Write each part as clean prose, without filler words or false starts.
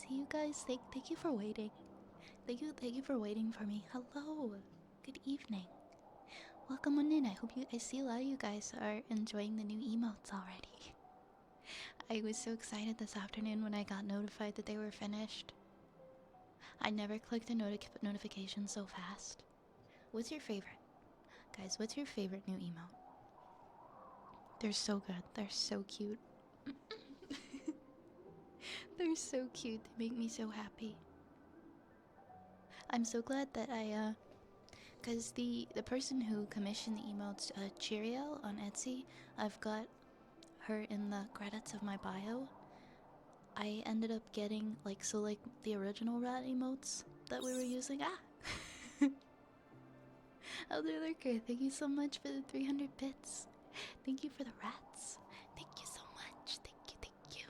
see you guys. Thank you for waiting. Thank you for waiting for me. Hello. Good evening. Welcome on in. I see a lot of you guys are enjoying the new emotes already. I was so excited this afternoon when I got notified that they were finished. I never clicked a notification so fast. What's your favorite? Guys, what's your favorite new emote? They're so good. They're so cute. They're so cute. They make me so happy. I'm so glad that because the person who commissioned the emotes, Cheerio on Etsy, I've got her in the credits of my bio. I ended up getting like the original rat emotes that we were using. Elder Lurker, thank you so much for the 300 bits. Thank you for the rats. Thank you so much. Thank you.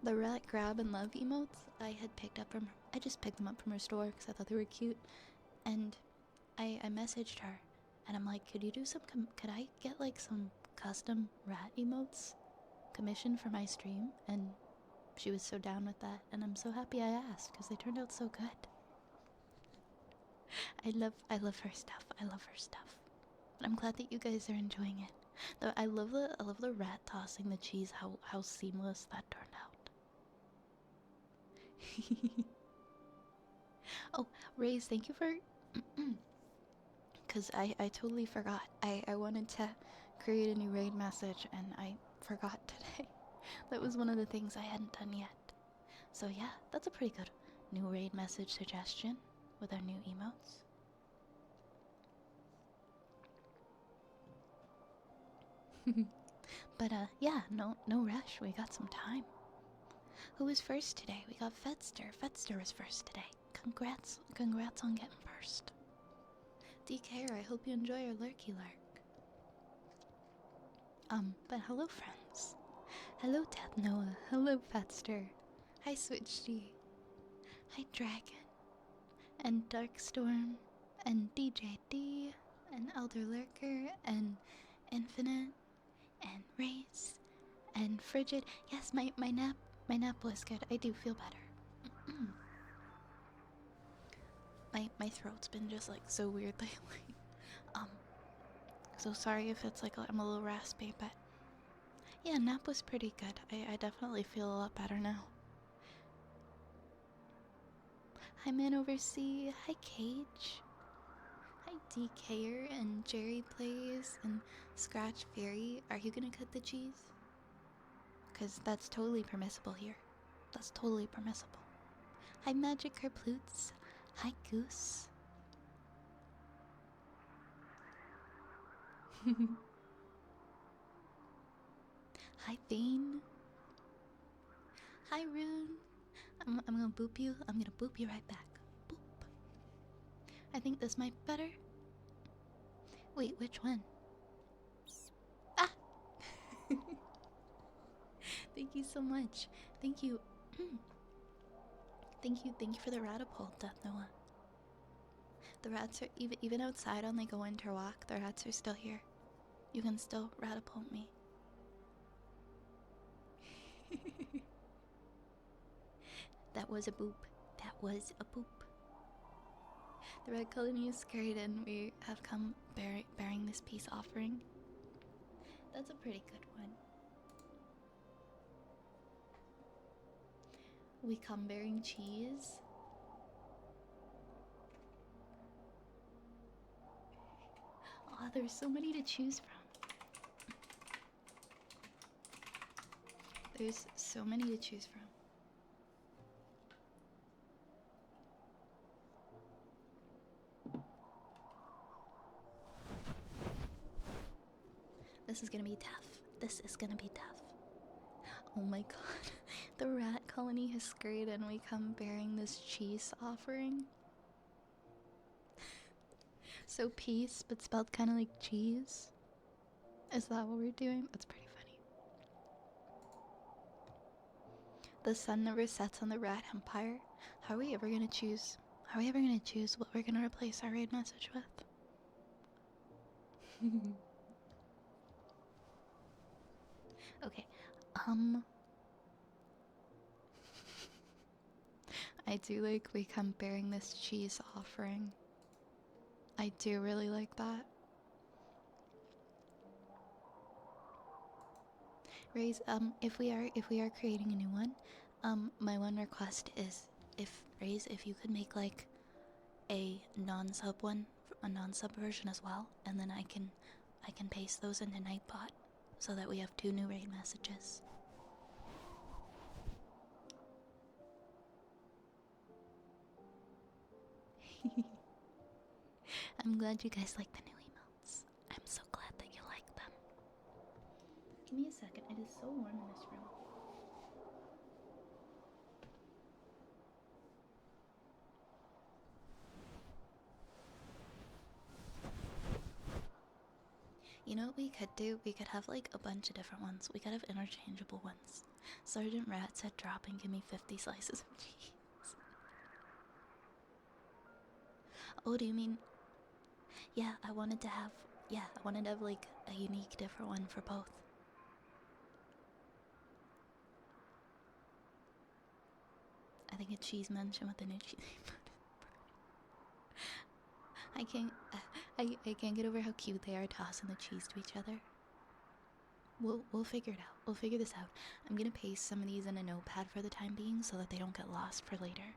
The rat grab and love emotes I just picked them up from her store because I thought they were cute, and I messaged her, and I'm like, could you do could I get like some custom rat emotes commissioned for my stream? And she was so down with that, and I'm so happy I asked because they turned out so good. I love her stuff. And I'm glad that you guys are enjoying it. Though I love the rat tossing the cheese. How seamless that turned out. Oh, Raze, thank you for. Because I totally forgot. I wanted to create a new raid message and I forgot today. That was one of the things I hadn't done yet. So yeah, that's a pretty good new raid message suggestion with our new emotes. But yeah, no rush. We got some time. Who was first today? We got Fetster. Fetster was first today. Congrats on getting first. DK, I hope you enjoy your lurky lurk. But hello friends. Hello Death Noah. Hello Fetster. Hi SwitchD. Hi Dragon. And Darkstorm. And DJD. And Elder Lurker. And Infinite. And Race. And Frigid. Yes, my nap was good. I do feel better. my throat's been just like so weird lately. So sorry if it's like I'm a little raspy, but yeah, nap was pretty good. I definitely feel a lot better now. Hi Man Oversea, hi Cage, hi DKer and Jerry Plays and Scratch Fairy. Are you gonna cut the cheese? Cause that's totally permissible here. That's totally permissible. Hi Magic Kerploots, hi Goose. Hi Bane. Hi Rune. I'm gonna boop you. I'm gonna boop you right back. Boop. I think this might be better. Wait, which one? Ah! Thank you so much. Thank you. Thank you for the ratapult, Death Noah. The rats are even outside on like a winter walk. The rats are still here. You can still ratapult me. That was a boop. That was a boop. The red colony is scurried and we have come bearing this peace offering. That's a pretty good one. We come bearing cheese. Oh, there's so many to choose from. There's so many to choose from. This is gonna be tough. This is gonna be tough. Oh my god. The rat colony has scurried and we come bearing this cheese offering. So peace, but spelled kind of like cheese. Is that what we're doing? That's pretty funny. The sun never sets on the rat empire. How are we ever gonna choose? How are we ever gonna choose what we're gonna replace our raid message with? Okay. I do like we comparing this cheese offering. I do really like that. Raise, if we are creating a new one, my one request is if you could make like a non-sub one, a non-sub version as well, and then I can paste those into Nightbot so that we have 2 new raid messages. I'm glad you guys like the new emotes. I'm so glad that you like them. Give me a second. It is so warm in this room. You know what we could do? We could have like a bunch of different ones. We could have interchangeable ones. Sergeant Rat said drop and give me 50 slices of cheese. Oh, do you mean? Yeah, I wanted to have like a unique different one for both. I think a cheese mention with a new cheese. I can't get over how cute they are tossing the cheese to each other. We'll figure it out. We'll figure this out. I'm gonna paste some of these in a notepad for the time being so that they don't get lost for later.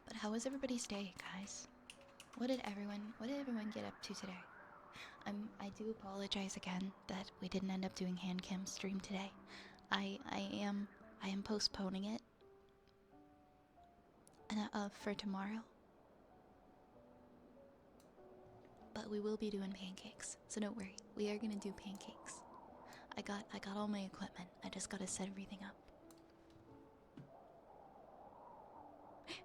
But how was everybody's day, guys? What did everyone get up to today? I do apologize again that we didn't end up doing hand cam stream today. I am postponing it for tomorrow. But we will be doing pancakes, so don't worry. We are gonna do pancakes. I got all my equipment. I just gotta set everything up.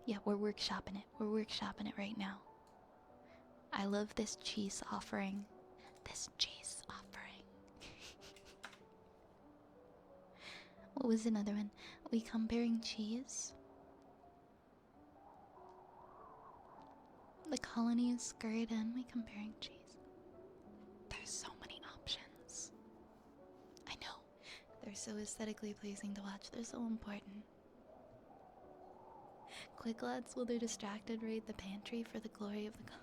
Yeah, we're workshopping it. We're workshopping it right now. I love this cheese offering. This cheese offering. What was another one? We comparing cheese. The colony is scurried in. We comparing cheese. There's so many options. I know. They're so aesthetically pleasing to watch. They're so important. Quick lads, while they're distracted, raid the pantry for the glory of the colony.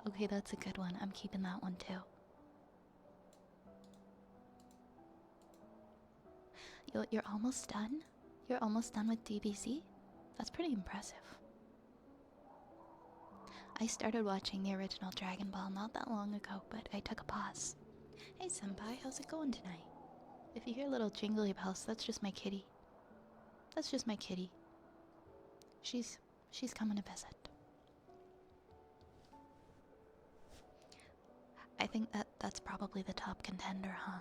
Okay, that's a good one. I'm keeping that one too. You're almost done? You're almost done with DBZ? That's pretty impressive. I started watching the original Dragon Ball not that long ago, but I took a pause. Hey senpai, how's it going tonight? If you hear little jingly bells, that's just my kitty. That's just my kitty. She's coming to visit. I think that's probably the top contender, huh?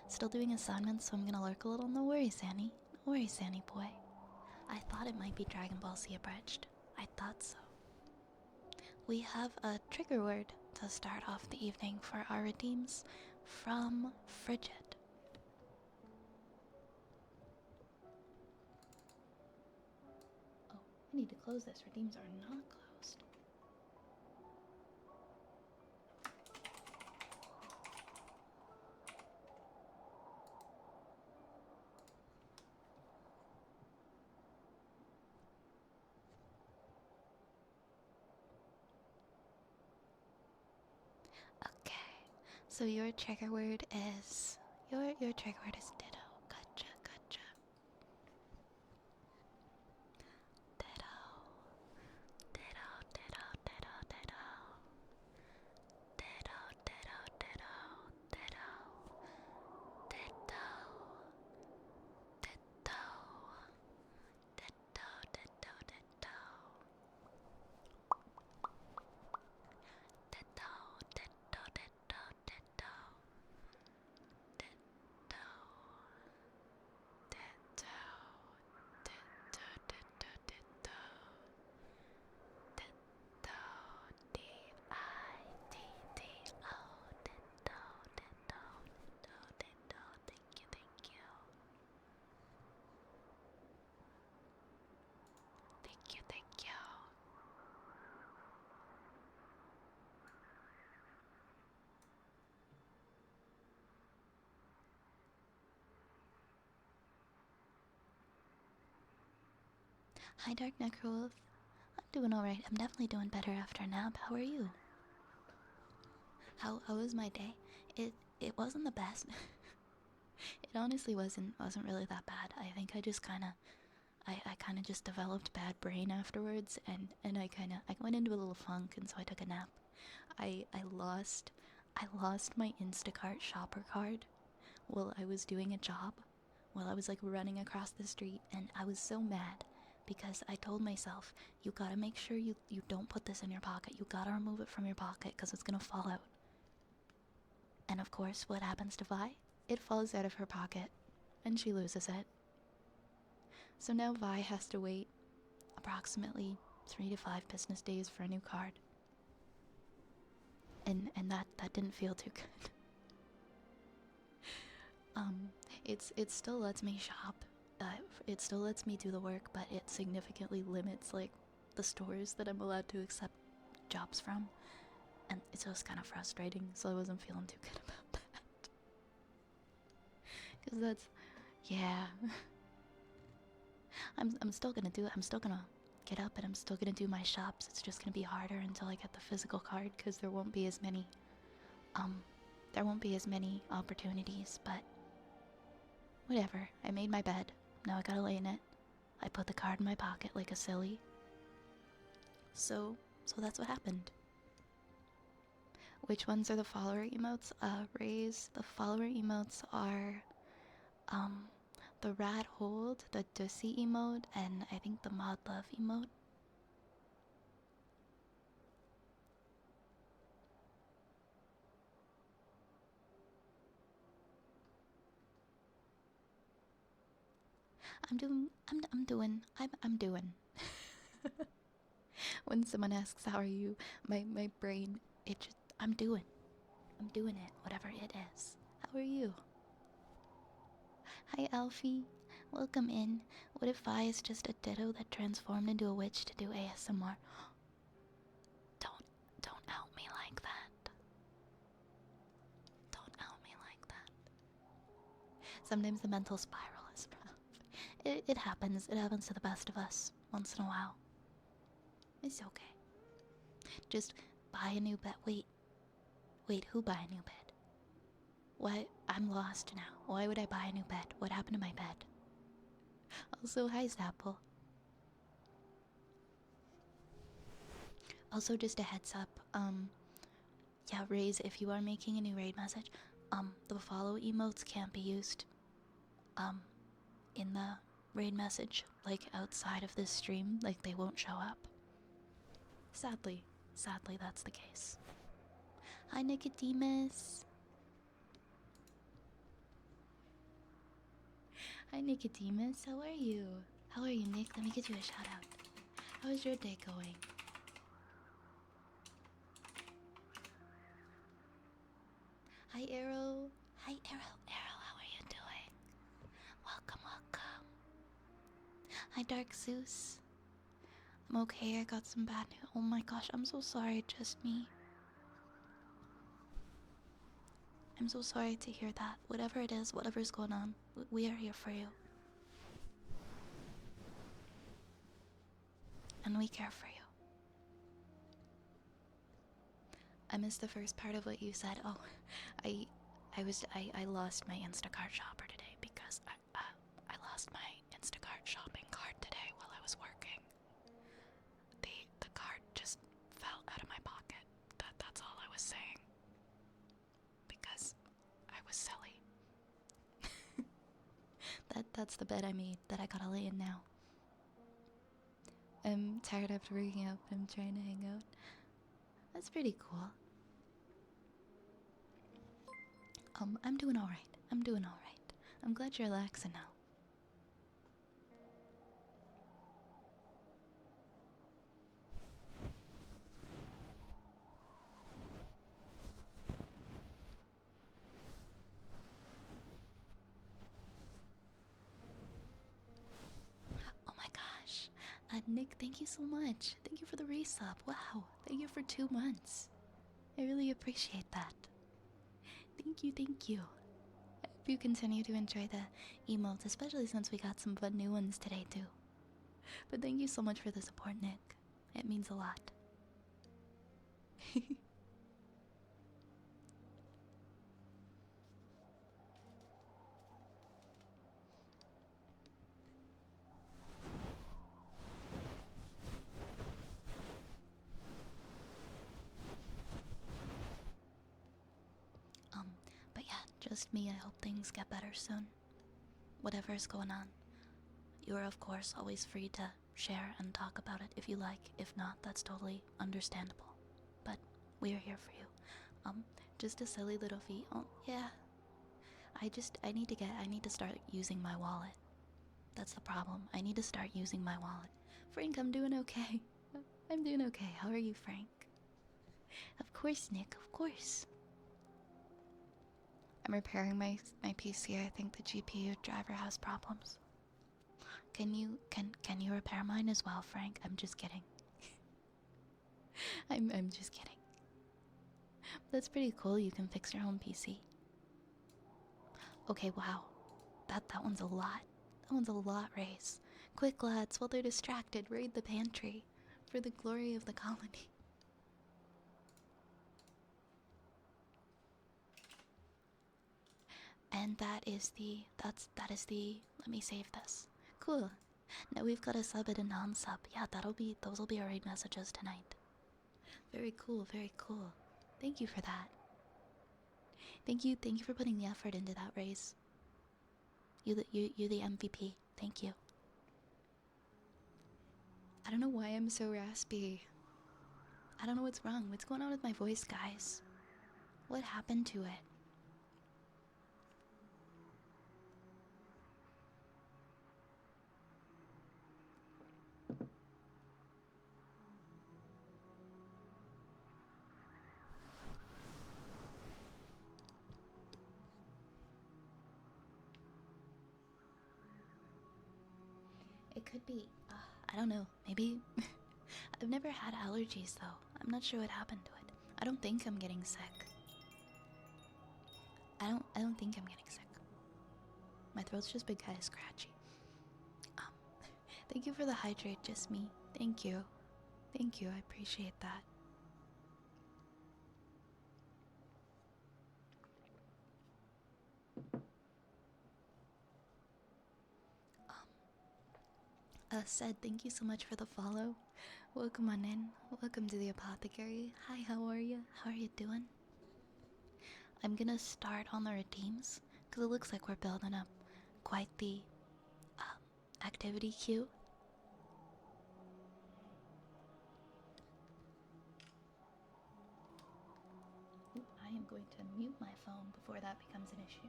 Still doing assignments, so I'm gonna lurk a little. No worries, Annie. No worries, Annie boy. I thought it might be Dragon Ball Z Abridged. I thought so. We have a trigger word to start off the evening for our redeems from Frigid. Oh, I need to close this. Redeems are not closed. Okay, so your trigger word is ditto. Gotcha, gotcha. Ditto, ditto, ditto, ditto, ditto. Ditto, ditto, ditto, ditto. Ditto, ditto, ditto, ditto, ditto. Ditto, ditto, ditto, ditto. Ditto. Hi, Dark Necrowolf. I'm doing alright. I'm definitely doing better after a nap. How are you? How was my day? It wasn't the best. It honestly wasn't really that bad. I think I just kinda just developed bad brain afterwards, and I went into a little funk, and so I took a nap. I lost my Instacart shopper card while I was doing a job, while I was like running across the street, and I was so mad because I told myself, you gotta make sure you don't put this in your pocket. You gotta remove it from your pocket because it's gonna fall out. And of course, what happens to Vi? It falls out of her pocket, and she loses it. So now Vi has to wait approximately 3 to 5 business days for a new card. And that didn't feel too good. It still lets me shop. It still lets me do the work, but it significantly limits like the stores that I'm allowed to accept jobs from, and it's just kind of frustrating. So I wasn't feeling too good about that. Cause that's, yeah. I'm still gonna do it. I'm still gonna get up and I'm still gonna do my shops. It's just gonna be harder until I get the physical card, because there won't be as many opportunities, but whatever. I made my bed. Now I gotta lay in it. I put the card in my pocket like a silly. So that's what happened. Which ones are the follower emotes? Raise. The follower emotes are, the rat hold, the Dussy emote, and I think the mod love emote. I'm doing. When someone asks how are you, my brain, I'm doing it, whatever it is. How are you? Hi Alfie, welcome in. What if I is just a ditto that transformed into a witch to do ASMR? Don't out me like that. Don't out me like that. Sometimes the mental spiral is rough. It happens. It happens to the best of us once in a while. It's okay. Just buy a new bed. Wait, who buy a new bed? What? I'm lost now. Why would I buy a new bed? What happened to my bed? Also, hi Zapple. Also, just a heads up, yeah, Raise, if you are making a new raid message, the follow emotes can't be used, in the raid message, like, outside of this stream, like, they won't show up. Sadly, that's the case. Hi, Nicodemus. Hi, Nicodemus, how are you? How are you, Nick? Let me get you a shout out. How is your day going? Hi, Arrow. Hi, Arrow. Arrow, how are you doing? Welcome. Hi, Dark Zeus. I'm okay, I got some bad news. Oh my gosh, I'm so sorry, just me. I'm so sorry to hear that. Whatever it is, whatever's going on, we are here for you. And we care for you. I missed the first part of what you said. Oh, I lost my Instacart shopper today because I lost my Instacart shopping cart today while I was working. The card just fell out of my pocket. That's all I was saying. Because I was silly. That's the bed I made that I gotta lay in now. I'm tired after waking up. I'm trying to hang out. That's pretty cool. I'm doing alright. I'm glad you're relaxing now. Oh my gosh. Nick, thank you so much. Thank you for the resub. Wow. Thank you for 2 months. I really appreciate that. Thank you. I hope you continue to enjoy the emotes, especially since we got some fun new ones today too. But thank you so much for the support, Nick. It means a lot. But yeah, just me. I hope things get better soon. Whatever's going on. You are, of course, always free to share and talk about it if you like. If not, that's totally understandable. But we are here for you. Just a silly little fee. Oh, yeah. I need to start using my wallet. That's the problem. I need to start using my wallet. Frank, I'm doing okay. I'm doing okay. How are you, Frank? Of course, Nick, of course. I'm repairing my PC. I think the GPU driver has problems. Can you repair mine as well, Frank? I'm just kidding. I'm just kidding. That's pretty cool. You can fix your own PC. Okay, wow. That one's a lot. That one's a lot, Race. Quick, lads, while they're distracted, raid the pantry for the glory of the colony. And that is the let me save this. Cool. Now we've got a sub and a non-sub. Yeah, those will be our raid messages tonight. Very cool, very cool. Thank you for that. Thank you for putting the effort into that, Race. You the MVP. Thank you. I don't know why I'm so raspy. I don't know what's wrong. What's going on with my voice, guys? What happened to it? It could be, I don't know, maybe. I've never had allergies though. I'm not sure what happened to it. I don't think I'm getting sick. I don't think I'm getting sick. My throat's just been kind of scratchy. Thank you for the hydrate, just me. Thank you. Thank you, I appreciate that. Said, thank you so much for the follow. Welcome on in. Welcome to the apothecary. Hi, how are you? How are you doing? I'm gonna start on the redeems because it looks like we're building up quite the activity queue. I am going to mute my phone before that becomes an issue.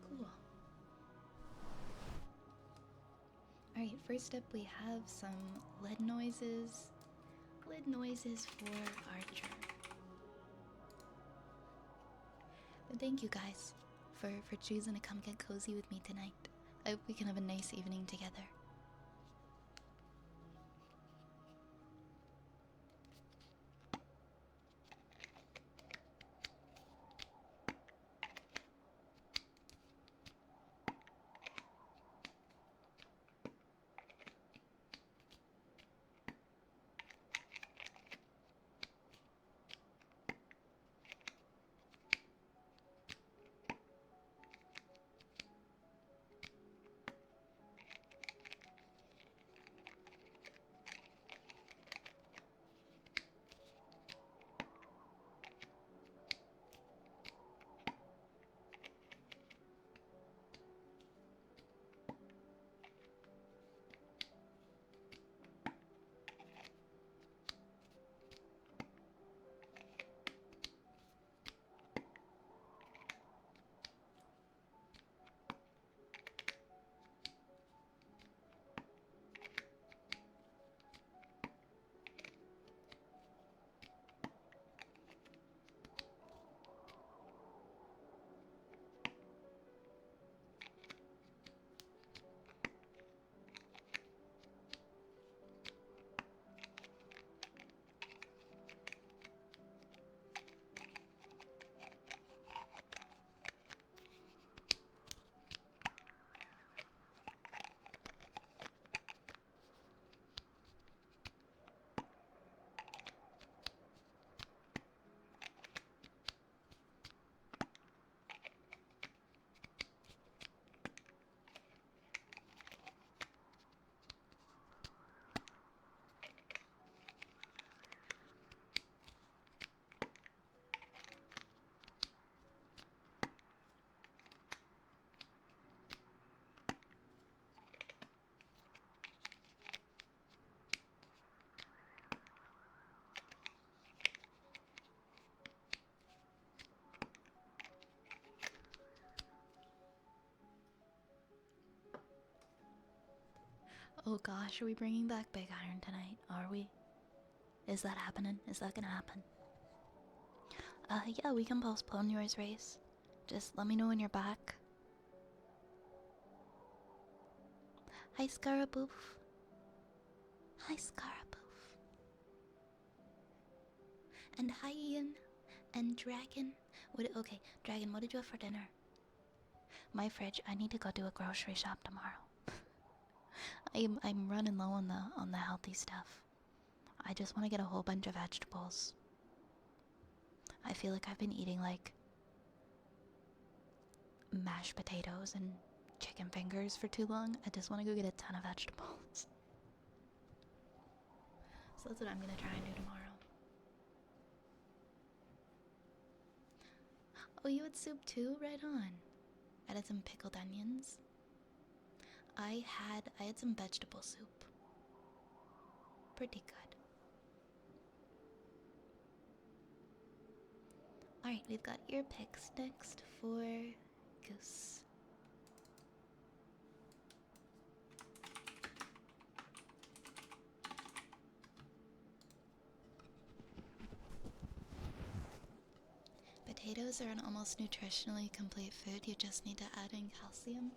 Cool. Alright, first up we have some lead noises. Lead noises for Archer. But thank you guys for choosing to come get cozy with me tonight. I hope we can have a nice evening together. Oh gosh, are we bringing back Big Iron tonight? Are we? Is that happening? Is that gonna happen? Yeah, we can postpone yours, Race. Just let me know when you're back. Hi, Scaraboof. Hi, Scaraboof. And hi, Ian. And Dragon. Okay, Dragon, what did you have for dinner? My fridge. I need to go do a grocery shop tomorrow. I'm running low on the healthy stuff. I just want to get a whole bunch of vegetables. I feel like I've been eating like mashed potatoes and chicken fingers for too long. I just want to go get a ton of vegetables. So that's what I'm gonna try and do tomorrow. Oh, you had soup too? Right on. I had some pickled onions. I had some vegetable soup. Pretty good. Alright, we've got ear picks next for Goose. Potatoes are an almost nutritionally complete food. You just need to add in calcium.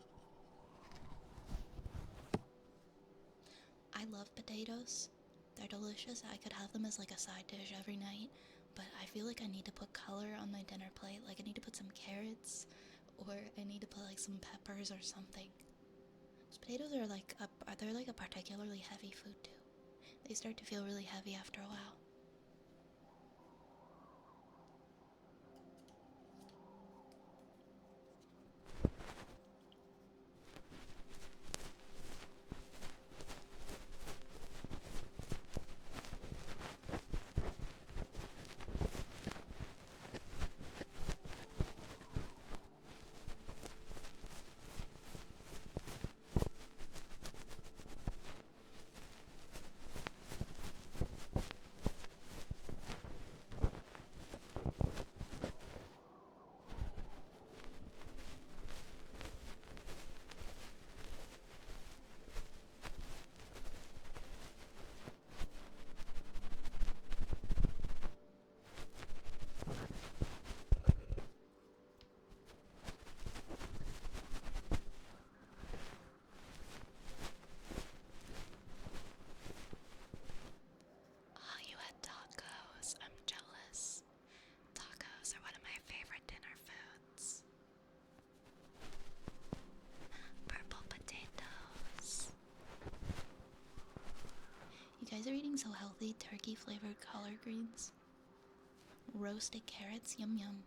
I love potatoes. They're delicious. I could have them as like a side dish every night, but I feel like I need to put color on my dinner plate. Like I need to put some carrots, or I need to put like some peppers or something. Potatoes are they're like a particularly heavy food too. They start to feel really heavy after a while. Oh, you had tacos. I'm jealous. Tacos are one of my favorite dinner foods. Purple potatoes. You guys are eating so healthy. Turkey flavored collard greens. Roasted carrots. Yum yum.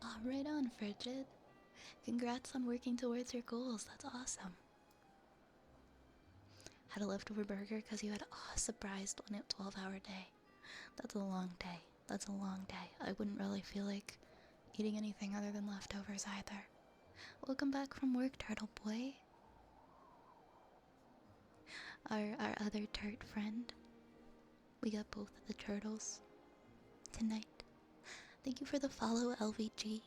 Oh, right on, Frigid. Congrats on working towards your goals. That's awesome. Had a leftover burger because you had a surprised on a 12-hour day. That's a long day. That's a long day. I wouldn't really feel like eating anything other than leftovers either. Welcome back from work, Turtle Boy. our other turt friend. We got both of the turtles tonight. Thank you for the follow, LVG.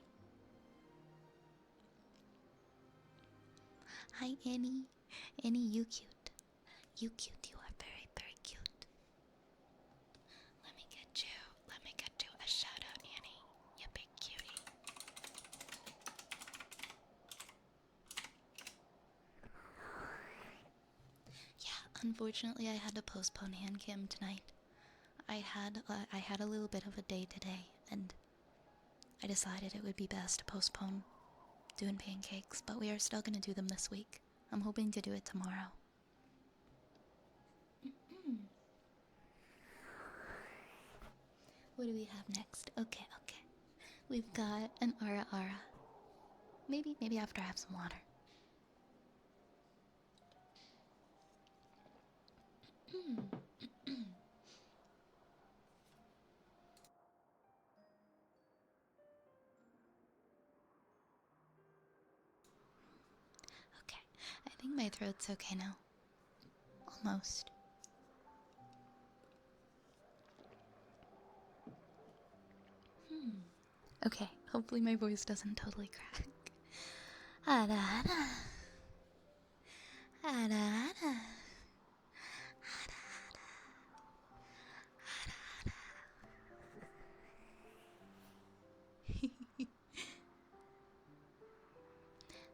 Hi, Annie. Annie, you cute. You cute. You are very, very cute. Let me get you a shout out, Annie. You big cutie. Yeah, unfortunately, I had to postpone hand cam tonight. I had a little bit of a day today, and I decided it would be best to postpone doing pancakes, but we are still gonna do them this week. I'm hoping to do it tomorrow. What do we have next? Okay. We've got an Ara Ara. Maybe after I have some water. Okay, I think my throat's okay now. Almost. Okay, hopefully my voice doesn't totally crack. Ada, ada. Ada, ada.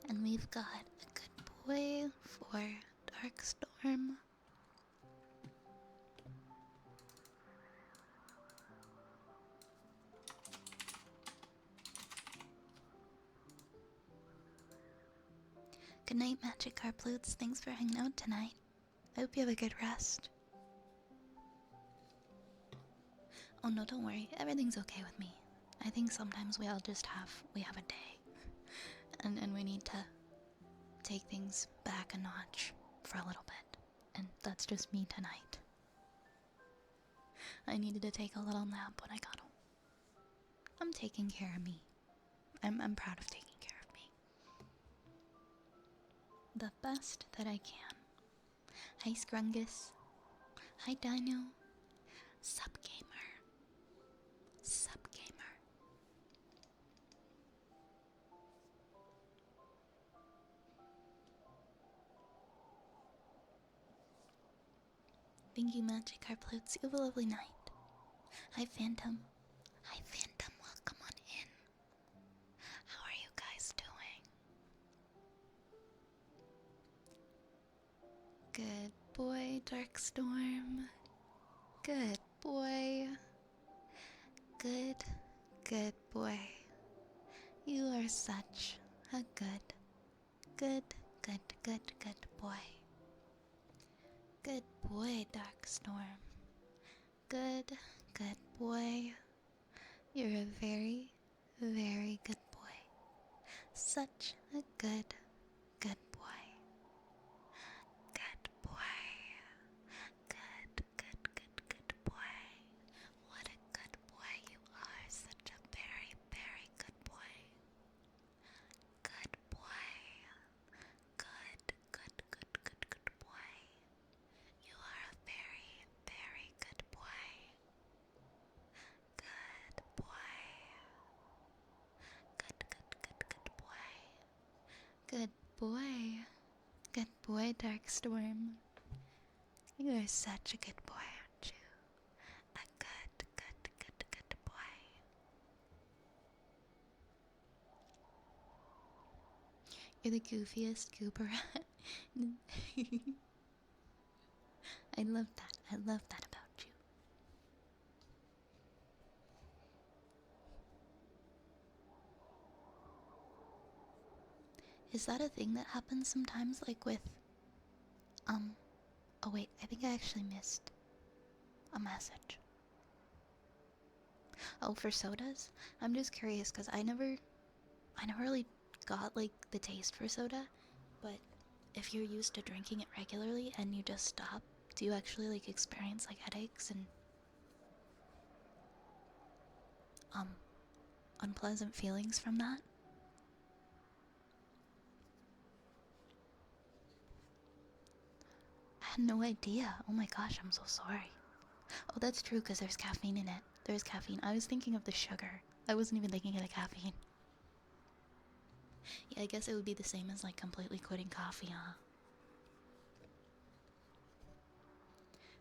And we've got a good boy for Darkstorm. Good night, Magic Carploots. Thanks for hanging out tonight. I hope you have a good rest. Oh no, don't worry. Everything's okay with me. I think sometimes we have a day. And we need to take things back a notch for a little bit. And that's just me tonight. I needed to take a little nap when I got home. I'm taking care of me. I'm proud of taking care of me. The best that I can. Hi Scrungus. Hi Dino. Sup gamer. Sup gamer. Thank you, Magic Carploots. You have a lovely night. Hi Phantom. Hi Phantom, welcome on in. How are you guys doing? Good boy, Darkstorm. Good boy. Good boy. You are such a good boy. Good boy, Darkstorm. Good boy. You're a very, very good boy. Such a good boy. Good boy. Good boy. What a good boy you are. Such a very, very good boy. Good boy. Good boy. You are a very, very good boy. Good boy. Good boy. Good boy. Good boy, Darkstorm. You are such a good boy, aren't you? A good boy. You're the goofiest goober. I love that. I love that about you. Is that a thing that happens sometimes, like with, oh wait, I think I actually missed a message. Oh, for sodas? I'm just curious, because I never really got, like, the taste for soda, but if you're used to drinking it regularly and you just stop, do you actually, like, experience, like, headaches and, unpleasant feelings from that? no idea. Oh my gosh, I'm so sorry. Oh, that's true because there's caffeine in it. There's caffeine. I was thinking of the sugar. I wasn't even thinking of the caffeine. Yeah, I guess it would be the same as like completely quitting coffee, huh?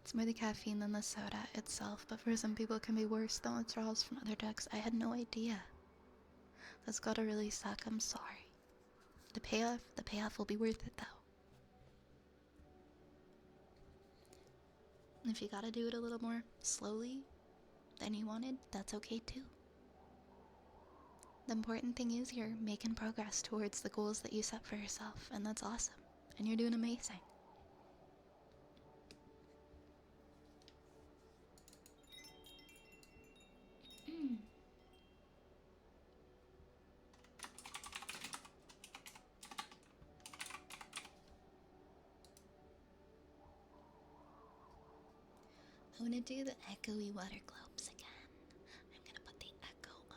It's more the caffeine than the soda itself, but for some people it can be worse than withdrawals from other drugs. I had no idea. That's gotta really suck. I'm sorry. The payoff will be worth it though. If you gotta do it a little more slowly than you wanted, that's okay too. The important thing is you're making progress towards the goals that you set for yourself, and that's awesome. And you're doing amazing. I want to do the echoey water globes again. I'm gonna put the echo on.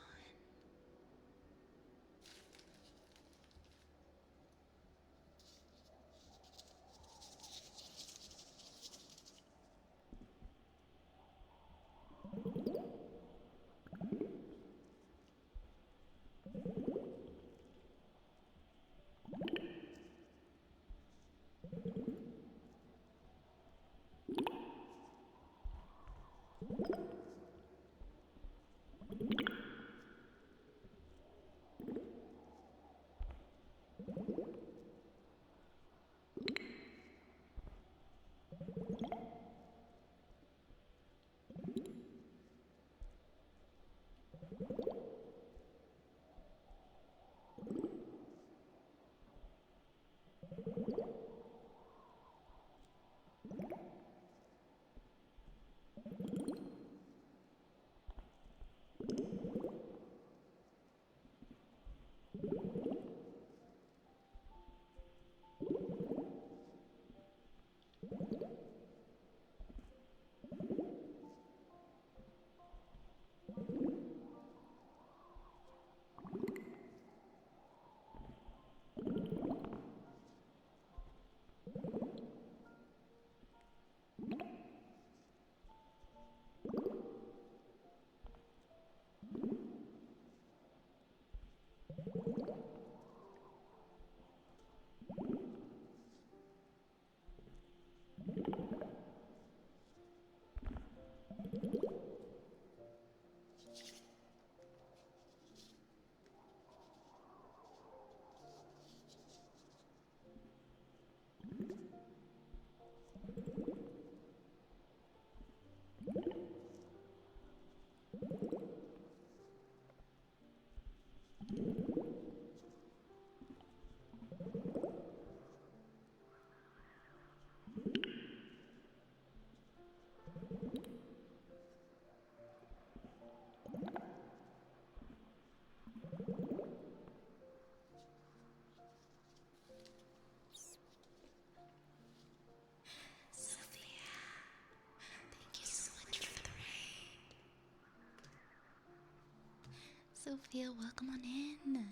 Sophia, welcome on in.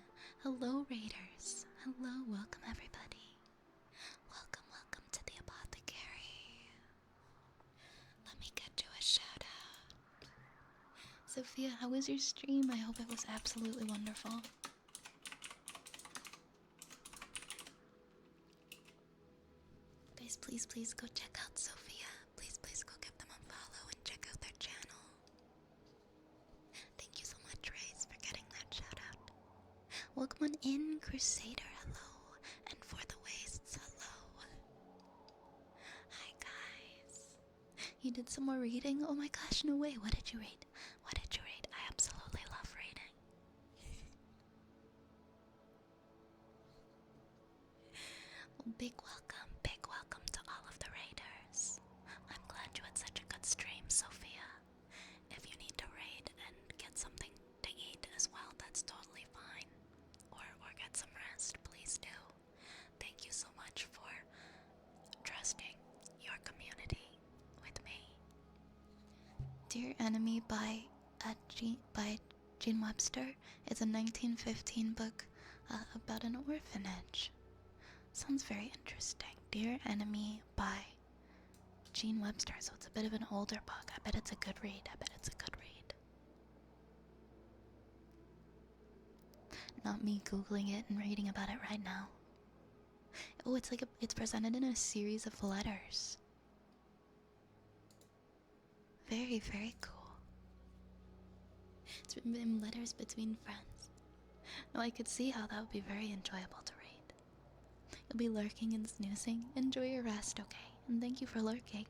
Hello, Raiders. Hello, welcome everybody. Welcome, welcome to the apothecary. Let me get you a shout out. Sophia, how was your stream? I hope it was absolutely wonderful. Guys, please, please go check out Sophia. Please, please go give them a follow and check out their channel. Thank you so much, Raze, for getting that shout out. Welcome on in, Crusader, hello. And For the Wastes, hello. Hi, guys. You did some more reading? Oh my gosh, no way. What did you read? What did you read? I absolutely love reading. Well, big welcome to all of the raiders. I'm glad you had such a good stream, Sophia. If you need to raid and get something to eat as well, that's totally fine. Or get some rest, please do. Thank you so much for trusting your community with me. Dear Enemy by Gene Webster is a 1915 book about an orphanage. Sounds very interesting. Dear Enemy by Gene Webster, so it's a bit of an older book. I bet it's a good read. I bet it's a good read. Not me googling it and reading about it right now. Oh, it's like it's presented in a series of letters. Very, very cool. It's written in letters between friends. No, I could see how that would be very enjoyable to read. You'll be lurking and snoozing. Enjoy your rest, okay? And thank you for lurking.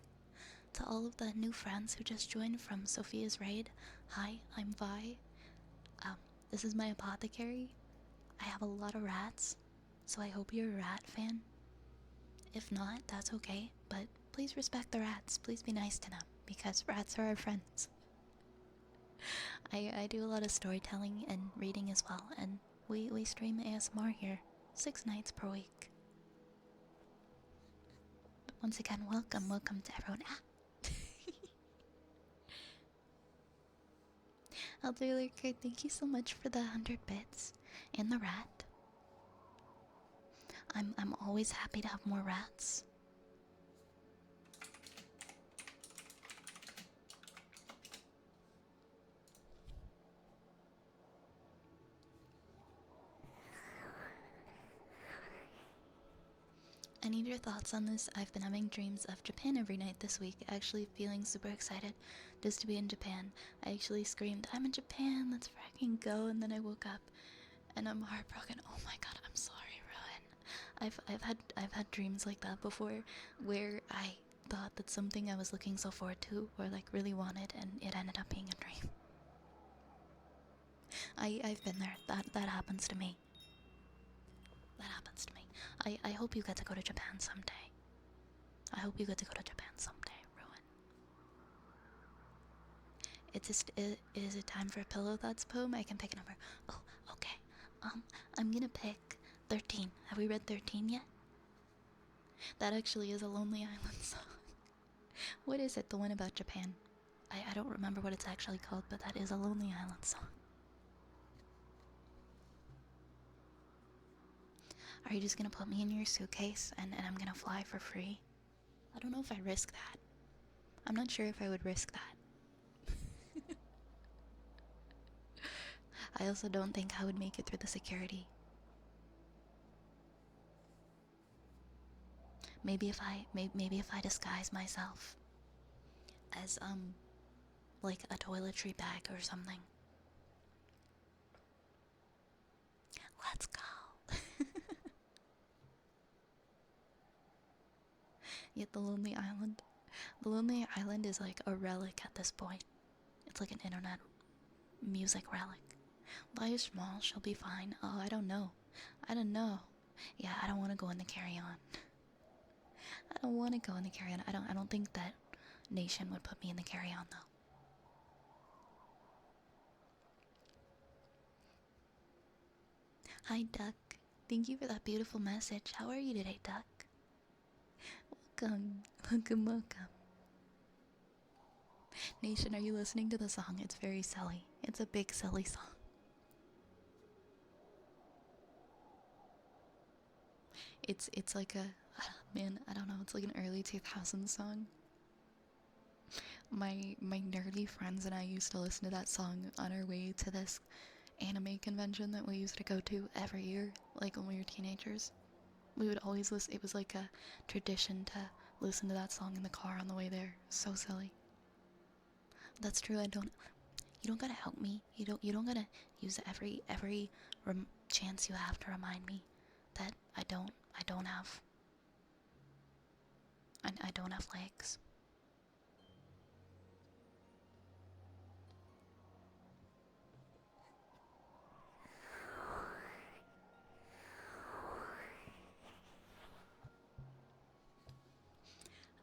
To all of the new friends who just joined from Sophia's raid, hi, I'm Vi. This is my apothecary. I have a lot of rats, so I hope you're a rat fan. If not, that's okay, but please respect the rats. Please be nice to them, because rats are our friends. I do a lot of storytelling and reading as well, and we stream ASMR here 6 nights per week. But once again, welcome to everyone. Elder Lurker, thank you so much for the 100 bits and the rat. I'm always happy to have more rats. I need your thoughts on this. I've been having dreams of Japan every night this week, actually feeling super excited just to be in Japan. I actually screamed, I'm in Japan, let's fracking go, and then I woke up and I'm heartbroken. Oh my god, I'm sorry, Rowan. I've had dreams like that before where I thought that something I was looking so forward to or like really wanted, and it ended up being a dream. I've been there. That happens to me. That happens to me. I hope you get to go to Japan someday. I hope you get to go to Japan someday, Ruin. Is it time for a Pillow Thoughts poem? I can pick a number. Oh, okay. I'm gonna pick 13. Have we read 13 yet? That actually is a Lonely Island song. What is it? The one about Japan? I don't remember what it's actually called, but that is a Lonely Island song. Are you just gonna put me in your suitcase and I'm gonna fly for free? I don't know if I risk that. I'm not sure if I would risk that. I also don't think I would make it through the security. Maybe if I disguise myself as like a toiletry bag or something. Let's go. Yet the Lonely Island. The Lonely Island is like a relic at this point. It's like an internet music relic. Life small, she'll be fine. Oh, I don't know. I don't know. Yeah, I don't want to go in the carry-on. I don't want to go in the carry-on. I don't think that Nation would put me in the carry-on though. Hi, Duck. Thank you for that beautiful message. How are you today, Duck? Welcome. Welcome. Nation, are you listening to the song? It's very silly. It's a big silly song. It's like a man, I don't know, it's like an early 2000s song. My nerdy friends and I used to listen to that song on our way to this anime convention that we used to go to every year, like when we were teenagers. We would always listen. It was like a tradition to listen to that song in the car on the way there. So silly. That's true. You don't gotta help me. You don't gotta use every chance you have to remind me that I don't have I don't have legs.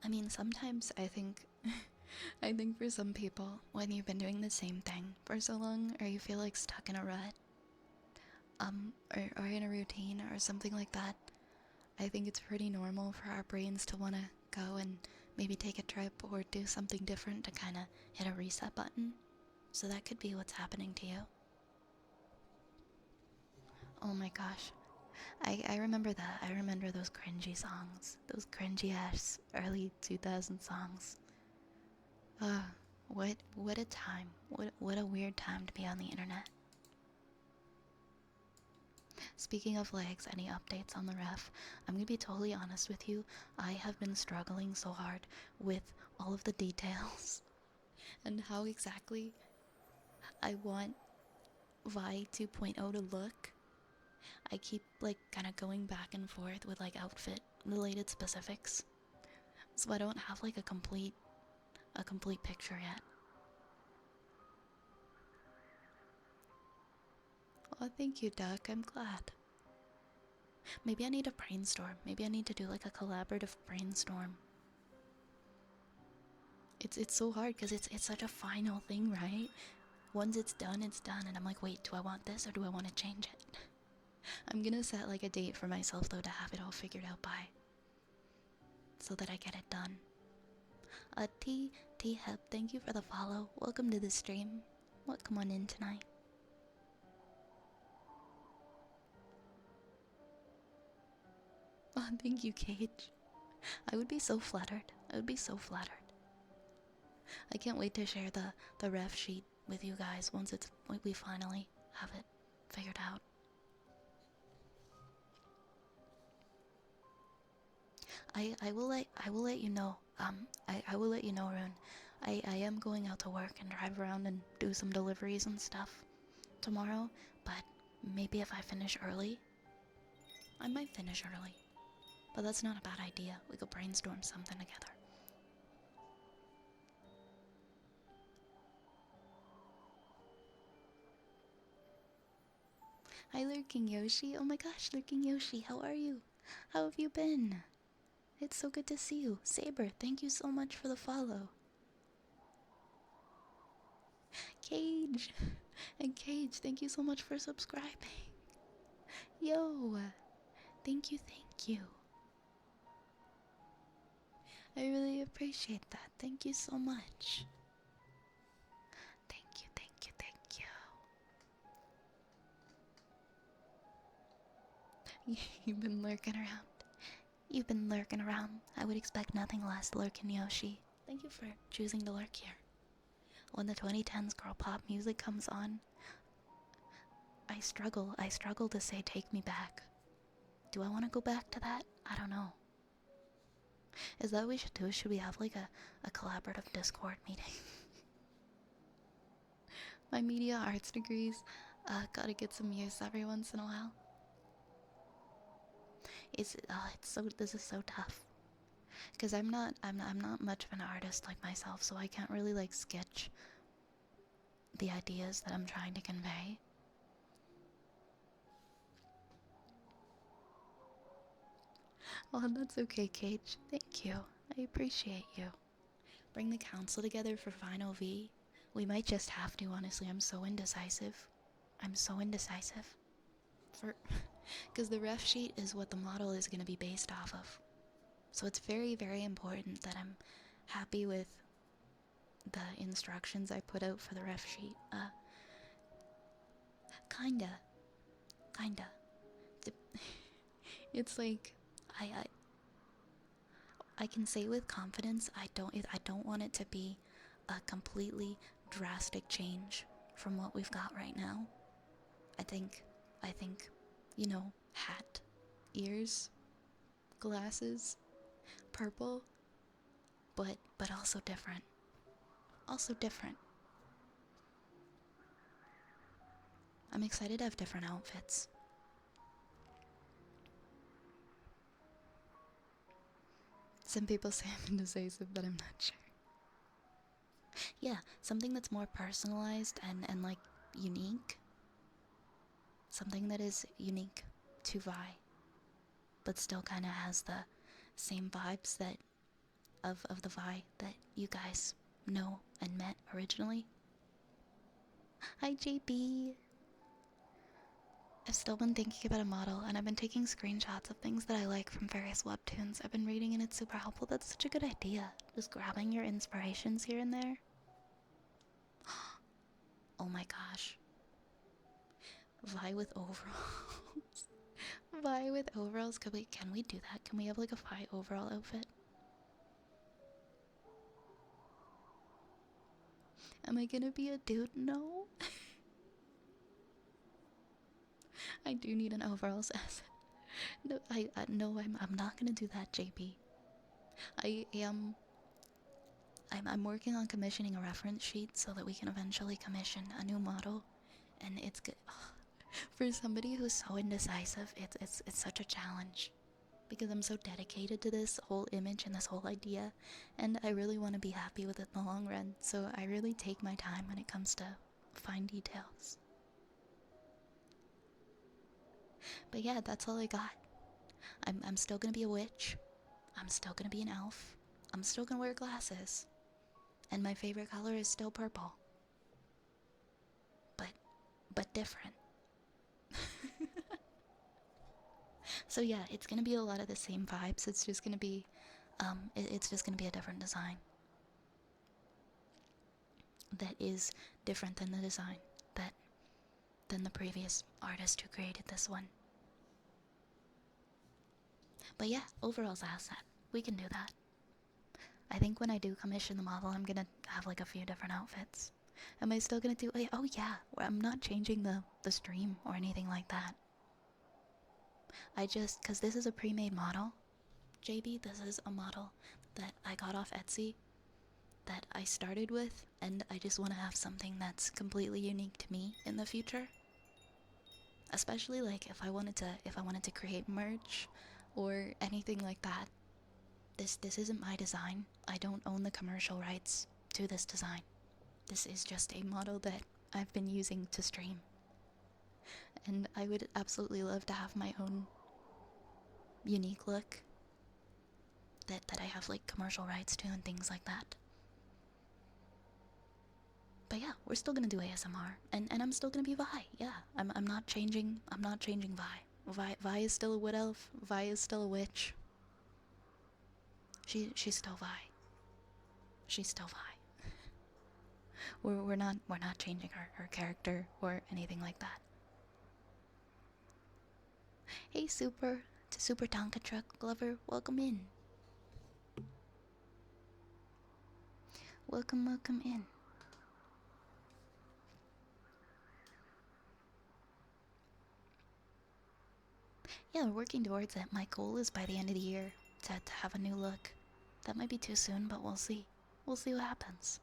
I mean, sometimes I think I think for some people, when you've been doing the same thing for so long, or you feel like stuck in a rut, or in a routine or something like that, I think it's pretty normal for our brains to want to go and maybe take a trip or do something different to kind of hit a reset button. So that could be what's happening to you. Oh my gosh. I remember that. I remember those cringy songs. Those cringy ass early 2000 songs. Uh, what a time. What a weird time to be on the internet. Speaking of legs, any updates on the ref? I'm gonna be totally honest with you. I have been struggling so hard with all of the details and how exactly I want Vi 2.0 to look. I keep like kind of going back and forth with like outfit related specifics. So I don't have like a complete picture yet. Oh, thank you, Duck. I'm glad. Maybe I need a brainstorm. Maybe I need to do like a collaborative brainstorm. It's so hard because it's such a final thing, right? Once it's done, and I'm like, wait, do I want this or do I want to change it? I'm gonna set like a date for myself though to have it all figured out by, so that I get it done. T Hep, thank you for the follow. Welcome to the stream. Come on in tonight. Oh, thank you, Cage. I would be so flattered. I would be so flattered. I can't wait to share the ref sheet with you guys once we finally have it figured out. I will let you know. I will let you know, Rune. I am going out to work and drive around and do some deliveries and stuff tomorrow, but maybe if I finish early, I might finish early. But that's not a bad idea. We could brainstorm something together. Hi, Lurking Yoshi. Oh my gosh, Lurking Yoshi, how are you? How have you been? It's so good to see you. Saber, thank you so much for the follow. Cage! And Cage, thank you so much for subscribing. Yo! Thank you, thank you. I really appreciate that. Thank you so much. Thank you, thank you, thank you. You've been lurking around. You've been lurking around. I would expect nothing less, Lurkin Yoshi. Thank you for choosing to lurk here. When the 2010s girl pop music comes on, I struggle to say take me back. Do I want to go back to that? I don't know. Is that what we should do? Should we have like a collaborative Discord meeting? My media arts degrees, gotta get some use every once in a while. This is so tough. Because I'm not much of an artist like myself, so I can't really like sketch the ideas that I'm trying to convey. Oh, that's okay, Cage. Thank you. I appreciate you. Bring the council together for Final V. We might just have to, honestly. I'm so indecisive. Because the ref sheet is what the model is going to be based off of. So it's very, very important that I'm happy with the instructions I put out for the ref sheet. Kinda. It's like, I can say with confidence, I don't want it to be a completely drastic change from what we've got right now. I think, you know, hat, ears, glasses, purple, but also different. I'm excited to have different outfits. Some people say I'm indecisive, but I'm not sure. Yeah, something that's more personalized and like unique. Something that is unique to Vi, but still kind of has the same vibes that of the Vi that you guys know and met originally. Hi, JB. I've still been thinking about a model, and I've been taking screenshots of things that I like from various webtoons I've been reading, and it's super helpful. That's such a good idea. Just grabbing your inspirations here and there. Oh my gosh. Vi with overalls. Vi with overalls. Can we do that? Can we have like a Vi overall outfit? Am I gonna be a dude? No. I do need an overalls asset. No, no, I'm not gonna do that, JP. I am. I'm working on commissioning a reference sheet so that we can eventually commission a new model, and it's good. For somebody who's so indecisive, it's such a challenge because I'm so dedicated to this whole image and this whole idea, and I really want to be happy with it in the long run. So I really take my time when it comes to fine details. But yeah, that's all I got. I'm still gonna be a witch. I'm still gonna be an elf. I'm still gonna wear glasses. And my favorite color is still purple. But different. So yeah, it's gonna be a lot of the same vibes. It's just gonna be, it's just gonna be a different design. That is different than the design than the previous artist who created this one. But yeah, overall's asset. We can do that. I think when I do commission the model, I'm gonna have like a few different outfits. Am I still gonna do? Oh yeah, I'm not changing the stream or anything like that. I just, cause this is a pre-made model. JB, this is a model that I got off Etsy that I started with, and I just want to have something that's completely unique to me in the future. Especially like if I wanted to create merch or anything like that. This isn't my design. I don't own the commercial rights to this design. This is just a model that I've been using to stream. And I would absolutely love to have my own unique look that I have like commercial rights to and things like that. But yeah, we're still gonna do ASMR, and I'm still gonna be Vi. Yeah, I'm not changing. I'm not changing Vi. Vi is still a wood elf. Vi is still a witch. She's still Vi. She's still Vi. We're not changing her character or anything like that. Hey, Super Tonka Truck Lover, welcome in. Welcome in. Yeah, we're working towards it. My goal is by the end of the year to have a new look. That might be too soon, but we'll see. We'll see what happens.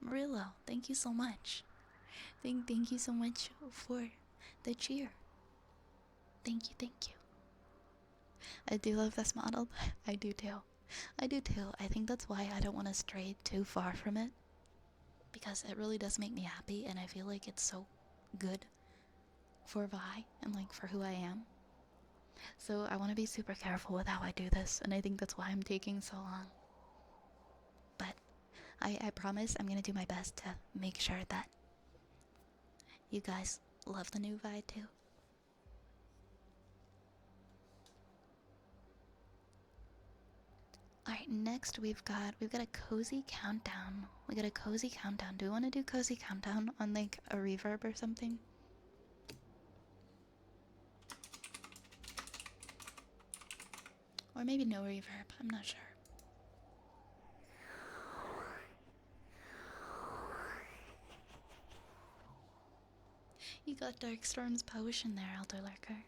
Murillo, thank you so much. Thank you so much for the cheer. Thank you. I do love this model. I do too. I think that's why I don't want to stray too far from it. Because it really does make me happy, and I feel like it's so good for Vi and like for who I am. So I want to be super careful with how I do this, and I think that's why I'm taking so long. But I promise I'm gonna do my best to make sure that you guys love the new Vi too. Alright, next we've got a cozy countdown. We got a cozy countdown. Do we want to do cozy countdown on like a reverb or something? Or maybe no reverb, I'm not sure. You got Darkstorm's potion there, Elder Lurker.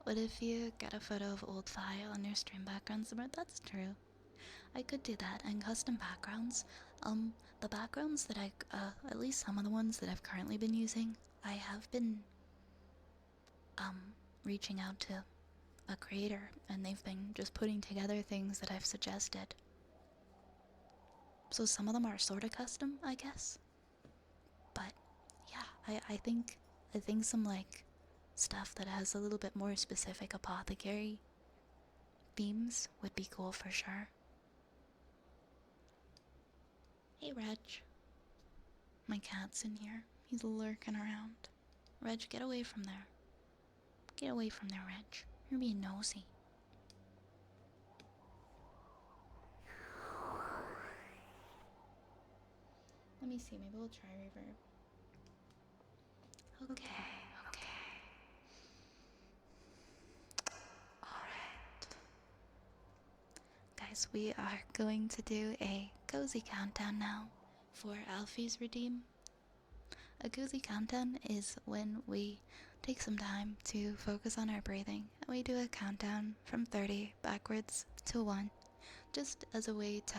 What if you get a photo of old file on your stream background somewhere? That's true. I could do that, and custom backgrounds. The backgrounds that at least some of the ones that I've currently been using, I have been, reaching out to a creator, and they've been just putting together things that I've suggested. So some of them are sort of custom, I guess. But yeah, I think some like stuff that has a little bit more specific apothecary themes would be cool for sure. Hey, Reg. My cat's in here. He's lurking around. Reg, get away from there. Get away from there, Reg. You're being nosy. see. Maybe we'll try reverb. Okay. Alright. Guys, we are going to do a cozy countdown now for Alfie's Redeem. A cozy countdown is when we take some time to focus on our breathing, and we do a countdown from 30 backwards to 1, just as a way to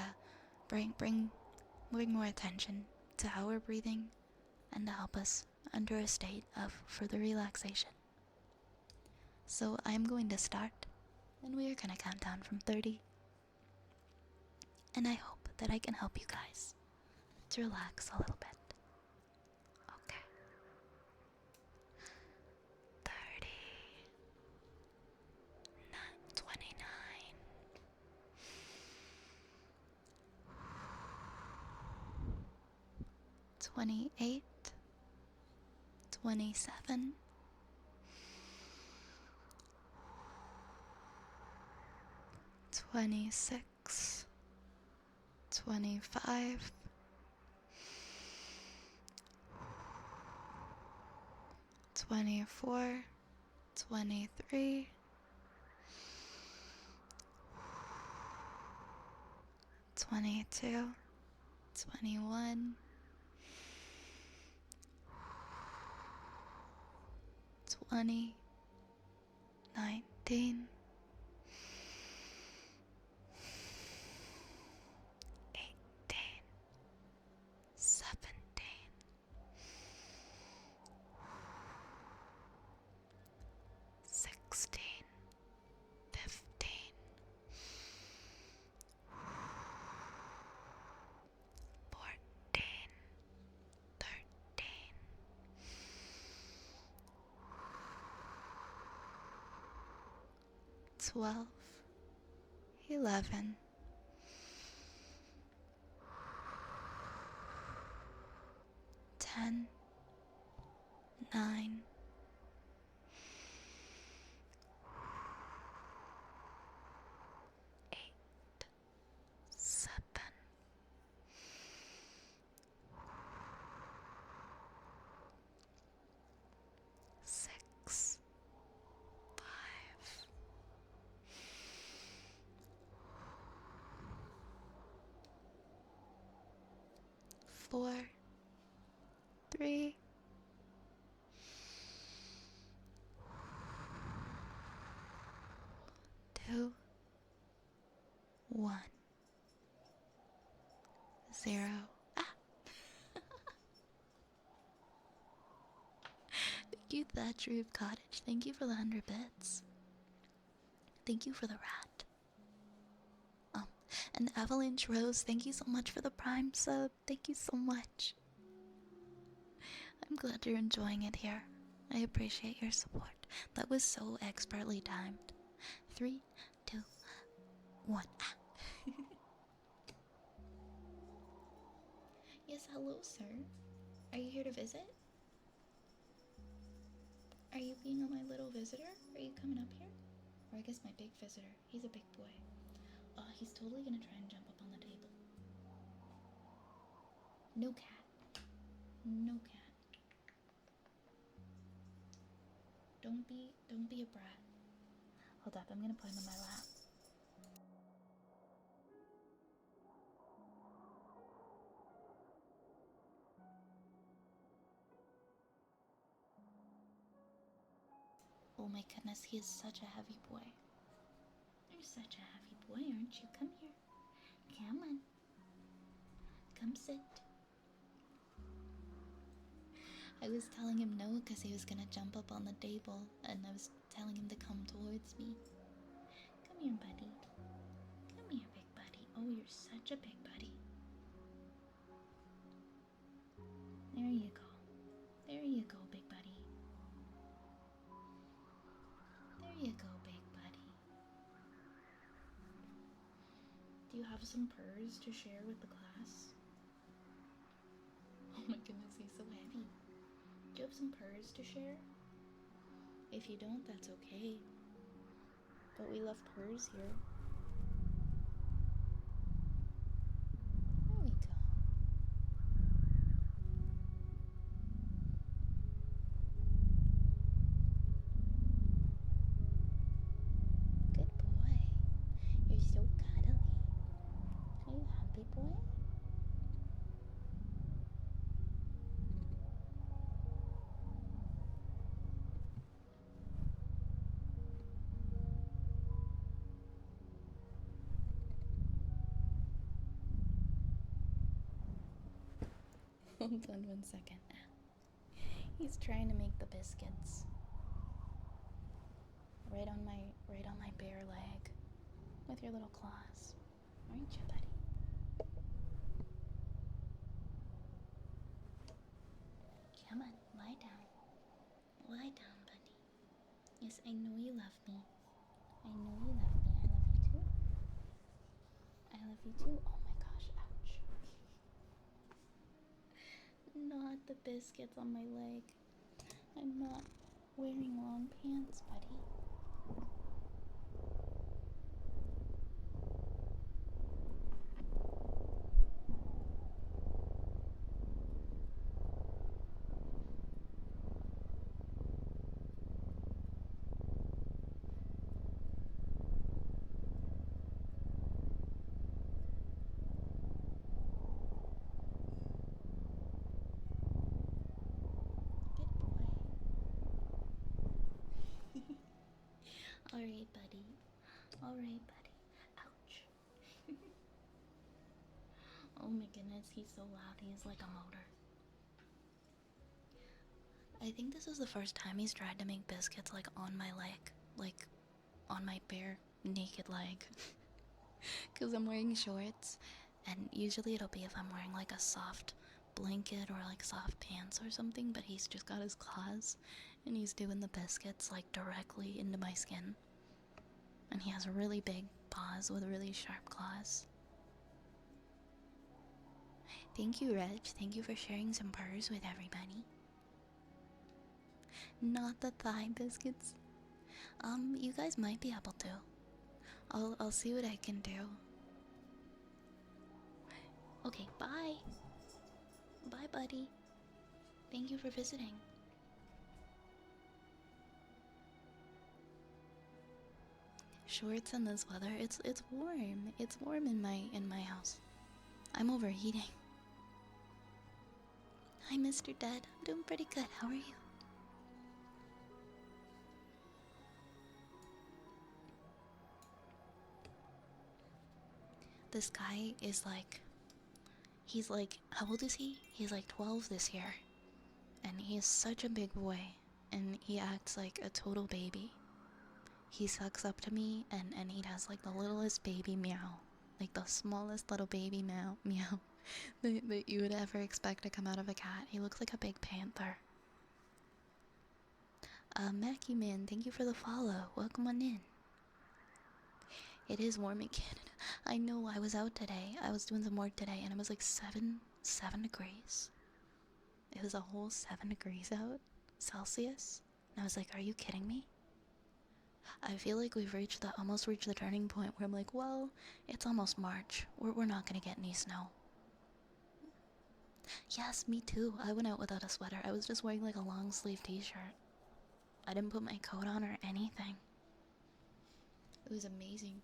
bring more attention to how we're breathing and to help us enter a state of further relaxation. So I'm going to start, and we are going to count down from 30, and I hope that I can help you guys to relax a little bit. Okay. 30, 29, 28, 27, 26, 25, 24, 23, 22, 21, 20, 19, 18, 17, 16, 15, 14, 13, 12, 11, 10, 9, 8, 7, 6, 5, 4, 3, 2, 1, 0. Ah! Thank you, Thatcher of Cottage. Thank you for the 100 bits. Thank you for the rat. And Avalanche Rose, thank you so much for the Prime sub. Thank you so much. I'm glad you're enjoying it here. I appreciate your support. That was so expertly timed. 3, 2, 1. Ah. Yes, hello, sir. Are you here to visit? Are you being my little visitor? Are you coming up here? Or I guess my big visitor. He's a big boy. He's totally gonna try and jump up on the table. No cat. No cat. Don't be a brat. Hold up, I'm gonna put him in my lap. Oh my goodness, he is such a heavy boy. You're such a heavy boy, aren't you? Come here. Come on. Come sit. I was telling him no because he was gonna jump up on the table, and I was telling him to come towards me. Come here, buddy. Come here, big buddy. Oh, you're such a big buddy. There you go. There you go, big buddy. There you go, big buddy. Do you have some purrs to share with the class? Oh my goodness, he's so heavy. Do you have some purrs to share? If you don't, that's okay. But we love purrs here. There we go. You're so cuddly. Are you happy, boy? Hold on 1 second. He's trying to make the biscuits. Right on my bare leg. With your little claws. Aren't you, buddy? Come on, lie down. Lie down, buddy. Yes, I know you love me. I know you love me. I love you too. I love you too. Oh my gosh, ouch. Not the biscuits on my leg. I'm not wearing long pants, buddy. Good boy. Alright, buddy. Alright, buddy. Ouch. Oh my goodness, he's so loud. He's like a motor. I think this is the first time he's tried to make biscuits like on my leg. Like on my bare naked leg. Because I'm wearing shorts. And usually it'll be if I'm wearing like a soft blanket or like soft pants or something. But he's just got his claws. And he's doing the biscuits like directly into my skin. And he has really big paws with really sharp claws. Thank you, Reg. Thank you for sharing some purrs with everybody. Not the thigh biscuits. You guys might be able to. I'll see what I can do. Okay, bye. Bye, buddy. Thank you for visiting. Shorts in this weather. It's warm. It's warm in my house. I'm overheating. Hi, Mr. Dead. I'm doing pretty good. How are you? This guy is like, he's like, how old is he? He's like 12 this year. And he is such a big boy. And he acts like a total baby. He sucks up to me and he has like the littlest baby meow. Like the smallest little baby meow that you would ever expect to come out of a cat. He looks like a big panther. Mackie Man, thank you for the follow. Welcome on in. It is warm in Canada. I know, I was out today. I was doing some work today and it was like 7 degrees. It was a whole 7 degrees out, Celsius. And I was like, are you kidding me? I feel like we've almost reached the turning point where I'm like, well, it's almost March. We're not gonna get any snow. Yes, me too. I went out without a sweater. I was just wearing like a long sleeve t-shirt. I didn't put my coat on or anything. It was amazing.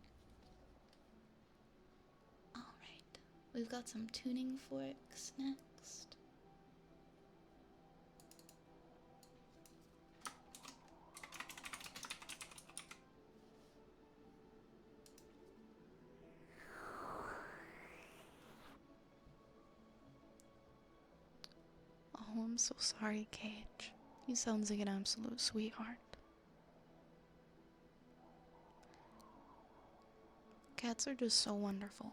Alright. We've got some tuning forks next. Oh, I'm so sorry, Cage. He sounds like an absolute sweetheart. Cats are just so wonderful.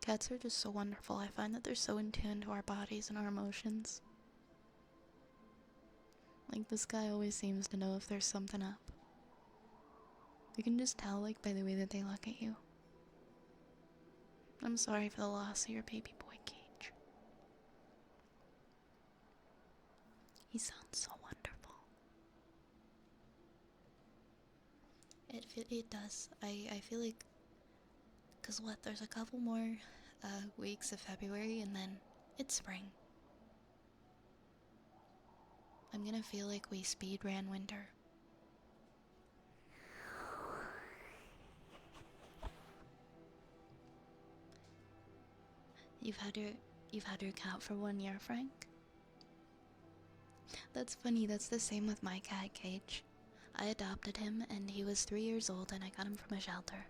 Cats are just so wonderful. I find that they're so in tune to our bodies and our emotions. Like, this guy always seems to know if there's something up. You can just tell, like, by the way that they look at you. I'm sorry for the loss of your baby boy, Cage. He sounds so wonderful. It does. I feel like, cause what? There's a couple more weeks of February, and then it's spring. I'm gonna feel like we speed ran winter. You've had your cat for 1 year, Frank? That's funny, that's the same with my cat, Cage. I adopted him and he was 3 years old and I got him from a shelter.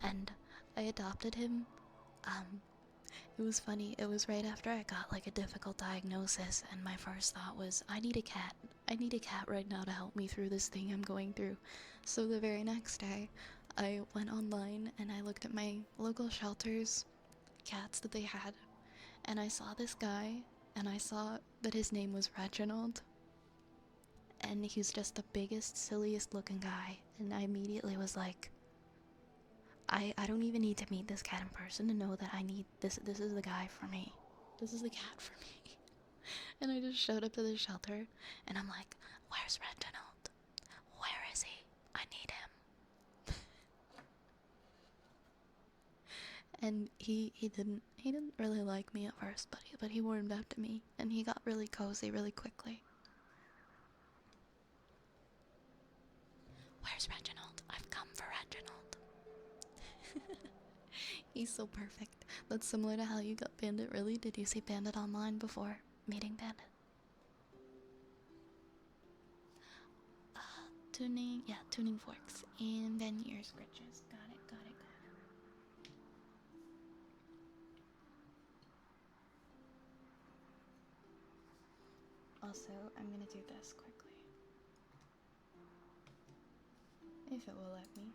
And I adopted him, it was funny, it was right after I got like a difficult diagnosis and my first thought was, I need a cat. I need a cat right now to help me through this thing I'm going through. So the very next day, I went online and I looked at my local shelters, cats that they had, and I saw this guy, and I saw that his name was Reginald. And he's just the biggest, silliest looking guy, and I immediately was like, I don't even need to meet this cat in person to know that I need this. This is the guy for me. This is the cat for me. And I just showed up to the shelter, and I'm like, where's Reginald? Where is he? I need him. And he didn't really like me at first, but he warmed up to me, and he got really cozy really quickly. Where's Reginald? I've come for Reginald. He's so perfect. That's similar to how you got Bandit, really? Did you see Bandit online before meeting Bandit? Tuning forks. And then ear scratches. Got it. Also, I'm gonna do this quickly. If it will let me.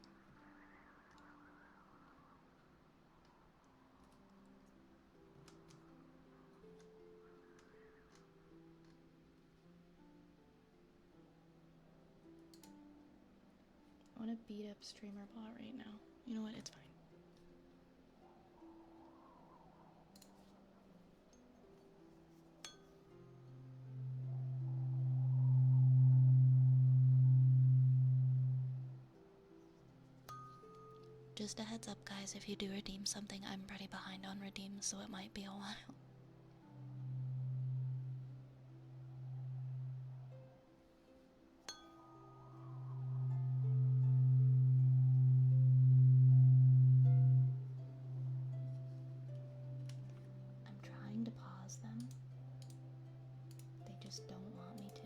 I want to beat up Streamer Bot right now. You know what? It's fine. Just a heads up, guys, if you do redeem something, I'm pretty behind on redeems, so it might be a while. I'm trying to pause them. They just don't want me to.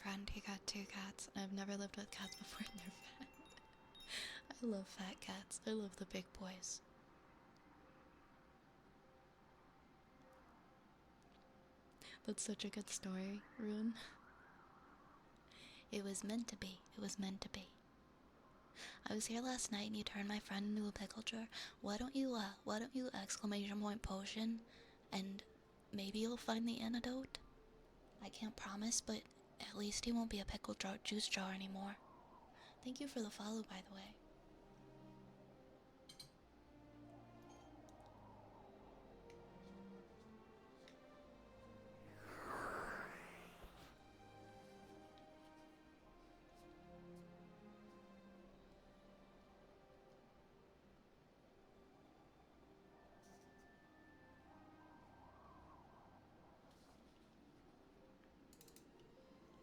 friend, he got 2 cats, and I've never lived with cats before and they're fat. I love fat cats. I love the big boys. That's such a good story, Rune. It was meant to be. It was meant to be. I was here last night and you turned my friend into a pickle jar. Why don't you exclamation point potion and maybe you'll find the antidote? I can't promise, but at least he won't be a pickle jar juice jar anymore. Thank you for the follow, by the way.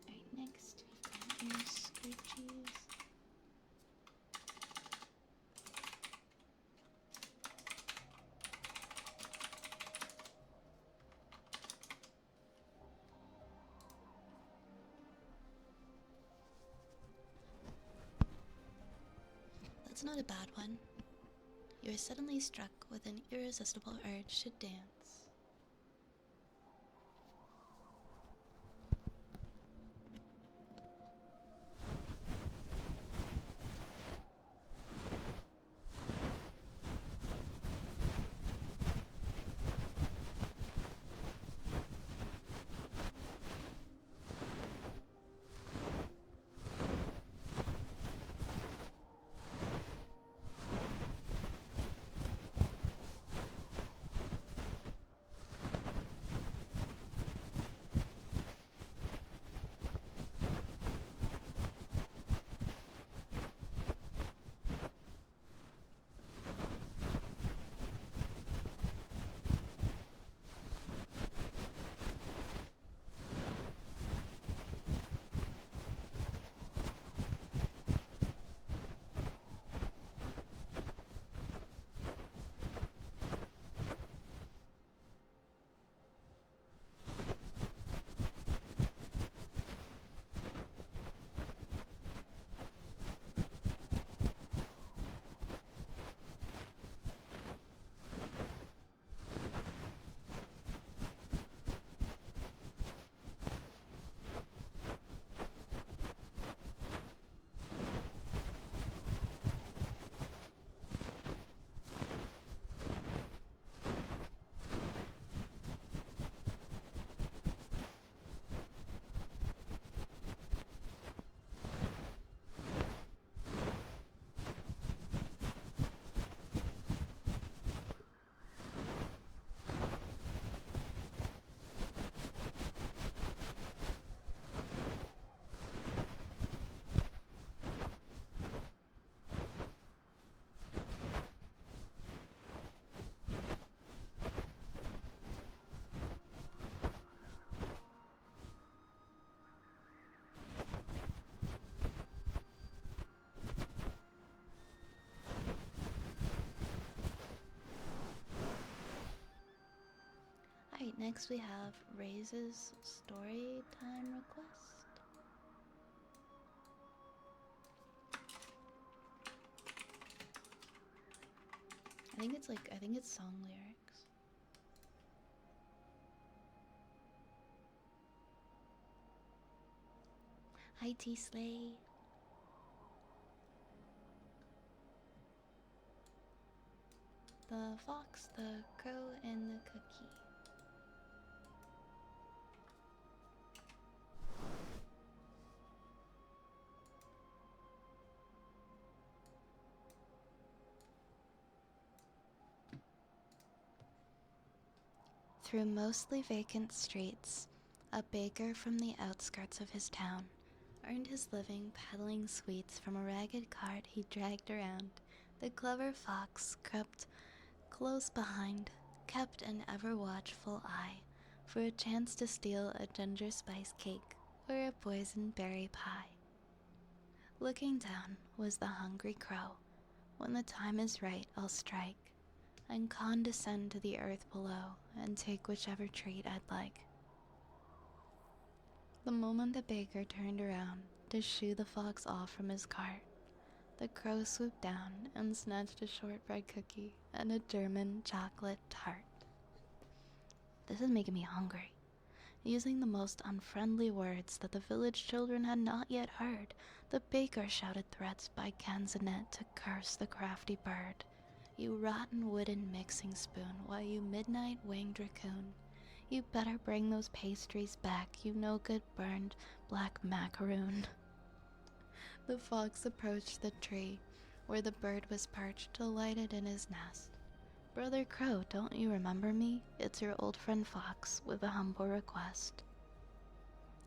Alright, next we've got your screechies. That's not a bad one. You are suddenly struck with an irresistible urge to dance. Alright, next we have Raise's story time request. I think it's song lyrics. Hi T Slay. The fox, the crow, and the cookie. Through mostly vacant streets, a baker from the outskirts of his town earned his living peddling sweets from a ragged cart he dragged around. The clever fox crept close behind, kept an ever-watchful eye for a chance to steal a ginger spice cake or a poison berry pie. Looking down was the hungry crow. When the time is right, I'll strike and condescend to the earth below and take whichever treat I'd like. The moment the baker turned around to shoo the fox off from his cart, the crow swooped down and snatched a shortbread cookie and a German chocolate tart. This is making me hungry. Using the most unfriendly words that the village children had not yet heard, the baker shouted threats by Canzonet to curse the crafty bird. You rotten wooden mixing spoon, why you midnight winged raccoon. You better bring those pastries back, you no good burned black macaroon. The fox approached the tree where the bird was perched, delighted in his nest. Brother Crow, don't you remember me? It's your old friend Fox with a humble request.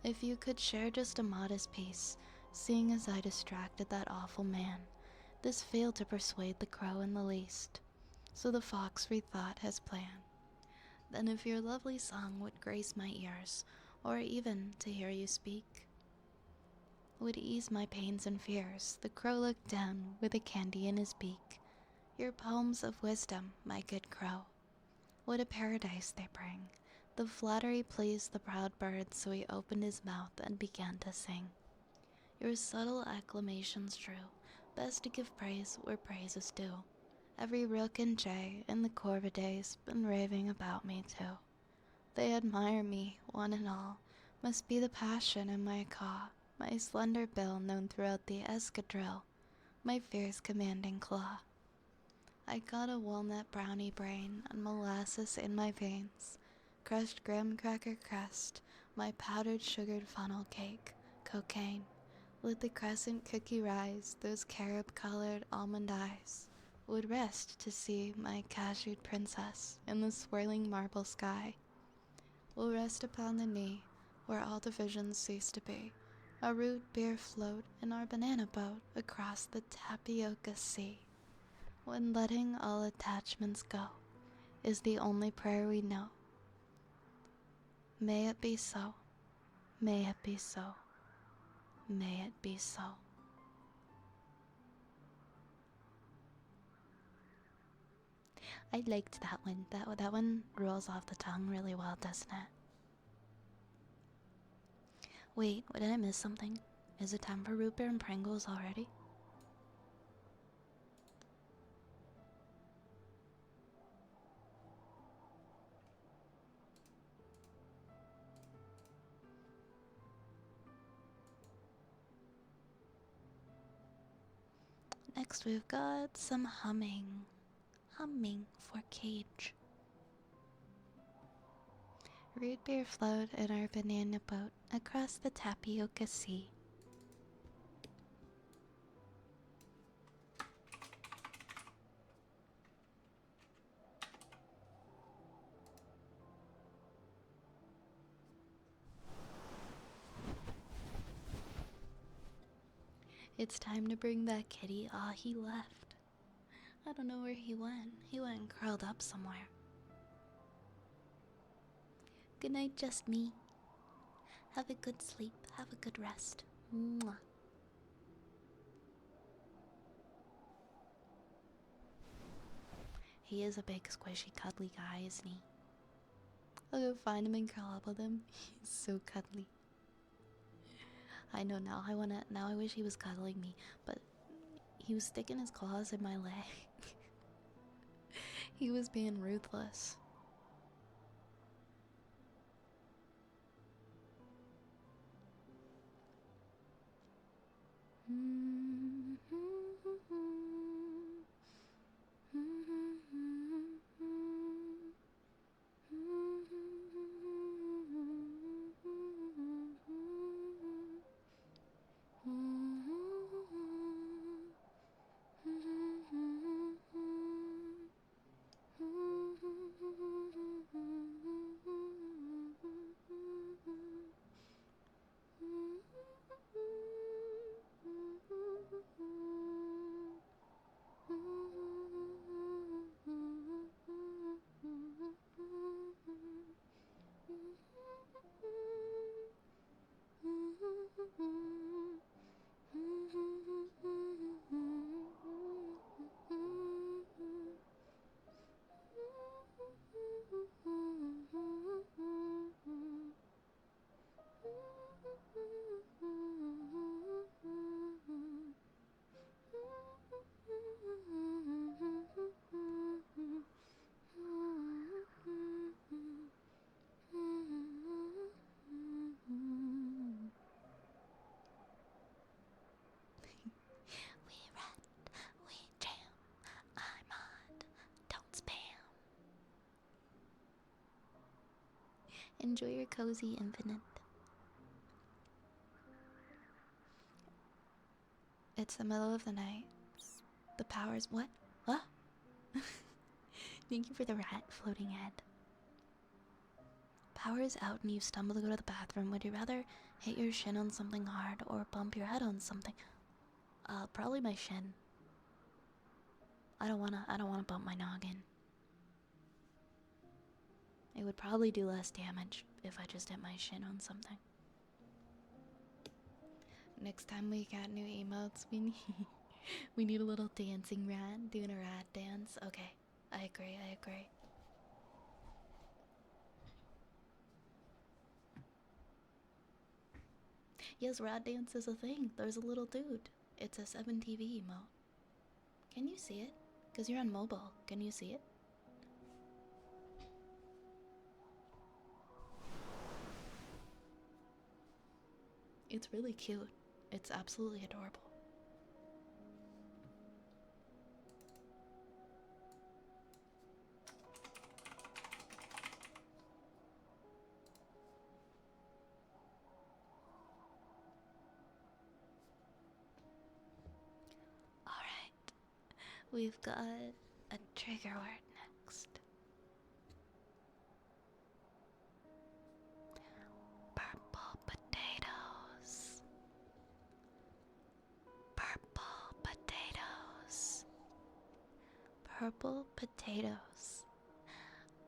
If you could share just a modest piece, seeing as I distracted that awful man. This failed to persuade the crow in the least, so the fox rethought his plan. Then if your lovely song would grace my ears, or even to hear you speak, would ease my pains and fears, the crow looked down with a candy in his beak. Your poems of wisdom, my good crow, what a paradise they bring. The flattery pleased the proud bird, so he opened his mouth and began to sing. Your subtle acclamations true, best to give praise where praise is due. Every rook and jay in the corviday's been raving about me too. They admire me, one and all, must be the passion in my caw, my slender bill known throughout the escadrille, my fierce commanding claw. I got a walnut brownie brain and molasses in my veins, crushed graham cracker crust, my powdered sugared funnel cake, cocaine. Let the crescent cookie rise, those carob-colored almond eyes would rest to see my cashewed princess in the swirling marble sky. Will rest upon the knee where all divisions cease to be, a root beer float in our banana boat across the tapioca sea. When letting all attachments go is the only prayer we know. May it be so, may it be so, may it be so. I liked that one. That one rolls off the tongue really well, doesn't it? Wait, did I miss something? Is it time for root beer and Pringles already? Next we've got some humming. Humming for Cage. Root beer float in our banana boat across the tapioca sea. It's time to bring back Kitty. Ah, he left. I don't know where he went. He went and curled up somewhere. Good night, just me. Have a good sleep. Have a good rest. Mwah. He is a big, squishy, cuddly guy, isn't he? I'll go find him and curl up with him. He's so cuddly. I know now. Now I wish he was cuddling me, but he was sticking his claws in my leg. He was being ruthless. Enjoy your cozy infinite. It's the middle of the night. The power's what? What? Thank you for the rat floating head. Power is out and you stumble to go to the bathroom. Would you rather hit your shin on something hard or bump your head on something? Probably my shin. I don't wanna bump my noggin. It would probably do less damage if I just hit my shin on something. Next time we got new emotes, we need a little dancing rat, doing a rat dance. Okay, I agree. Yes, rat dance is a thing. There's a little dude. It's a 7TV emote. Can you see it? Because you're on mobile. Can you see it? It's really cute. It's absolutely adorable. Alright. We've got a trigger word next. Purple potatoes. Purple potatoes. Purple potatoes.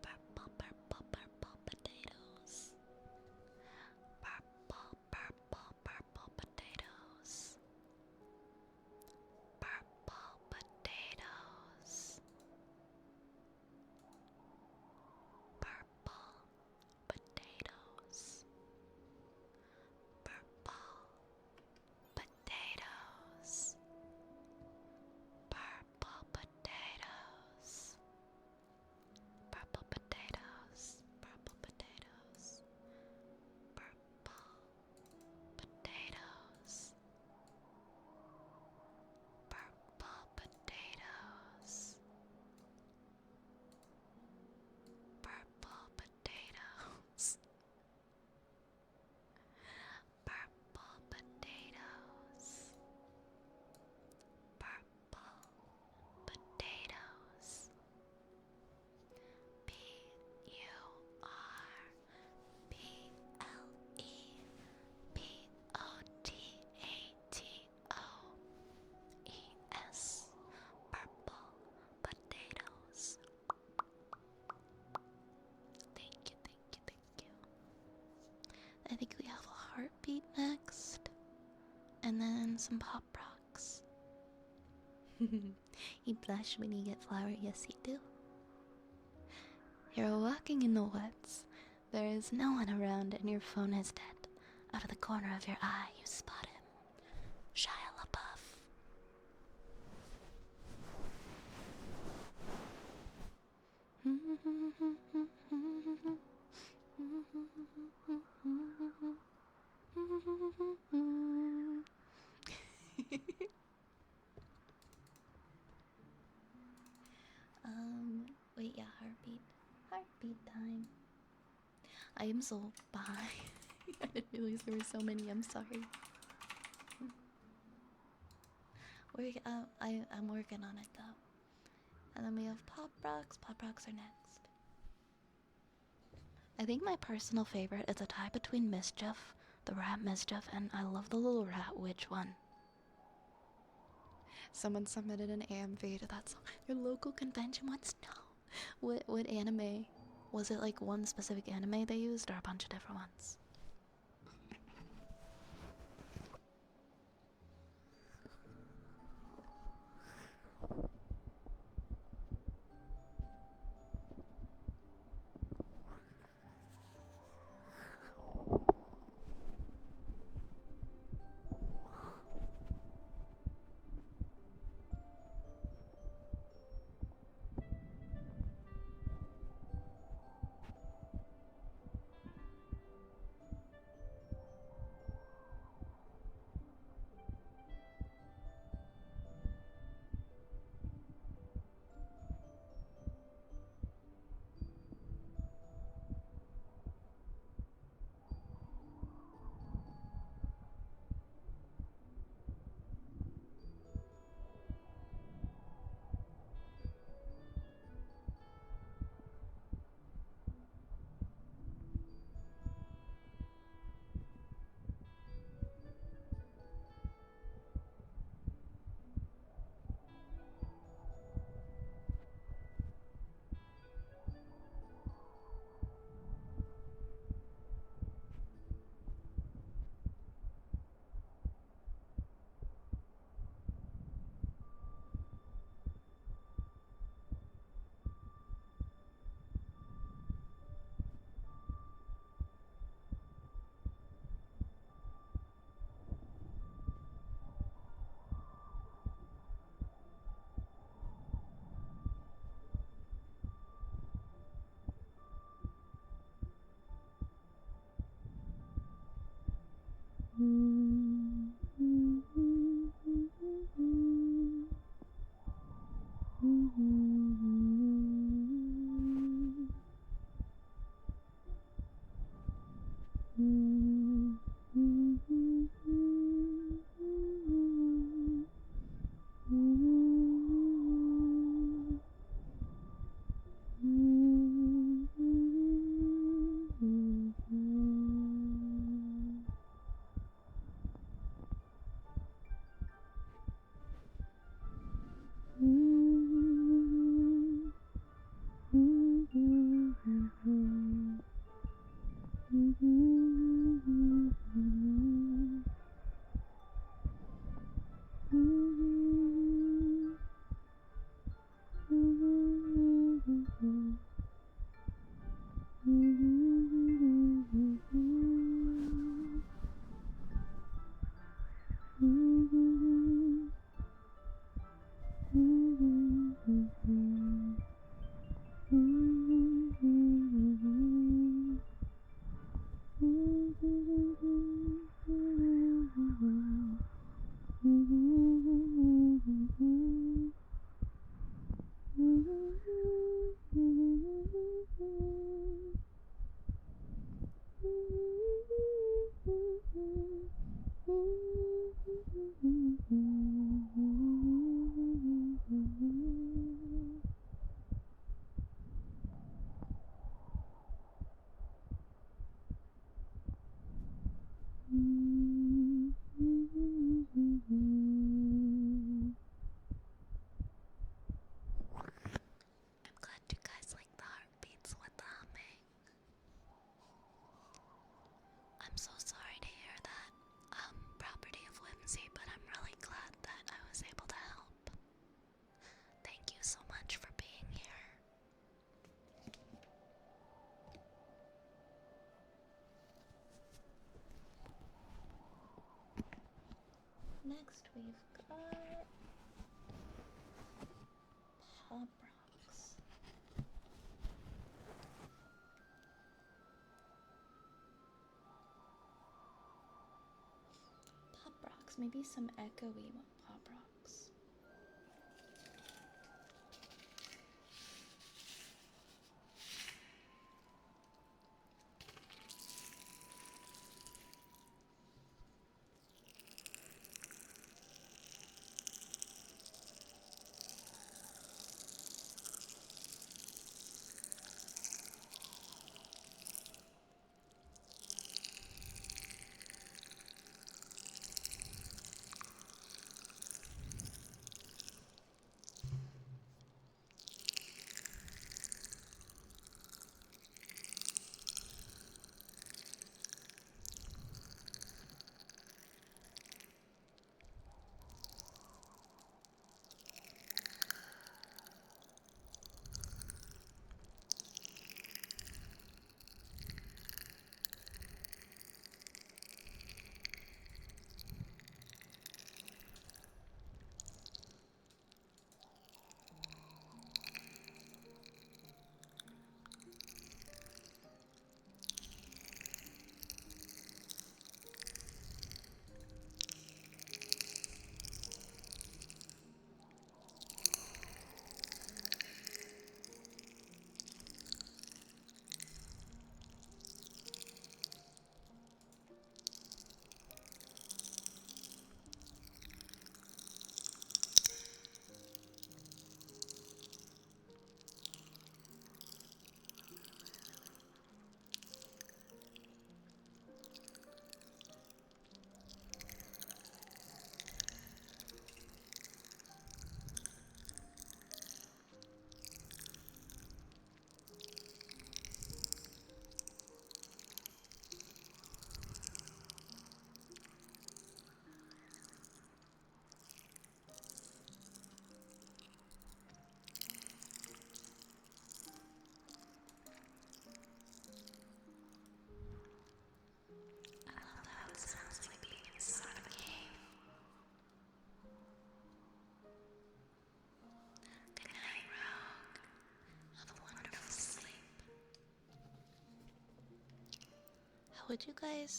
Purple potatoes. Purple potatoes. Purple potatoes. Purple potatoes. Purple potatoes. Purple potatoes. Purple potatoes. Purple potatoes. Purple potatoes. Purple potatoes. Purple potatoes. Purple potatoes. Purple potatoes. PURPLEPOTATOES. Purple potatoes. Thank you. I think we have a heartbeat next. And then some pop rocks. You blush when you get flower, yes you do. You're walking in the woods. There is no one around and your phone is dead. Out of the corner of your eye you spot him. Shia LaBeouf. Wait, yeah, heartbeat time. I am so behind. I didn't realize there were so many. I'm sorry. I'm working on it though. And then we have pop rocks. Pop rocks are next. I think my personal favorite is a tie between Mischief, the rat Mischief, and I love the little rat witch one. Someone submitted an AMV to that song. Your local convention ones? No. What anime? Was it like one specific anime they used or a bunch of different ones? Next we've got Pop Rocks. Pop Rocks, maybe some echoey Pop Rocks.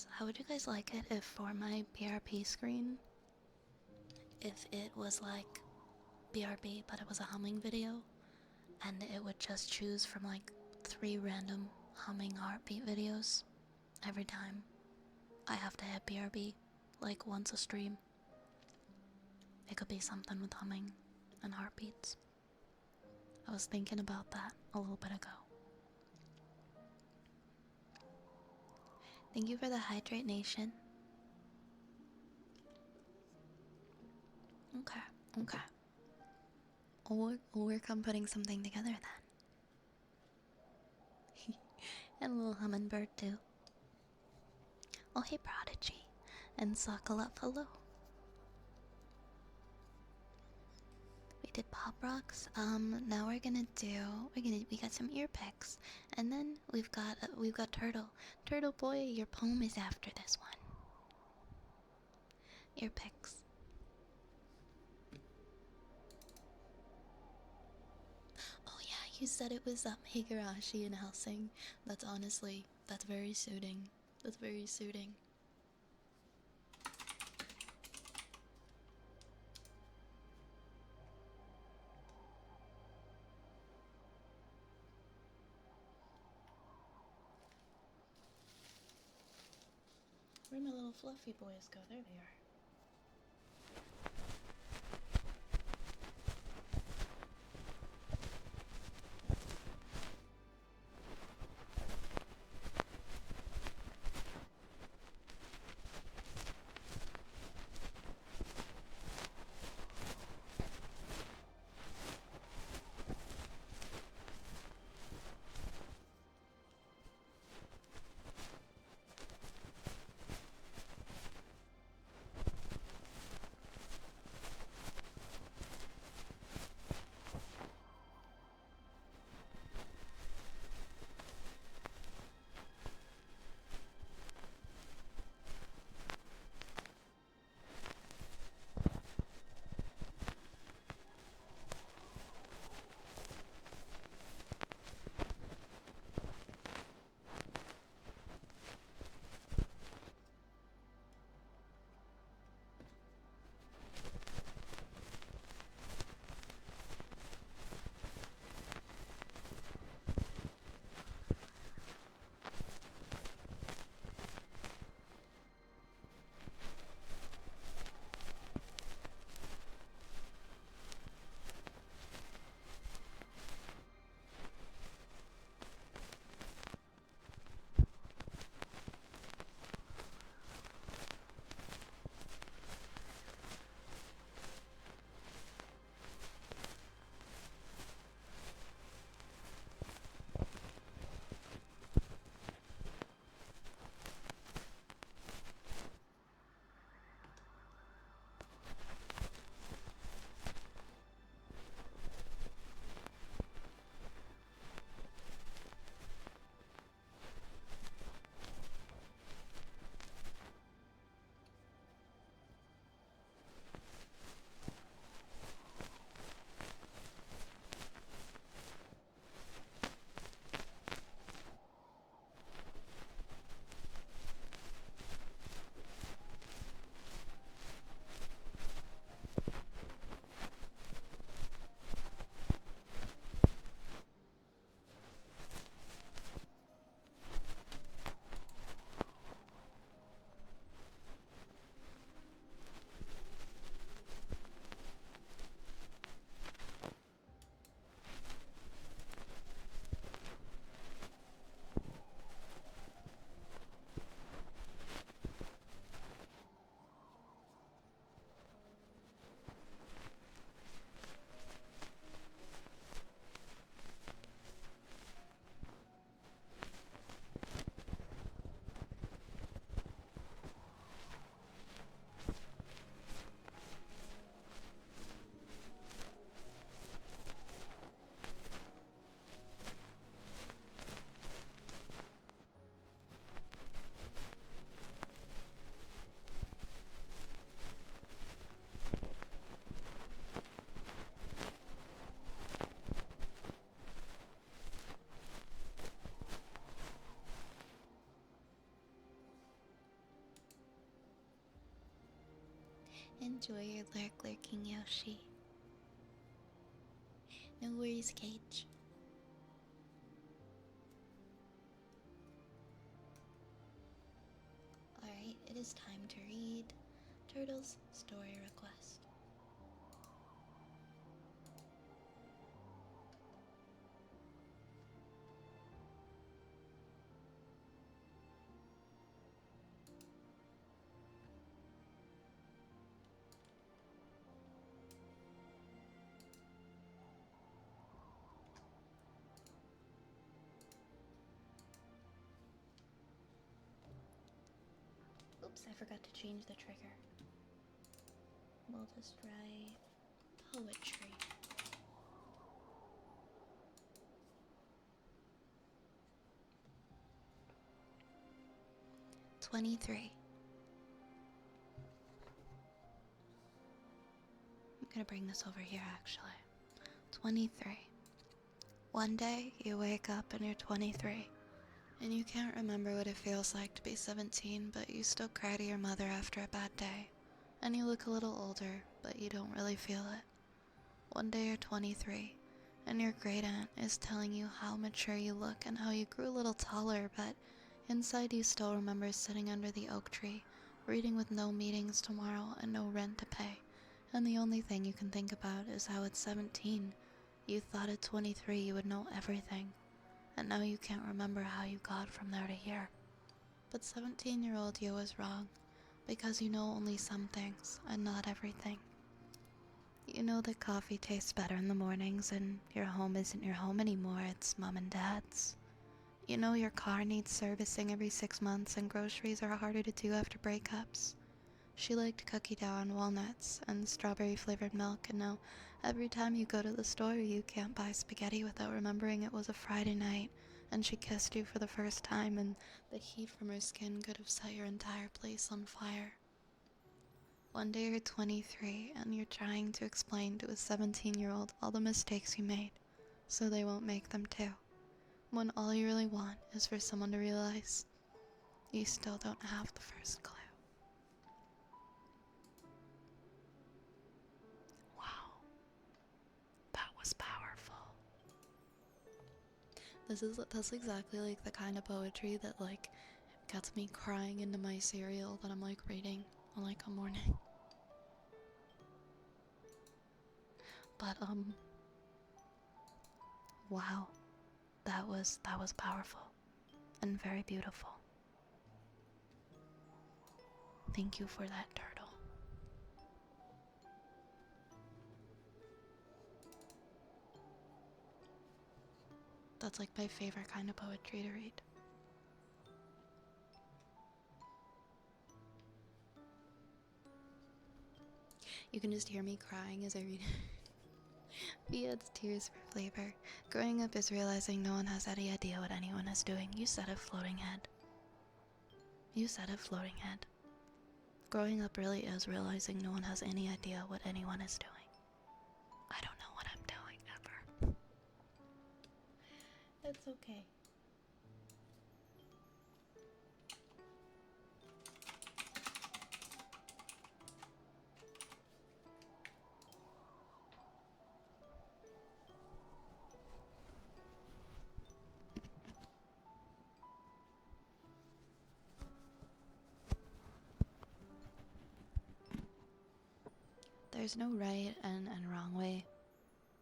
How would you guys like it if for my BRP screen, if it was like BRB but it was a humming video and it would just choose from like 3 random humming heartbeat videos every time I have to hit BRB, like once a stream? It could be something with humming and heartbeats. I was thinking about that a little bit ago. Thank you for the Hydrate Nation. Okay, okay. We'll work on putting something together then. And a little hummingbird too. Oh hey Prodigy. And Sokolop, hello. We did Pop Rocks. Now we got some ear picks. And then we've got Turtle. Turtle boy, your poem is after this one. Ear picks. Oh yeah, you said it was Higurashi and Helsing. That's very suiting. That's very suiting. Where'd my little fluffy boys go? There they are. Enjoy your lurking, Yoshi. No worries, Cage. Alright, it is time to read Turtle's story request. Oops, I forgot to change the trigger. We'll just write poetry. "23. I'm gonna bring this over here actually. 23. One day you wake up and you're 23. And you can't remember what it feels like to be 17, but you still cry to your mother after a bad day. And you look a little older, but you don't really feel it. One day you're 23, and your great aunt is telling you how mature you look and how you grew a little taller, but inside you still remember sitting under the oak tree, reading with no meetings tomorrow and no rent to pay. And the only thing you can think about is how at 17, you thought at 23 you would know everything. And now you can't remember how you got from there to here. But 17-year-old you was wrong, because you know only some things and not everything. You know that coffee tastes better in the mornings and your home isn't your home anymore, it's mom and dad's. You know your car needs servicing every 6 months and groceries are harder to do after breakups. She liked cookie dough and walnuts and strawberry flavored milk, and now every time you go to the store you can't buy spaghetti without remembering it was a Friday night and she kissed you for the first time and the heat from her skin could have set your entire place on fire. One day you're 23 and you're trying to explain to a 17-year-old all the mistakes you made so they won't make them too, when all you really want is for someone to realize you still don't have the first clue. That was powerful. That's exactly like the kind of poetry that like gets me crying into my cereal that I'm like reading on like a morning. But wow. That was powerful and very beautiful. Thank you for that, turtle. That's like my favorite kind of poetry to read. You can just hear me crying as I read. Fiat's tears for flavor. Growing up is realizing no one has any idea what anyone is doing. You said it, floating head. You said it, floating head. Growing up really is realizing no one has any idea what anyone is doing. I don't know what I'm doing, ever. It's okay. There's no right and wrong way,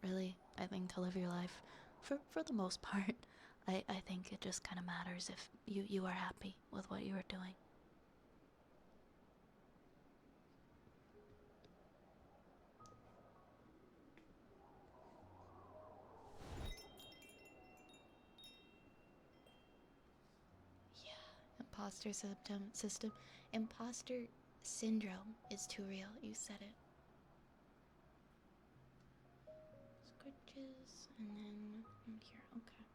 really, I think, to live your life. For the most part, I think it just kind of matters if you are happy with what you are doing. Yeah, imposter syndrome is too real. You said it. Scratches, and then in here, okay.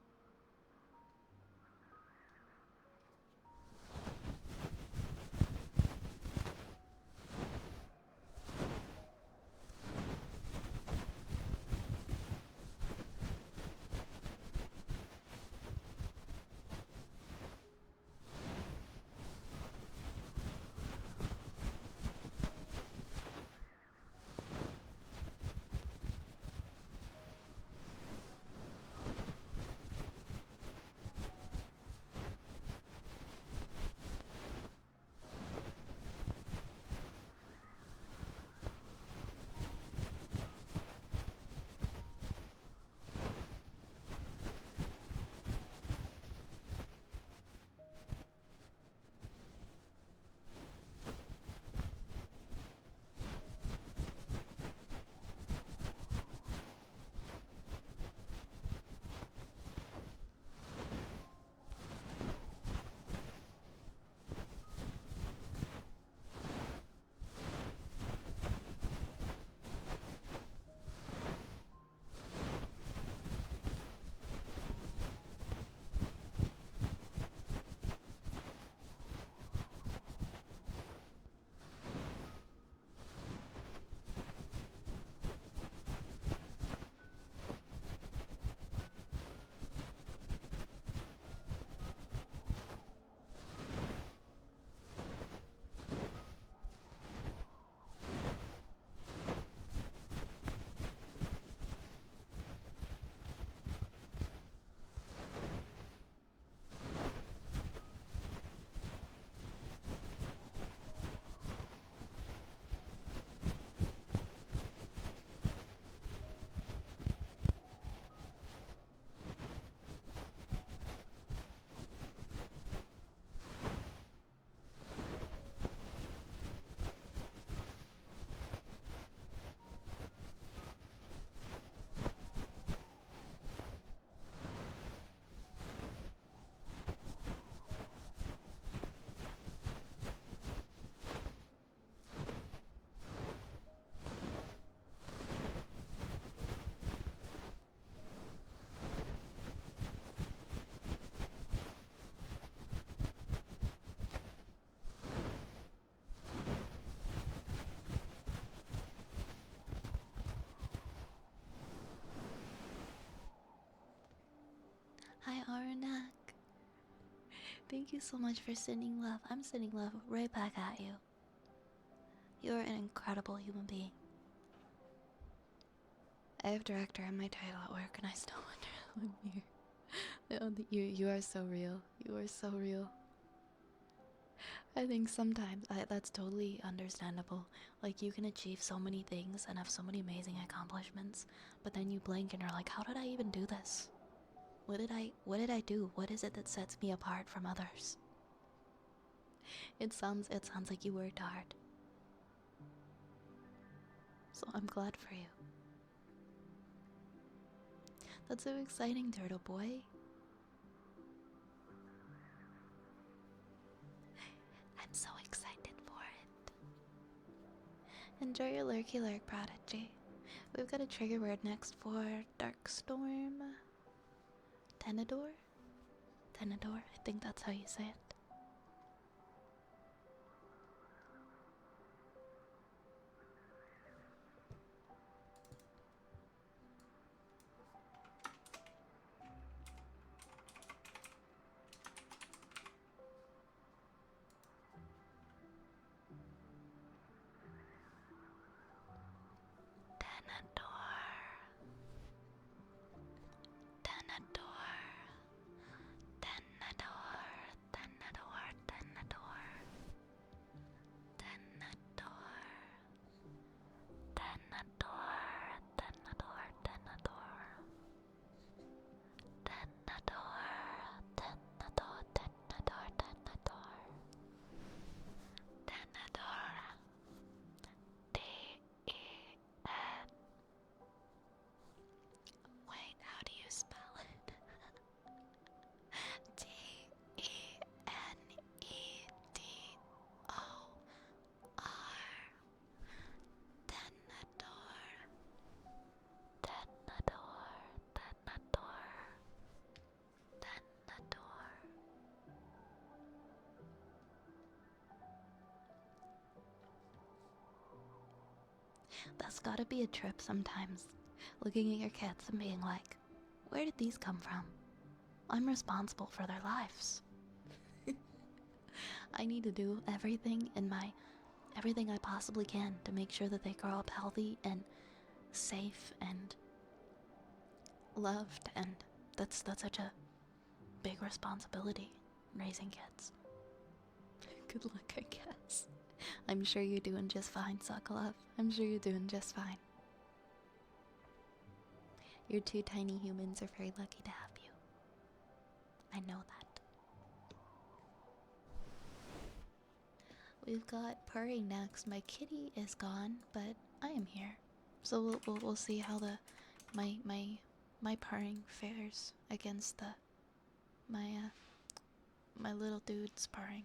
Thank you so much for sending love. I'm sending love right back at you. You're an incredible human being. I have director in my title at work, and I still wonder how I'm here. You are so real. You are so real. I think sometimes that's totally understandable. Like, you can achieve so many things and have so many amazing accomplishments, but then you blink and you're like, how did I even do this? What did I do? What is it that sets me apart from others? It sounds like you worked hard. So I'm glad for you. That's so exciting, Turtle Boy. I'm so excited for it. Enjoy your lurky lurk, Prodigy. We've got a trigger word next for Darkstorm. Tenador? Tenador, I think that's how you say it. Wait, how do you spell it? Tenedor. That's gotta be a trip sometimes. Looking at your kids and being like, where did these come from? I'm responsible for their lives. I need to do everything I possibly can to make sure that they grow up healthy and safe and loved, and that's such a big responsibility, raising kids. Good luck, I guess. I'm sure you're doing just fine, Sokolov. I'm sure you're doing just fine. Your two tiny humans are very lucky to have you. I know that. We've got purring next. My kitty is gone, but I am here. So we'll see how my purring fares against my little dude's purring.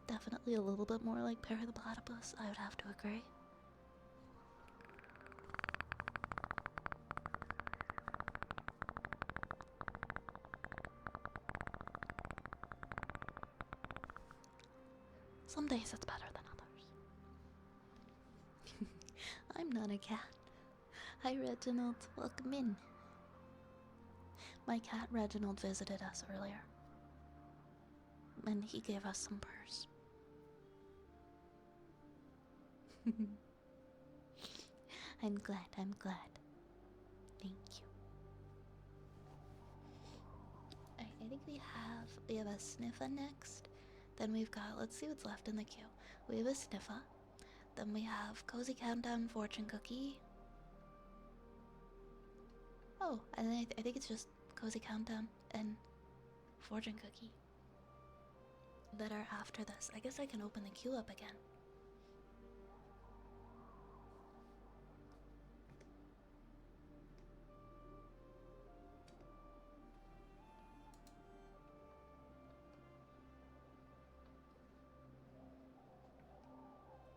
Definitely a little bit more like Perry the Platypus, I would have to agree. Some days it's better than others. I'm not a cat. Hi Reginald, welcome in. My cat Reginald visited us earlier, and he gave us some purrs. I'm glad, I'm glad. Thank you. I think we have a sniffer next. Then we've got, let's see what's left in the queue. We have a sniffer. Then we have Cozy Countdown Fortune Cookie. Oh, and then I think it's just Cozy Countdown and Fortune Cookie that are after this. I guess I can open the queue up again.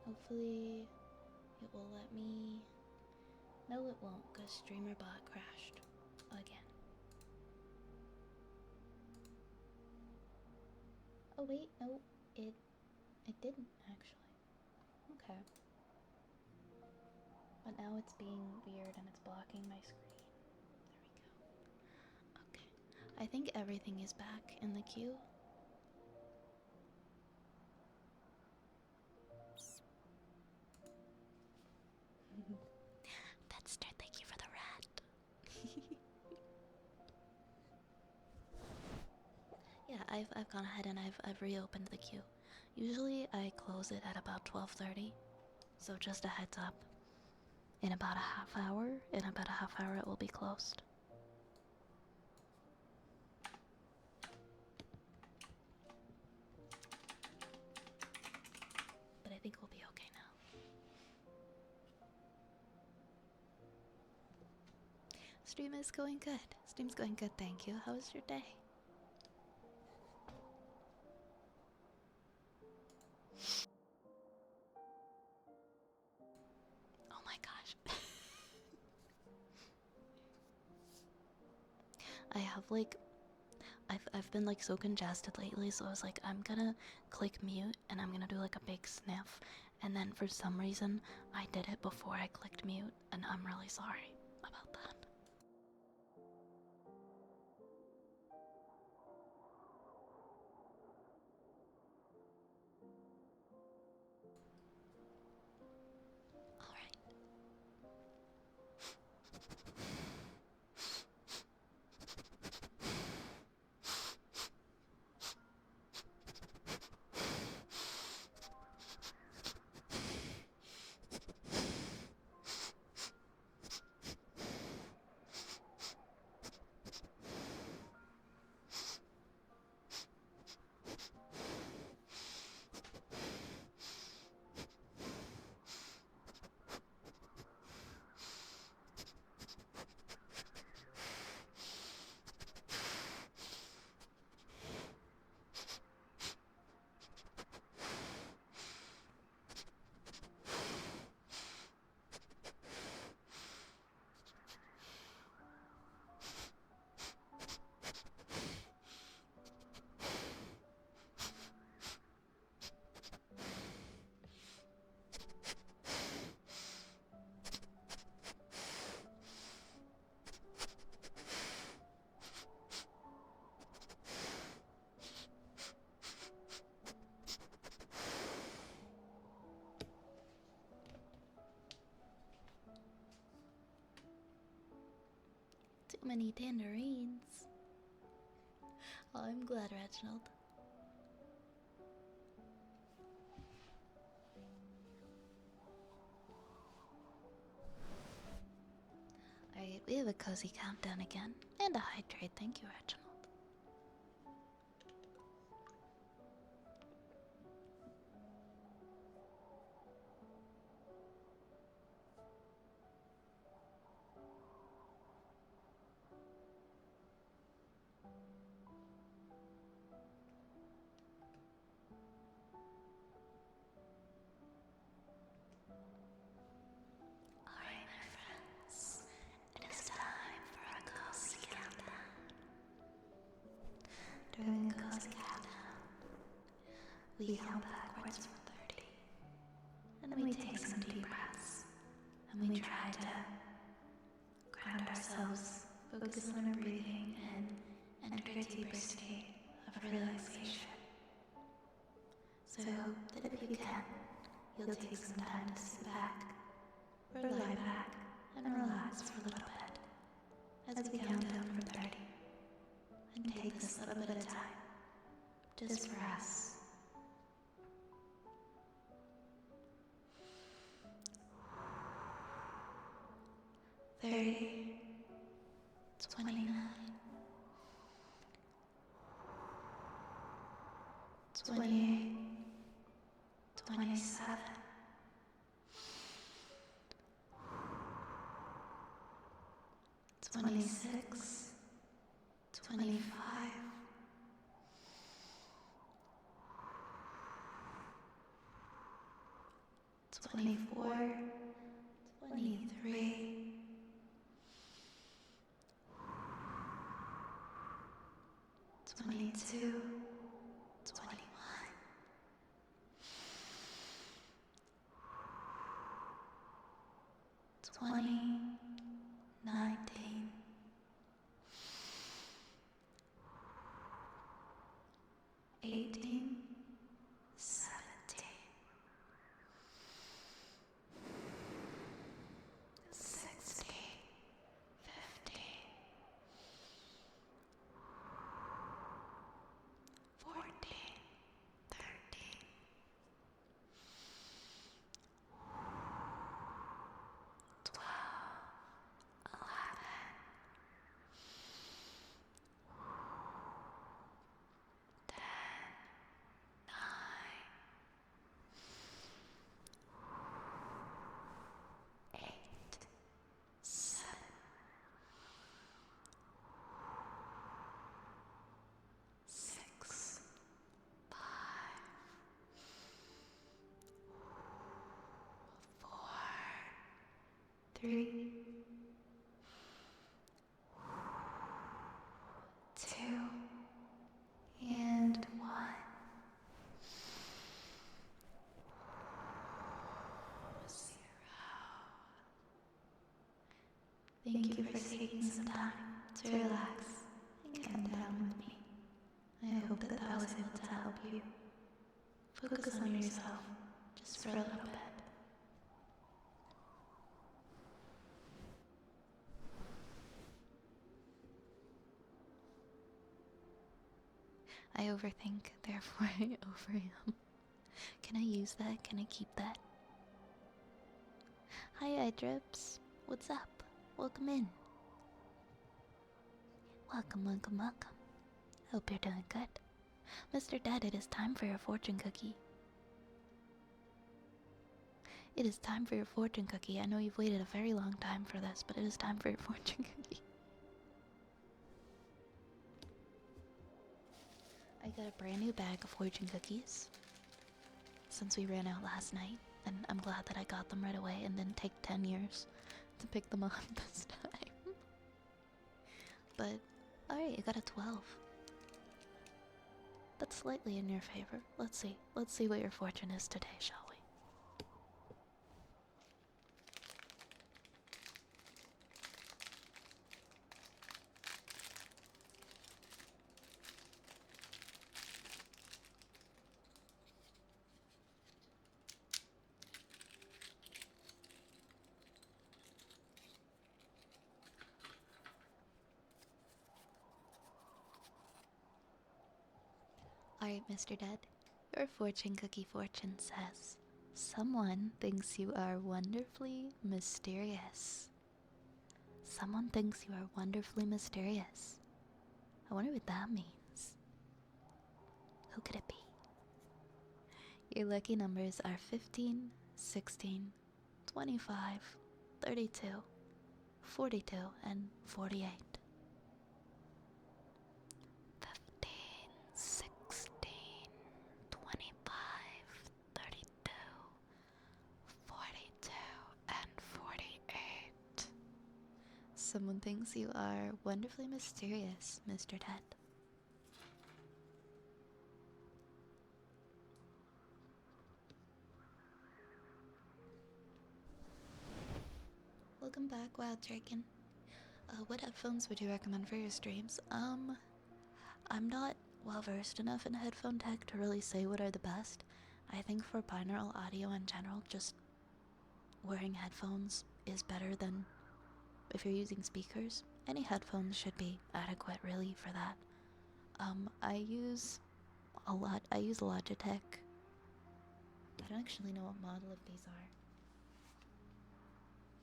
Hopefully it will let me. No, it won't, because StreamerBot crashed again. Oh wait, no, it didn't actually. Okay. But now it's being weird and it's blocking my screen. There we go. Okay. I think everything is back in the queue. Petster, thank you for the rat. Yeah, I've gone ahead and I've reopened the queue. Usually I close it at about 12:30. So just a heads up. In about a half hour it will be closed. But I think we'll be okay now. Stream is going good. Stream's going good, thank you. How was your day? Oh my gosh. I have like I've been like so congested lately, so I was like, I'm gonna click mute and I'm gonna do like a big sniff, and then for some reason I did it before I clicked mute, and I'm really sorry about that. Alright. Too many tangerines. Oh, I'm glad, Reginald. Alright, we have a cozy countdown again. And a hydrate, thank you, Reginald. Alright, my friends, it is time for a cozy countdown. During a cozy countdown, we count backwards from 30, and then we take some deep breaths, and we try to ground ourselves, focus on our breathing, and enter a deeper state of relaxation. So I hope that if you can, you'll take some time to sit back, or lie back, and relax for a little bit as we count down from 30. And take this little bit of time just for us. 30, 29, 28, 27, 26, 25, 24, 23, 22, 21, 20, 19, 18, 17, 16, 15, 14, 13, 12, 11, 10, 9, 8, 7, 6, 5, 4, 3, 2, and 1. Thank you for taking some time to relax and count down with me. I hope that was able to help you. Focus on yourself just for a little bit. I overthink, therefore I overam. Can I use that? Can I keep that? Hi, iDrips. What's up? Welcome in. Welcome, welcome, welcome. Hope you're doing good. Mr. Dad, it is time for your fortune cookie. It is time for your fortune cookie. I know you've waited a very long time for this, but it is time for your fortune cookie. I got a brand new bag of fortune cookies since we ran out last night, and I'm glad that I got them right away and didn't take 10 years to pick them up this time. But, alright, you got a 12. That's slightly in your favor. Let's see. Let's see what your fortune is today, shall we? Alright, Mr. Dead. Your fortune cookie fortune says, someone thinks you are wonderfully mysterious. Someone thinks you are wonderfully mysterious. I wonder what that means. Who could it be? Your lucky numbers are 15, 16, 25, 32, 42, and 48. 15, 16, 25, 32, 42, and 48. Someone thinks you are wonderfully mysterious, Mr. Ted. Welcome back, Wild Draken. What headphones would you recommend for your streams? I'm not well versed enough in headphone tech to really say what are the best. I think for binaural audio in general, just wearing headphones is better than if you're using speakers. Any headphones should be adequate, really, for that. I use Logitech. I don't actually know what model of these are.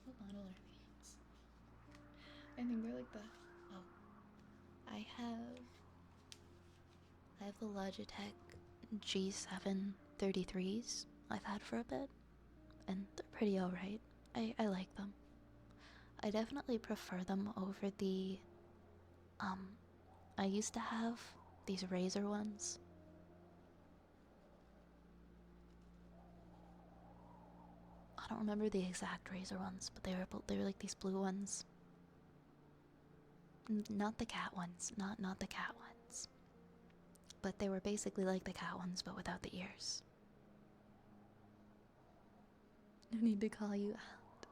What model are these? I think they're like the. Oh, I have the Logitech G7 33s I've had for a bit, and they're pretty alright. I like them. I definitely prefer them over the I used to have these Razer ones. I don't remember the exact Razer ones, but they were like these blue ones. Not the cat ones, not the cat ones. But they were basically like the cat ones, but without the ears. No need to call you out.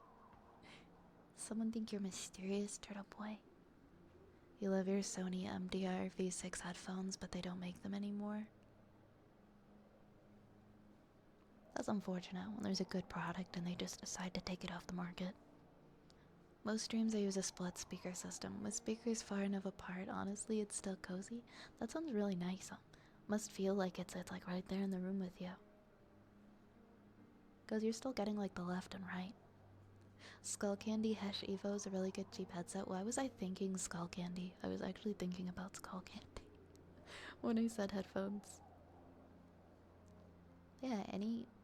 Someone think you're mysterious, turtle boy. You love your Sony MDR V6 headphones, but they don't make them anymore. That's unfortunate when there's a good product and they just decide to take it off the market. Most streams I use a split speaker system. With speakers far enough apart, honestly, it's still cozy. That sounds really nice. Must feel like it's like right there in the room with you. Because you're still getting like the left and right. Skull Candy Hesh Evo is a really good cheap headset. Why was I thinking Skull Candy? I was actually thinking about Skull Candy when I said headphones. Yeah,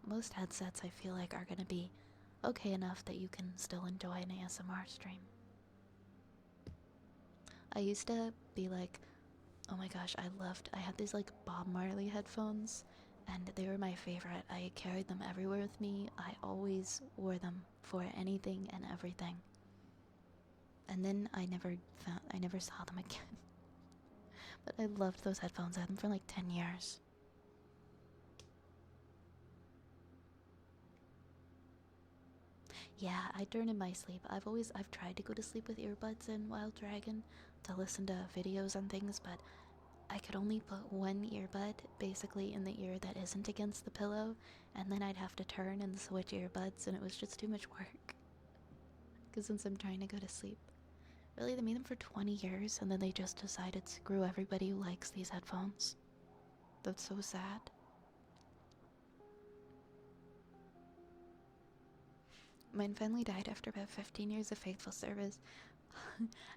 most headsets I feel like are gonna be okay enough that you can still enjoy an ASMR stream. I used to be like, oh my gosh, I had these like Bob Marley headphones, and they were my favorite. I carried them everywhere with me. I always wore them for anything and everything. And then I never saw them again. But I loved those headphones. I had them for like 10 years. Yeah, I turn in my sleep. I've tried to go to sleep with earbuds in Wild Dragon to listen to videos and things, but I could only put one earbud basically in the ear that isn't against the pillow, and then I'd have to turn and switch earbuds, and it was just too much work. Because since I'm trying to go to sleep. Really, they made them for 20 years, and then they just decided, screw everybody who likes these headphones. That's so sad. Mine finally died after about 15 years of faithful service.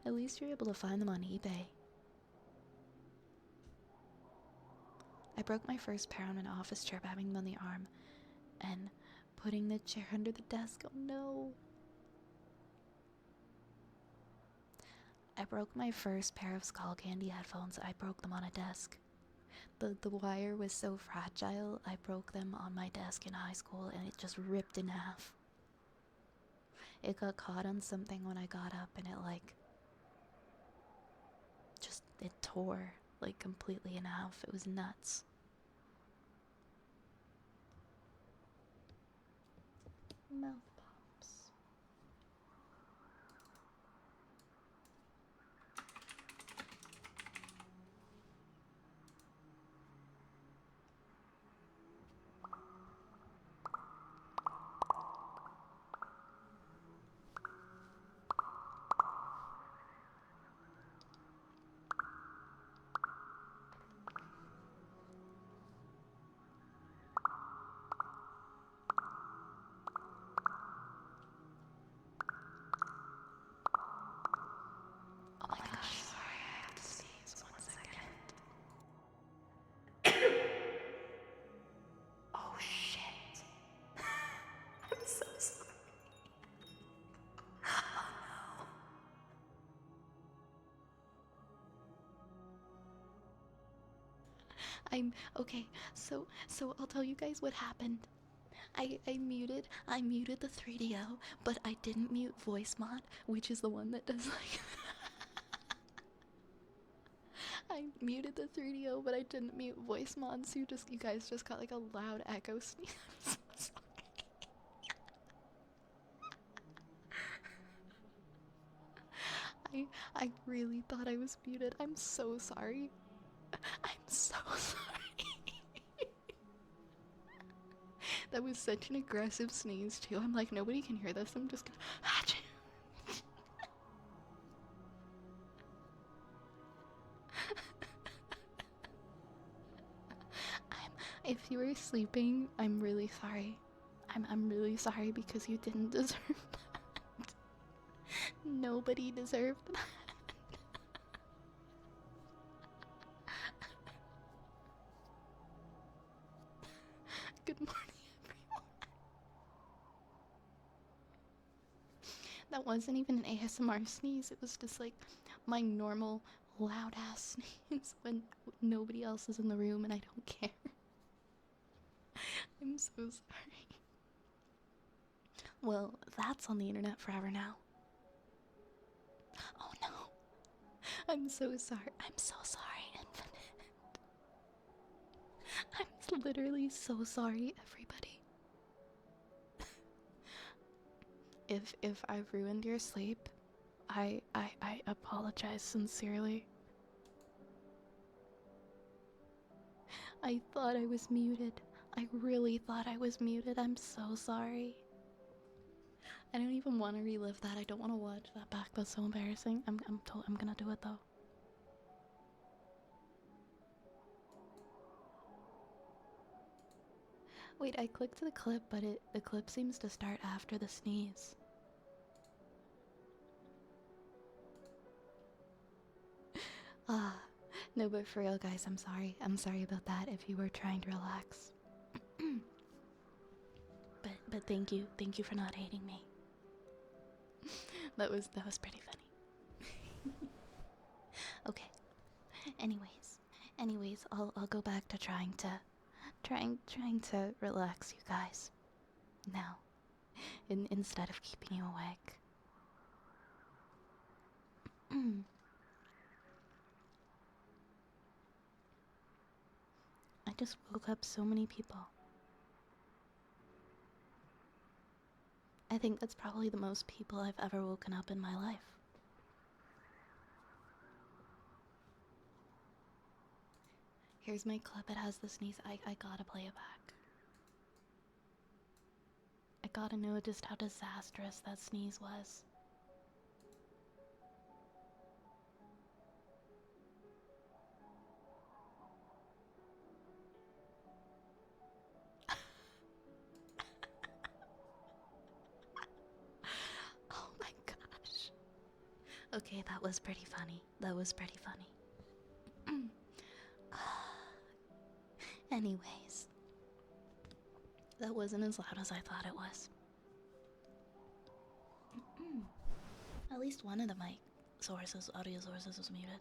At least you're able to find them on eBay. I broke my first pair on an office chair by having them on the arm and putting the chair under the desk. Oh no. I broke my first pair of Skull Candy headphones. I broke them on a desk. The wire was so fragile, I broke them on my desk in high school and it just ripped in half. It got caught on something when I got up and it tore like completely in half. It was nuts. Mouth pops. Oh my gosh, sorry, I have to sneeze 1 second. Oh shit. I'm so sorry. Oh no. I'm okay, so I'll tell you guys what happened. I muted the 3DO, but I didn't mute voice mod, which is the one that does like I muted the 3DO, but I didn't mute voice mod, so you guys just got like a loud echo sneeze. I'm so sorry. I really thought I was muted. I'm so sorry. I'm so sorry. That was such an aggressive sneeze too. I'm like, nobody can hear this. I'm just gonna if you were sleeping, I'm really sorry. I'm really sorry because you didn't deserve that. Nobody deserved that. Good morning, everyone. That wasn't even an ASMR sneeze. It was just like my normal loud ass sneeze when nobody else is in the room and I don't care. I'm so sorry. Well, that's on the internet forever now. Oh no. I'm so sorry. I'm so sorry, Infinite. I'm literally so sorry, everybody. If I've ruined your sleep, I apologize sincerely. I thought I was muted. I really thought I was muted. I'm so sorry. I don't even want to relive that. I don't want to watch that back. That's so embarrassing. I'm gonna do it though. Wait, I clicked the clip, but the clip seems to start after the sneeze. Ah, no, but for real, guys, I'm sorry. I'm sorry about that. If you were trying to relax, but thank you for not hating me. that was pretty funny. Okay. Anyways, I'll go back to trying to relax you guys now, instead of keeping you awake. I just woke up so many people. I think that's probably the most people I've ever woken up in my life. Here's my clip. It has the sneeze. I gotta play it back. I gotta know just how disastrous that sneeze was. Oh my gosh. Okay, that was pretty funny. That was pretty funny. Anyways, that wasn't as loud as I thought it was. At least one of the mic sources, audio sources, was muted.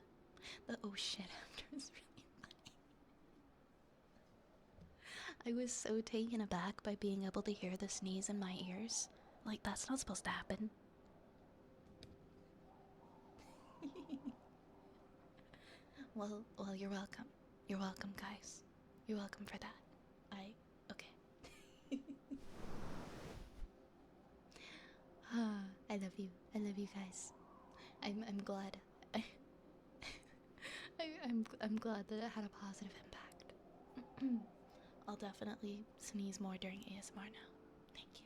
The oh shit after was really funny. I was so taken aback by being able to hear the sneeze in my ears. Like, that's not supposed to happen. Well, you're welcome. You're welcome, guys. You're welcome for that. Okay. I love you. I love you guys. I'm glad. I'm glad that it had a positive impact. I'll definitely sneeze more during ASMR now. Thank you.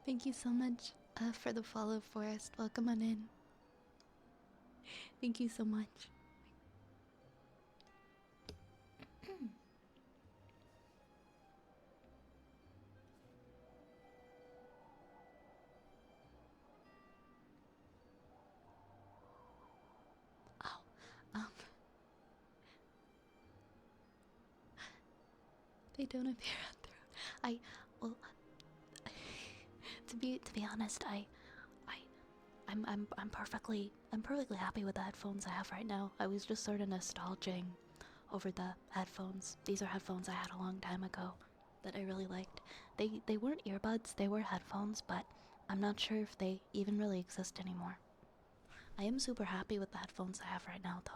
Thank you so much for the follow, Forest. Welcome on in. Thank you so much. Oh, um, they don't appear on through. Well, to be honest, I'm perfectly happy with the headphones I have right now. I was just sort of nostalging over the headphones. These are headphones I had a long time ago that I really liked. They weren't earbuds, they were headphones, but I'm not sure if they even really exist anymore. I am super happy with the headphones I have right now, though.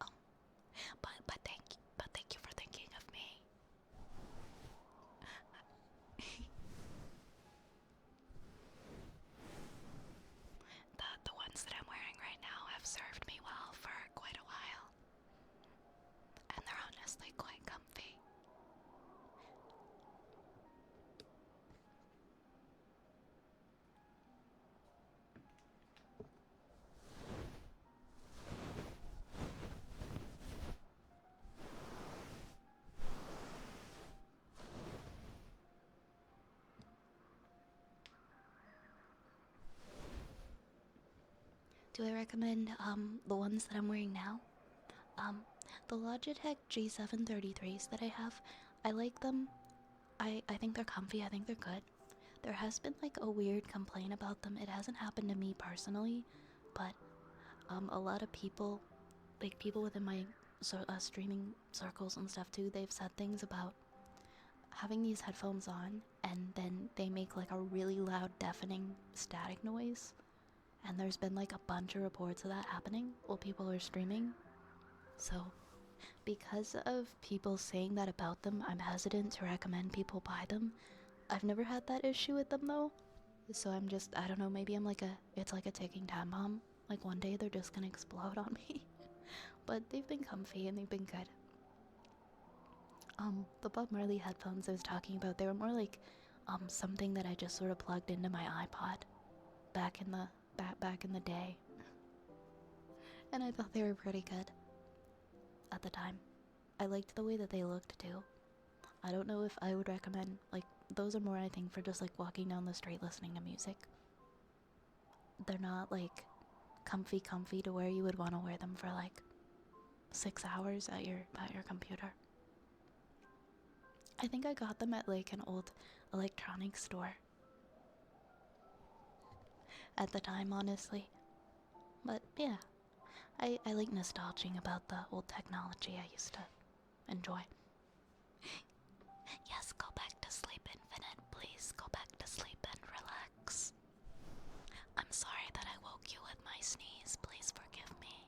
Oh, but thank you for thinking of me. The ones that I'm wearing right now have served me well for quite a while, and they're honestly quite comfy. Do I recommend the ones that I'm wearing now? The Logitech G733s that I have, I like them. I think they're comfy, I think they're good. There has been like a weird complaint about them. It hasn't happened to me personally, but a lot of people, like people within my streaming circles and stuff too, they've said things about having these headphones on and then they make like a really loud deafening static noise. And there's been like a bunch of reports of that happening while people are streaming. So because of people saying that about them, I'm hesitant to recommend people buy them. I've never had that issue with them though. So I'm just, I don't know, maybe it's like a ticking time bomb. Like one day they're just gonna explode on me. But they've been comfy and they've been good. The Bob Marley headphones I was talking about, they were more like, something that I just sort of plugged into my iPod back in the day. And I thought they were pretty good at the time. I liked the way that they looked too. I don't know if I would recommend, like, those are more I think for just like walking down the street listening to music. They're not like comfy to where you would want to wear them for like 6 hours at your computer. I think I got them at like an old electronics store at the time, honestly. But yeah, I like nostalging about the old technology I used to enjoy. Yes, go back to sleep, Infinite. Please go back to sleep and relax. I'm sorry that I woke you with my sneeze. Please forgive me.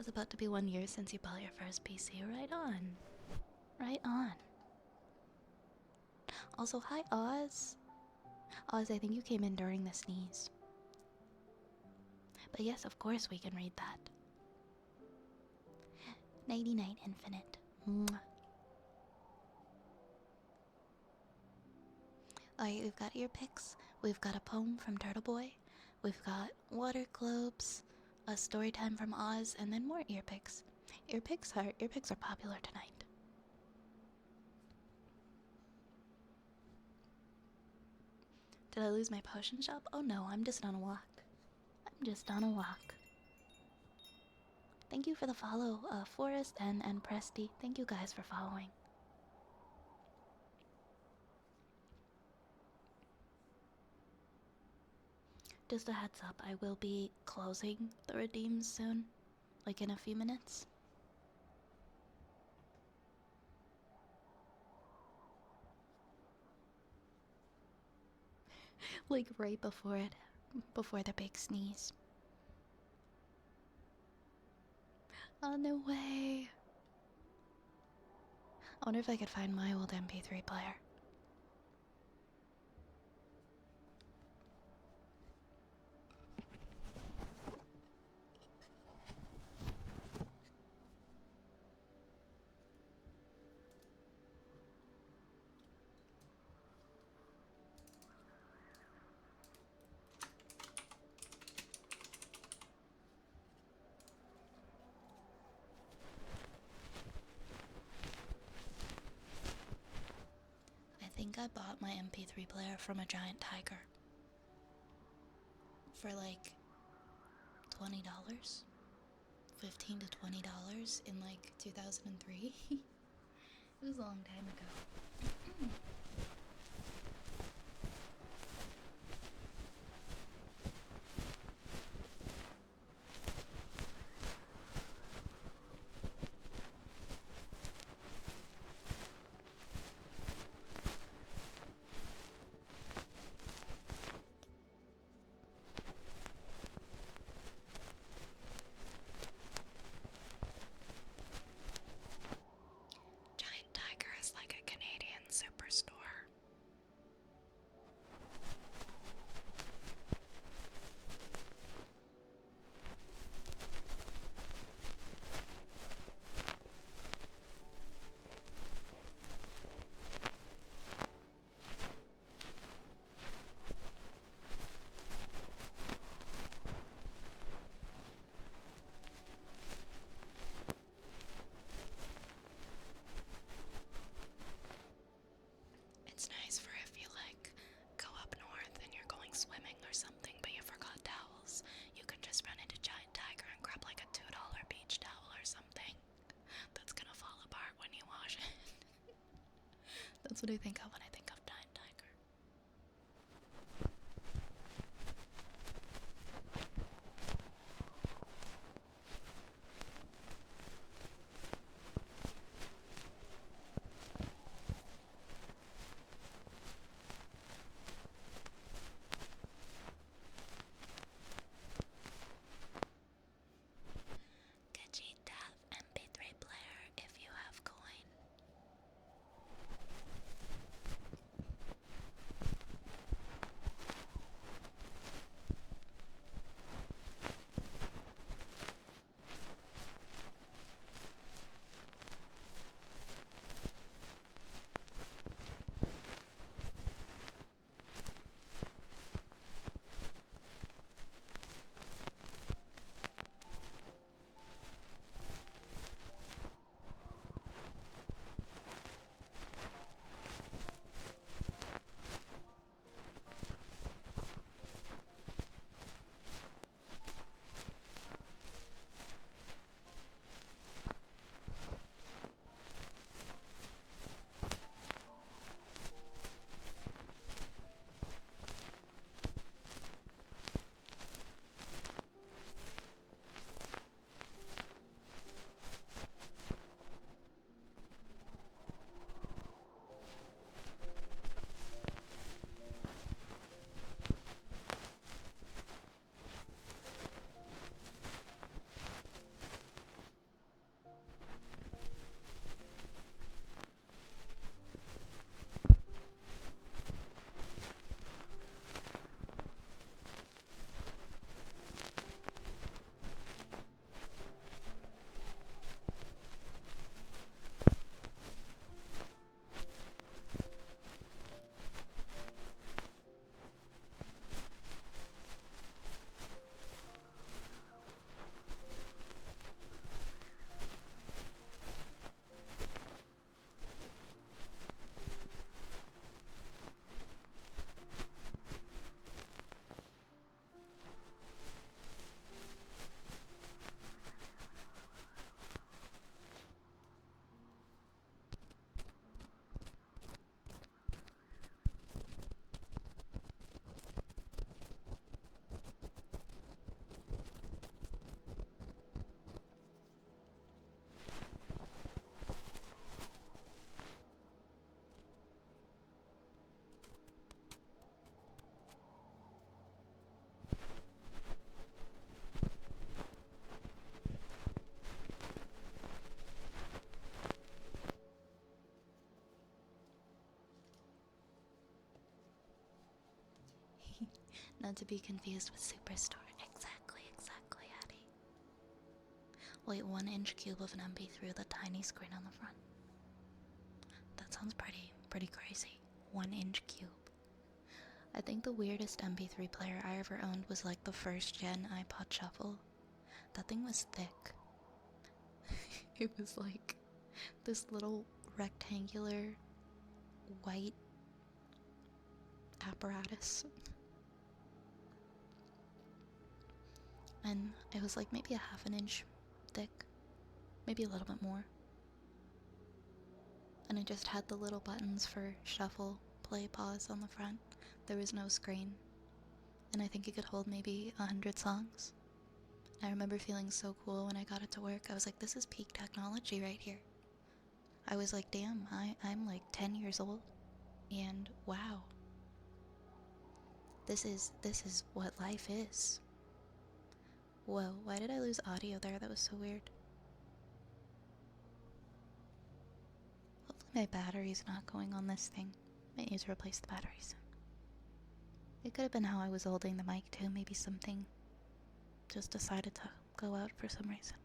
It's about to be 1 year since you bought your first PC. Right on. Right on. Also, hi, Oz. Oz, I think you came in during the sneeze. But yes, of course we can read that. Nighty night, Infinite. Mwah. Alright, we've got ear picks. We've got a poem from Turtle Boy. We've got water globes, a story time from Oz, and then more ear picks. Ear picks are popular tonight. Did I lose my potion shop? Oh no, I'm just on a walk. Thank you for the follow, Forrest and Presty. Thank you guys for following. Just a heads up, I will be closing the redeems soon, like in a few minutes. Like right before the big sneeze. Oh, no way. I wonder if I could find my old MP3 player. I bought my MP3 player from a giant tiger for like $20, $15 to $20 in like 2003. It was a long time ago. Giant Tiger is like a Canadian superstore. It's nice for if you like go up north and you're going swimming or something, but you forgot towels. You can just run into Giant Tiger and grab like a $2 beach towel or something that's gonna fall apart when you wash it. That's what I think of when I think of Giant Tiger. Kajitav MP3 player if you have coin. Not to be confused with Superstore. Exactly, Addie. Wait, 1-inch cube of an MP3 with a tiny screen on the front. That sounds pretty crazy. 1-inch cube. I think the weirdest MP3 player I ever owned was like the first gen iPod Shuffle. That thing was thick. It was like this little rectangular white apparatus. And it was like maybe a half an inch thick, maybe a little bit more. And it just had the little buttons for shuffle, play, pause on the front. There was no screen. And I think it could hold maybe 100 songs. I remember feeling so cool when I got it to work. I was like, this is peak technology right here. I was like, damn, I'm like 10 years old. And wow. This is what life is. Whoa, why did I lose audio there? That was so weird. Hopefully my battery's not going on this thing. Might need to replace the battery soon. It could have been how I was holding the mic too. Maybe something just decided to go out for some reason.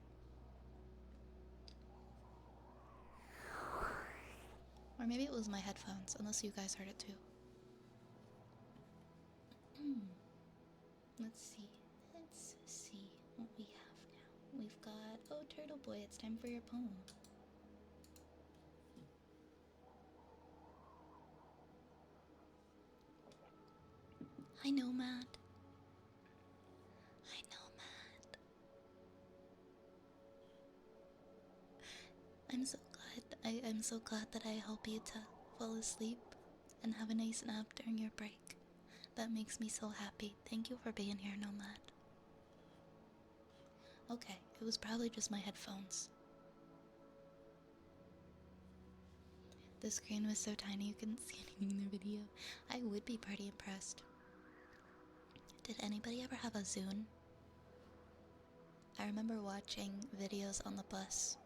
Or maybe it was my headphones, unless you guys heard it too. Let's see what we have now. We've got, oh Turtle Boy, it's time for your poem. Hi Nomad. I'm so glad that I help you to fall asleep and have a nice nap during your break. That makes me so happy. Thank you for being here, Nomad. Okay, it was probably just my headphones. The screen was so tiny you couldn't see anything in the video. I would be pretty impressed. Did anybody ever have a Zune? I remember watching videos on the bus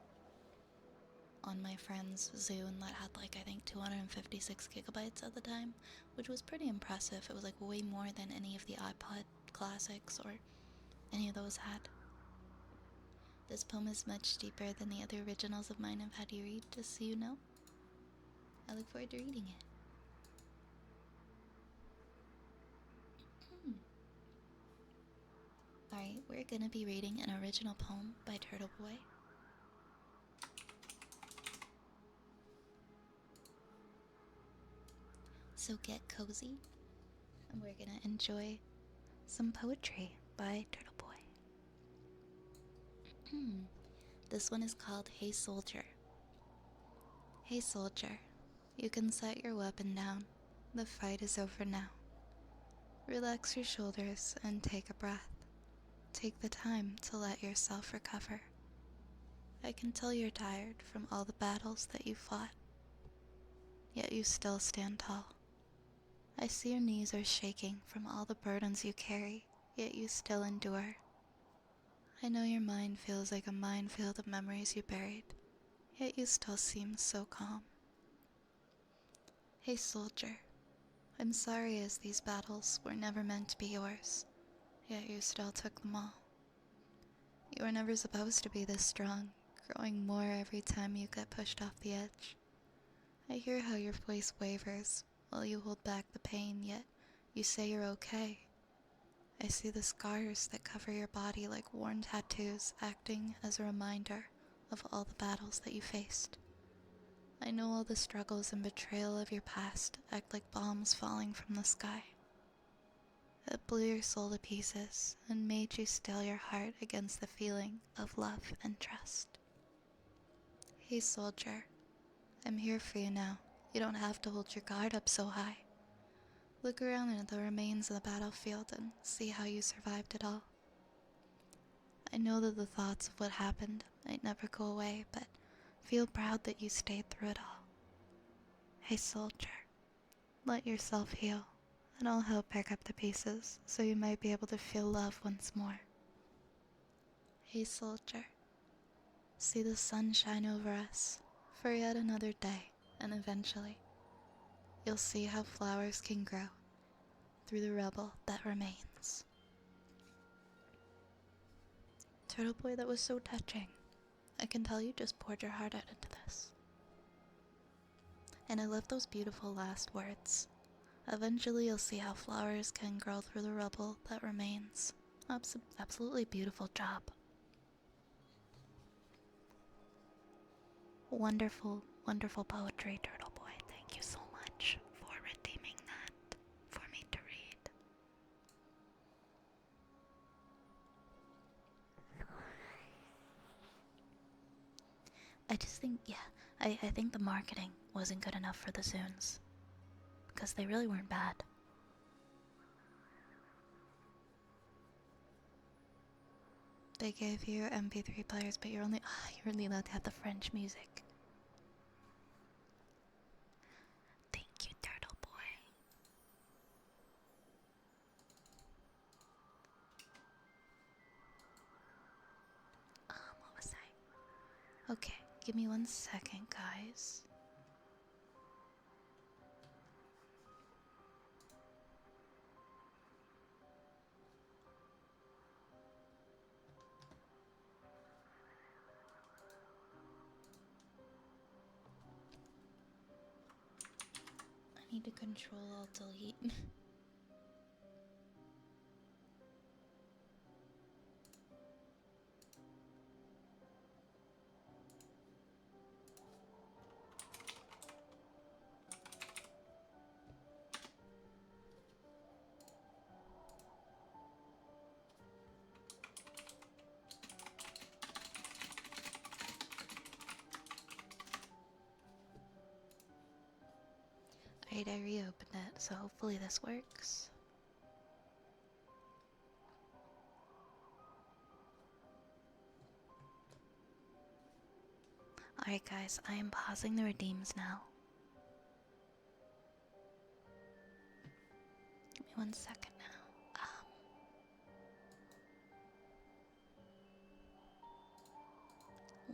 on my friend's Zune that had like I think 256 gigabytes at the time, which was pretty impressive. It was like way more than any of the iPod classics or any of those had. This poem is much deeper than the other originals of mine I've had you read, just so you know. I look forward to reading it. Alright, we're gonna be reading an original poem by Turtle Boy. So get cozy, and we're gonna enjoy some poetry by Turtle Boy. This one is called Hey Soldier. Hey soldier, you can set your weapon down. The fight is over now. Relax your shoulders and take a breath. Take the time to let yourself recover. I can tell you're tired from all the battles that you fought, yet you still stand tall. I see your knees are shaking from all the burdens you carry, yet you still endure. I know your mind feels like a minefield of memories you buried, yet you still seem so calm. Hey soldier, I'm sorry as these battles were never meant to be yours, yet you still took them all. You were never supposed to be this strong, growing more every time you get pushed off the edge. I hear how your voice wavers while you hold back the pain, yet you say you're okay. I see the scars that cover your body like worn tattoos, acting as a reminder of all the battles that you faced. I know all the struggles and betrayal of your past act like bombs falling from the sky. It blew your soul to pieces and made you still your heart against the feeling of love and trust. Hey soldier, I'm here for you now. You don't have to hold your guard up so high. Look around at the remains of the battlefield and see how you survived it all. I know that the thoughts of what happened might never go away, but feel proud that you stayed through it all. Hey soldier, let yourself heal, and I'll help pick up the pieces so you might be able to feel love once more. Hey soldier, see the sun shine over us for yet another day, and eventually you'll see how flowers can grow through the rubble that remains. Turtle Boy, that was so touching. I can tell you just poured your heart out into this. And I love those beautiful last words. Eventually you'll see how flowers can grow through the rubble that remains. Absolutely beautiful job. Wonderful, wonderful poetry, Turtle Boy. Thank you so much for redeeming that for I just think, yeah, I think the marketing wasn't good enough for the Zunes. Because they really weren't bad. They gave you MP3 players, but you're only allowed to have the French music. Thank you, Turtle Boy. What was I? Okay, give me 1 second, guys. I need to control alt delete. Alright, I reopened it, so hopefully this works. Alright guys, I am pausing the redeems now. Give me 1 second now.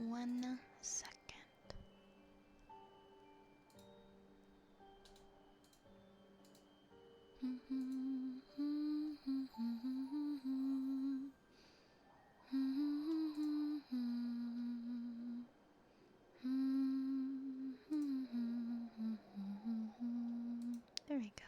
1 second. There we go.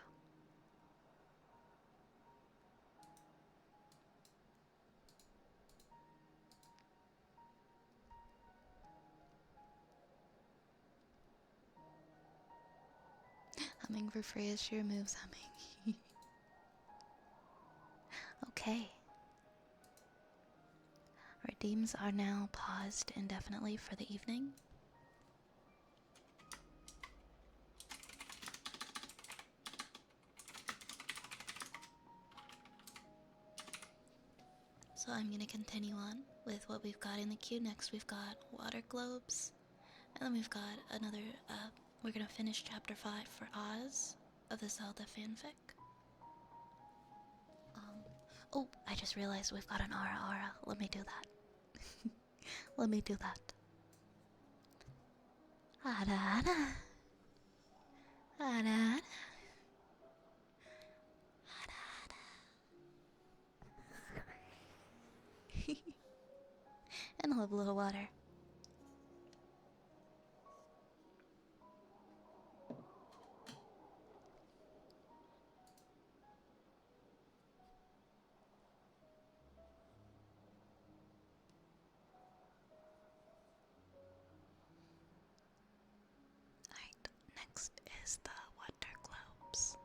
Humming for free as she removes humming. Okay. Redeems are now paused indefinitely for the evening. So I'm gonna continue on with what we've got in the queue. Next we've got water globes. And then we've got another, we're gonna finish chapter 5 for Oz of the Zelda fanfic. Oh, I just realized we've got an aura. Let me do that. Let me do that. Ara. And I'll have a little water. Alright, next is the water globes.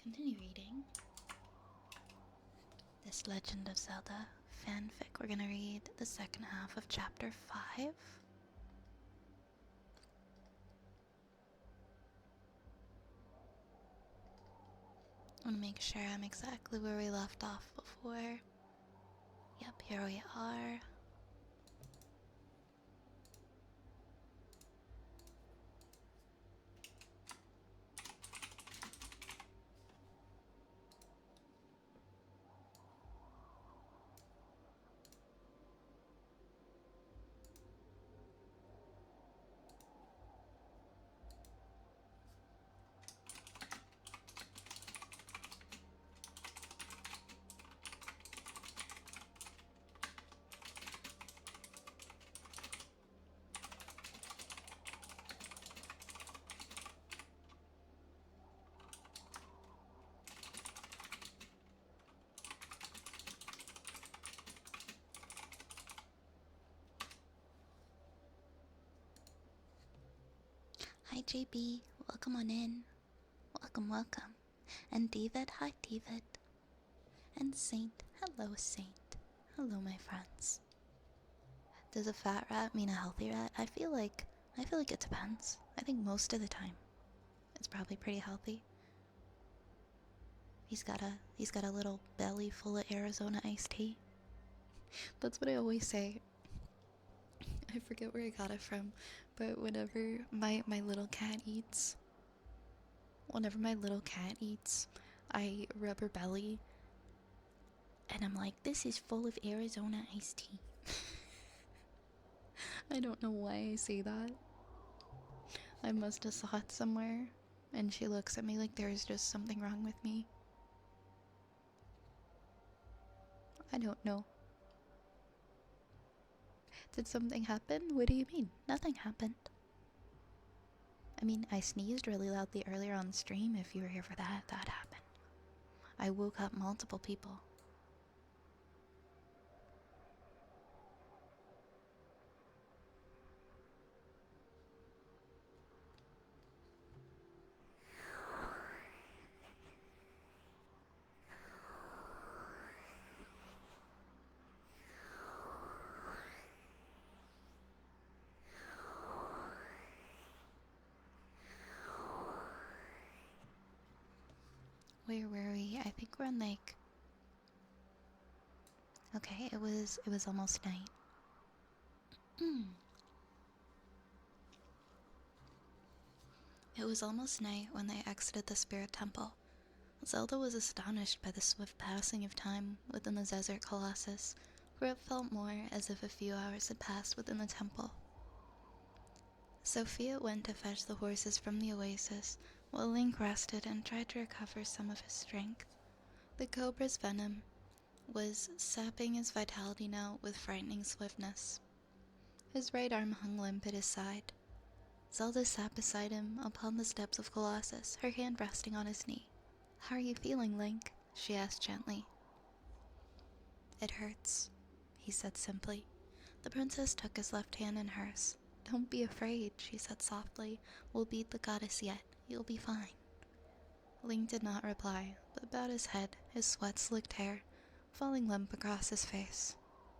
continue reading this Legend of Zelda fanfic. We're gonna read the second half of chapter 5. I want to make sure I'm exactly where we left off before. Yep, here we are. Hi JB, welcome on in. Welcome, welcome. And David, hi David. And Saint, hello Saint. Hello my friends. Does a fat rat mean a healthy rat? I feel like it depends. I think most of the time it's probably pretty healthy. He's got a little belly full of Arizona iced tea. That's what I always say. I forget where I got it from, but whenever my little cat eats, I rub her belly and I'm like, this is full of Arizona iced tea. I don't know why I say that. I must have saw it somewhere and she looks at me like there's just something wrong with me. I don't know. Did something happen? What do you mean? Nothing happened. I mean, I sneezed really loudly earlier on stream. If you were here for that, that happened. I woke up multiple people. Where were we? I think we're on like... Okay, it was almost night. It was almost night when they exited the spirit temple. Zelda was astonished by the swift passing of time within the desert colossus, for it felt more as if a few hours had passed within the temple. Sophia went to fetch the horses from the oasis, while Link rested and tried to recover some of his strength. The cobra's venom was sapping his vitality now with frightening swiftness. His right arm hung limp at his side. Zelda sat beside him upon the steps of Colossus, her hand resting on his knee. "How are you feeling, Link?" she asked gently. "It hurts," he said simply. The princess took his left hand in hers. "Don't be afraid," she said softly. "We'll beat the goddess yet. You'll be fine." Link did not reply, but bowed his head, his sweat-slicked hair falling limp across his face.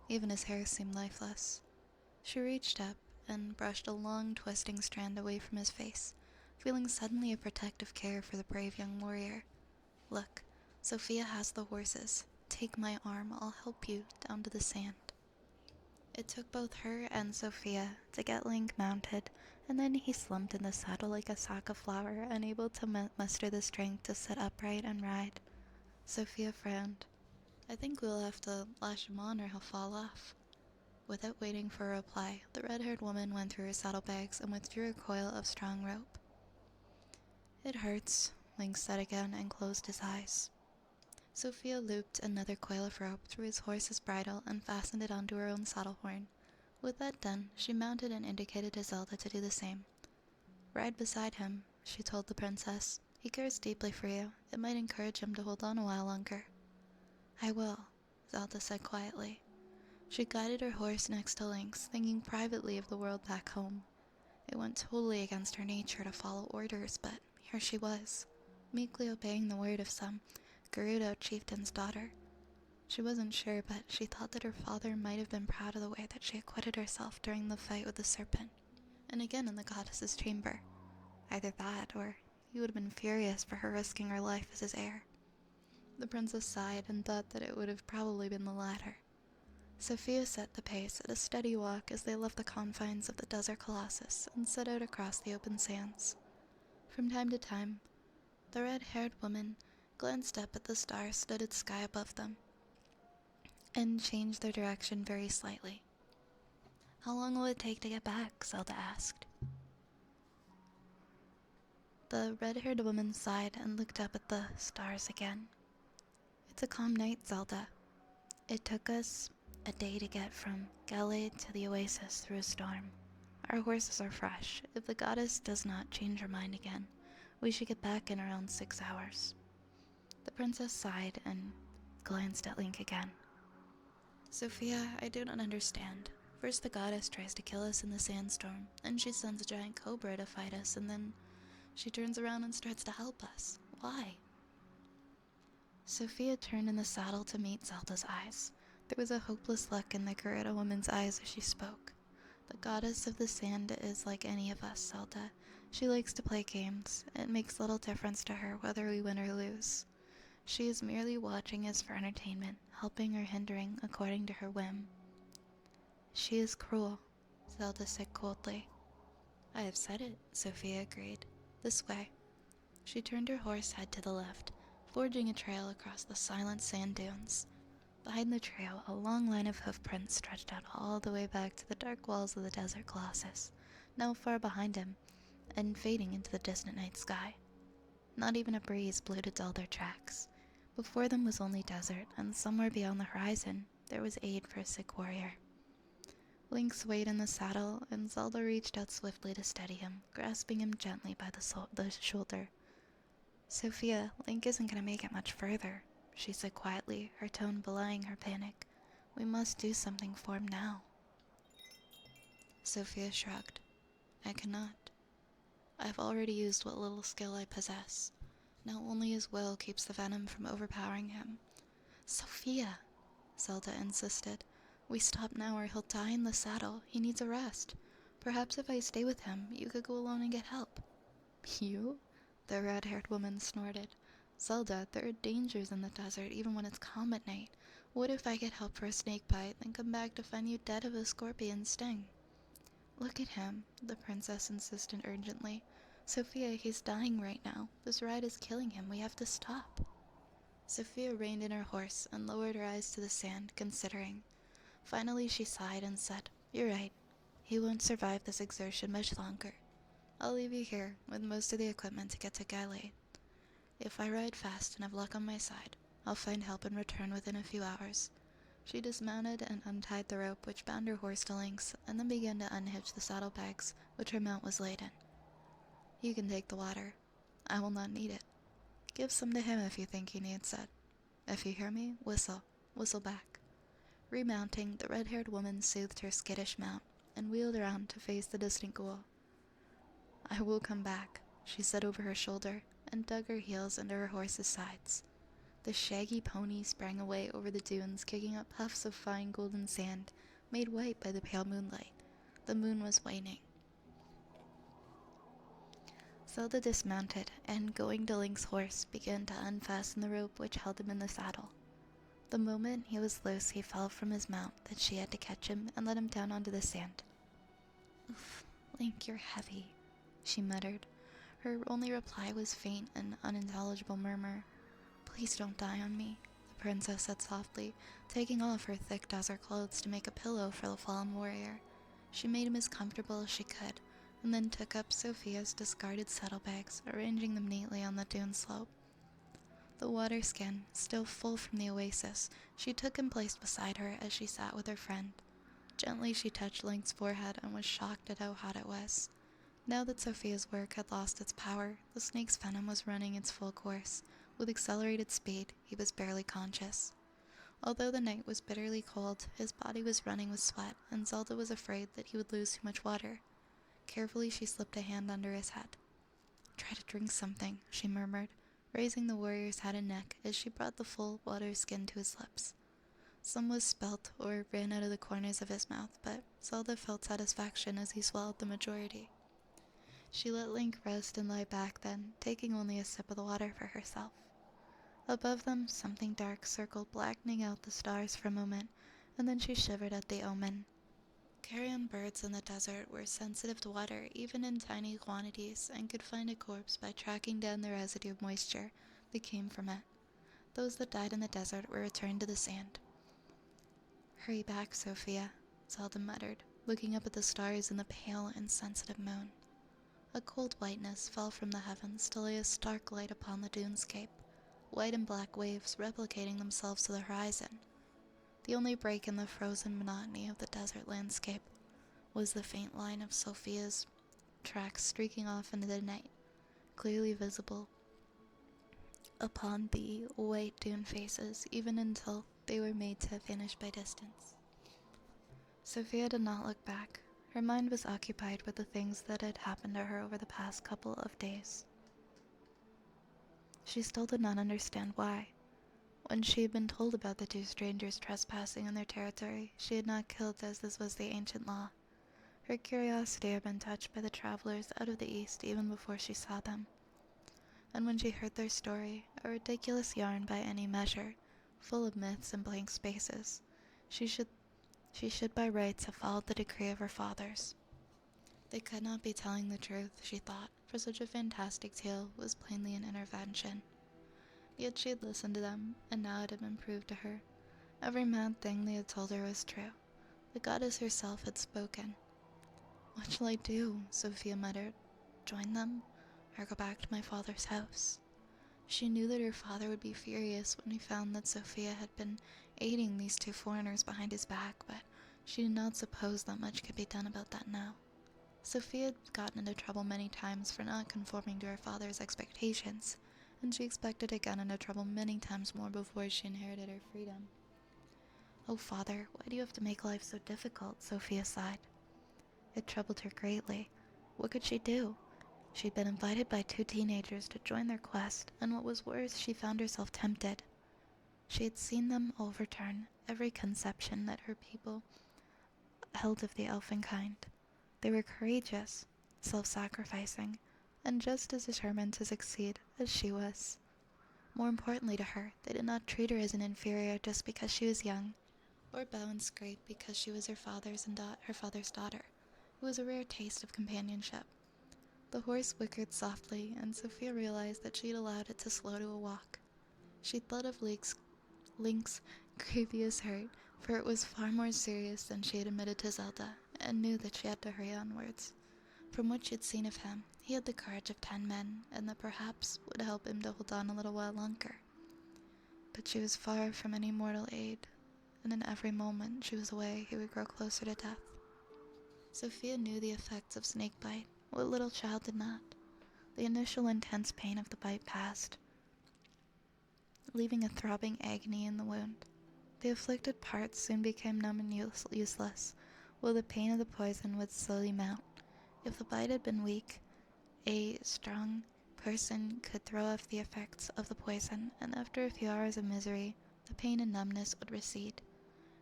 Even his hair seemed lifeless. She reached up and brushed a long, twisting strand away from his face, feeling suddenly a protective care for the brave young warrior. "Look, Sophia has the horses. Take my arm, I'll help you down to the sand." It took both her and Sophia to get Link mounted, and then he slumped in the saddle like a sack of flour, unable to muster the strength to sit upright and ride. Sophia frowned. "I think we'll have to lash him on or he'll fall off." Without waiting for a reply, the red-haired woman went through her saddlebags and withdrew a coil of strong rope. "It hurts," Link said again and closed his eyes. Sophia looped another coil of rope through his horse's bridle and fastened it onto her own saddle horn. With that done, she mounted and indicated to Zelda to do the same. "Ride beside him," she told the princess. "He cares deeply for you. It might encourage him to hold on a while longer." "I will," Zelda said quietly. She guided her horse next to Link's, thinking privately of the world back home. It went totally against her nature to follow orders, but here she was. meekly obeying the word of some Gerudo chieftain's daughter. She wasn't sure, but she thought that her father might have been proud of the way that she acquitted herself during the fight with the serpent, and again in the goddess's chamber. Either that, or he would have been furious for her risking her life as his heir. The princess sighed and thought that it would have probably been the latter. Sophia set the pace at a steady walk as they left the confines of the desert colossus and set out across the open sands. From time to time, the red-haired woman glanced up at the star-studded sky above them and changed their direction very slightly. "How long will it take to get back?" Zelda asked. The red-haired woman sighed and looked up at the stars again. "It's a calm night, Zelda. It took us a day to get from Gallade to the oasis through a storm. Our horses are fresh. If the goddess does not change her mind again, we should get back in around 6 hours." The princess sighed and glanced at Link again. "Sophia, I do not understand. First the goddess tries to kill us in the sandstorm, and she sends a giant cobra to fight us, and then she turns around and starts to help us. Why?" Sophia turned in the saddle to meet Zelda's eyes. There was a hopeless look in the Gerudo woman's eyes as she spoke. "The goddess of the sand is like any of us, Zelda. She likes to play games. It makes little difference to her whether we win or lose. She is merely watching us for entertainment, helping or hindering according to her whim." "She is cruel," Zelda said coldly. "I have said it," Sophia agreed. "This way." She turned her horse head to the left, forging a trail across the silent sand dunes. Behind the trail, a long line of hoofprints stretched out all the way back to the dark walls of the desert colossus, now far behind him, and fading into the distant night sky. Not even a breeze blew to dull their tracks. Before them was only desert, and somewhere beyond the horizon, there was aid for a sick warrior. Link swayed in the saddle, and Zelda reached out swiftly to steady him, grasping him gently by the shoulder. "Sophia, Link isn't going to make it much further," she said quietly, her tone belying her panic. "We must do something for him now." Sophia shrugged. "I cannot. I've already used what little skill I possess. Now only his will keeps the venom from overpowering him." "Sophia," Zelda insisted. "We stop now or he'll die in the saddle. He needs a rest. Perhaps if I stay with him, you could go alone and get help." "You?" The red-haired woman snorted. "Zelda, there are dangers in the desert even when it's calm at night. What if I get help for a snake bite, then come back to find you dead of a scorpion sting?" "Look at him," the princess insisted urgently. "Sophia, he's dying right now. This ride is killing him. We have to stop." Sophia reined in her horse and lowered her eyes to the sand, considering. Finally she sighed and said, "You're right. He won't survive this exertion much longer. I'll leave you here with most of the equipment to get to Gallade. If I ride fast and have luck on my side, I'll find help and return within a few hours." She dismounted and untied the rope which bound her horse to Link's, and then began to unhitch the saddlebags which her mount was laden. "You can take the water. I will not need it. Give some to him if you think he needs it. If you hear me, whistle. Whistle back." Remounting, the red-haired woman soothed her skittish mount and wheeled around to face the distant ghoul. "I will come back," she said over her shoulder, and dug her heels into her horse's sides. The shaggy pony sprang away over the dunes, kicking up puffs of fine golden sand, made white by the pale moonlight. The moon was waning. Zelda dismounted, and going to Link's horse, began to unfasten the rope which held him in the saddle. The moment he was loose, he fell from his mount, that she had to catch him and let him down onto the sand. "Oof, Link, you're heavy," she muttered. Her only reply was faint and unintelligible murmur. "Please don't die on me," the princess said softly, taking off her thick desert clothes to make a pillow for the fallen warrior. She made him as comfortable as she could, and then took up Sophia's discarded saddlebags, arranging them neatly on the dune slope. The water skin, still full from the oasis, she took and placed beside her as she sat with her friend. Gently she touched Link's forehead and was shocked at how hot it was. Now that Sophia's work had lost its power, the snake's venom was running its full course. With accelerated speed, he was barely conscious. Although the night was bitterly cold, his body was running with sweat, and Zelda was afraid that he would lose too much water. Carefully she slipped a hand under his head. "Try to drink something," she murmured. raising the warrior's head and neck as she brought the full water skin to his lips. Some was spelt or ran out of the corners of his mouth, but Zelda felt satisfaction as he swallowed the majority. She let Link rest and lie back then, taking only a sip of the water for herself. Above them, something dark circled, blackening out the stars for a moment, and then she shivered at the omen. Carrion birds in the desert were sensitive to water even in tiny quantities and could find a corpse by tracking down the residue of moisture that came from it. Those that died in the desert were returned to the sand. "Hurry back, Sophia," Zelda muttered, looking up at the stars and the pale, insensitive moon. A cold whiteness fell from the heavens to lay a stark light upon the dunescape, white and black waves replicating themselves to the horizon. The only break in the frozen monotony of the desert landscape was the faint line of Sophia's tracks streaking off into the night, clearly visible upon the white dune faces, even until they were made to vanish by distance. Sophia did not look back. Her mind was occupied with the things that had happened to her over the past couple of days. She still did not understand why. When she had been told about the two strangers trespassing in their territory, she had not killed as this was the ancient law. Her curiosity had been touched by the travelers out of the east even before she saw them. And when she heard their story, a ridiculous yarn by any measure, full of myths and blank spaces, she should by rights have followed the decree of her fathers. They could not be telling the truth, she thought, for such a fantastic tale was plainly an intervention. Yet she had listened to them, and now it had been proved to her. Every mad thing they had told her was true. The goddess herself had spoken. "What shall I do?" Sophia muttered. "Join them, or go back to my father's house?" She knew that her father would be furious when he found that Sophia had been aiding these two foreigners behind his back, but she did not suppose that much could be done about that now. Sophia had gotten into trouble many times for not conforming to her father's expectations, and she expected to get into trouble many times more before she inherited her freedom. "Oh, father, why do you have to make life so difficult?" Sophia sighed. It troubled her greatly. What could she do? She'd been invited by two teenagers to join their quest, and what was worse, she found herself tempted. She had seen them overturn every conception that her people held of the elfin kind. They were courageous, self-sacrificing, and just as determined to succeed as she was. More importantly to her, they did not treat her as an inferior just because she was young, or bow and scrape because she was her father's daughter. It was a rare taste of companionship. The horse whickered softly, and Sophia realized that she had allowed it to slow to a walk. She thought of Link's grievous hurt, for it was far more serious than she had admitted to Zelda, and knew that she had to hurry onwards. From what she had seen of him, he had the courage of 10 men, and that perhaps would help him to hold on a little while longer. But she was far from any mortal aid, and in every moment she was away, he would grow closer to death. Sophia knew the effects of snakebite. What little child did not? The initial intense pain of the bite passed, leaving a throbbing agony in the wound. The afflicted parts soon became numb and useless, while the pain of the poison would slowly mount. If the bite had been weak, a strong person could throw off the effects of the poison, and after a few hours of misery, the pain and numbness would recede.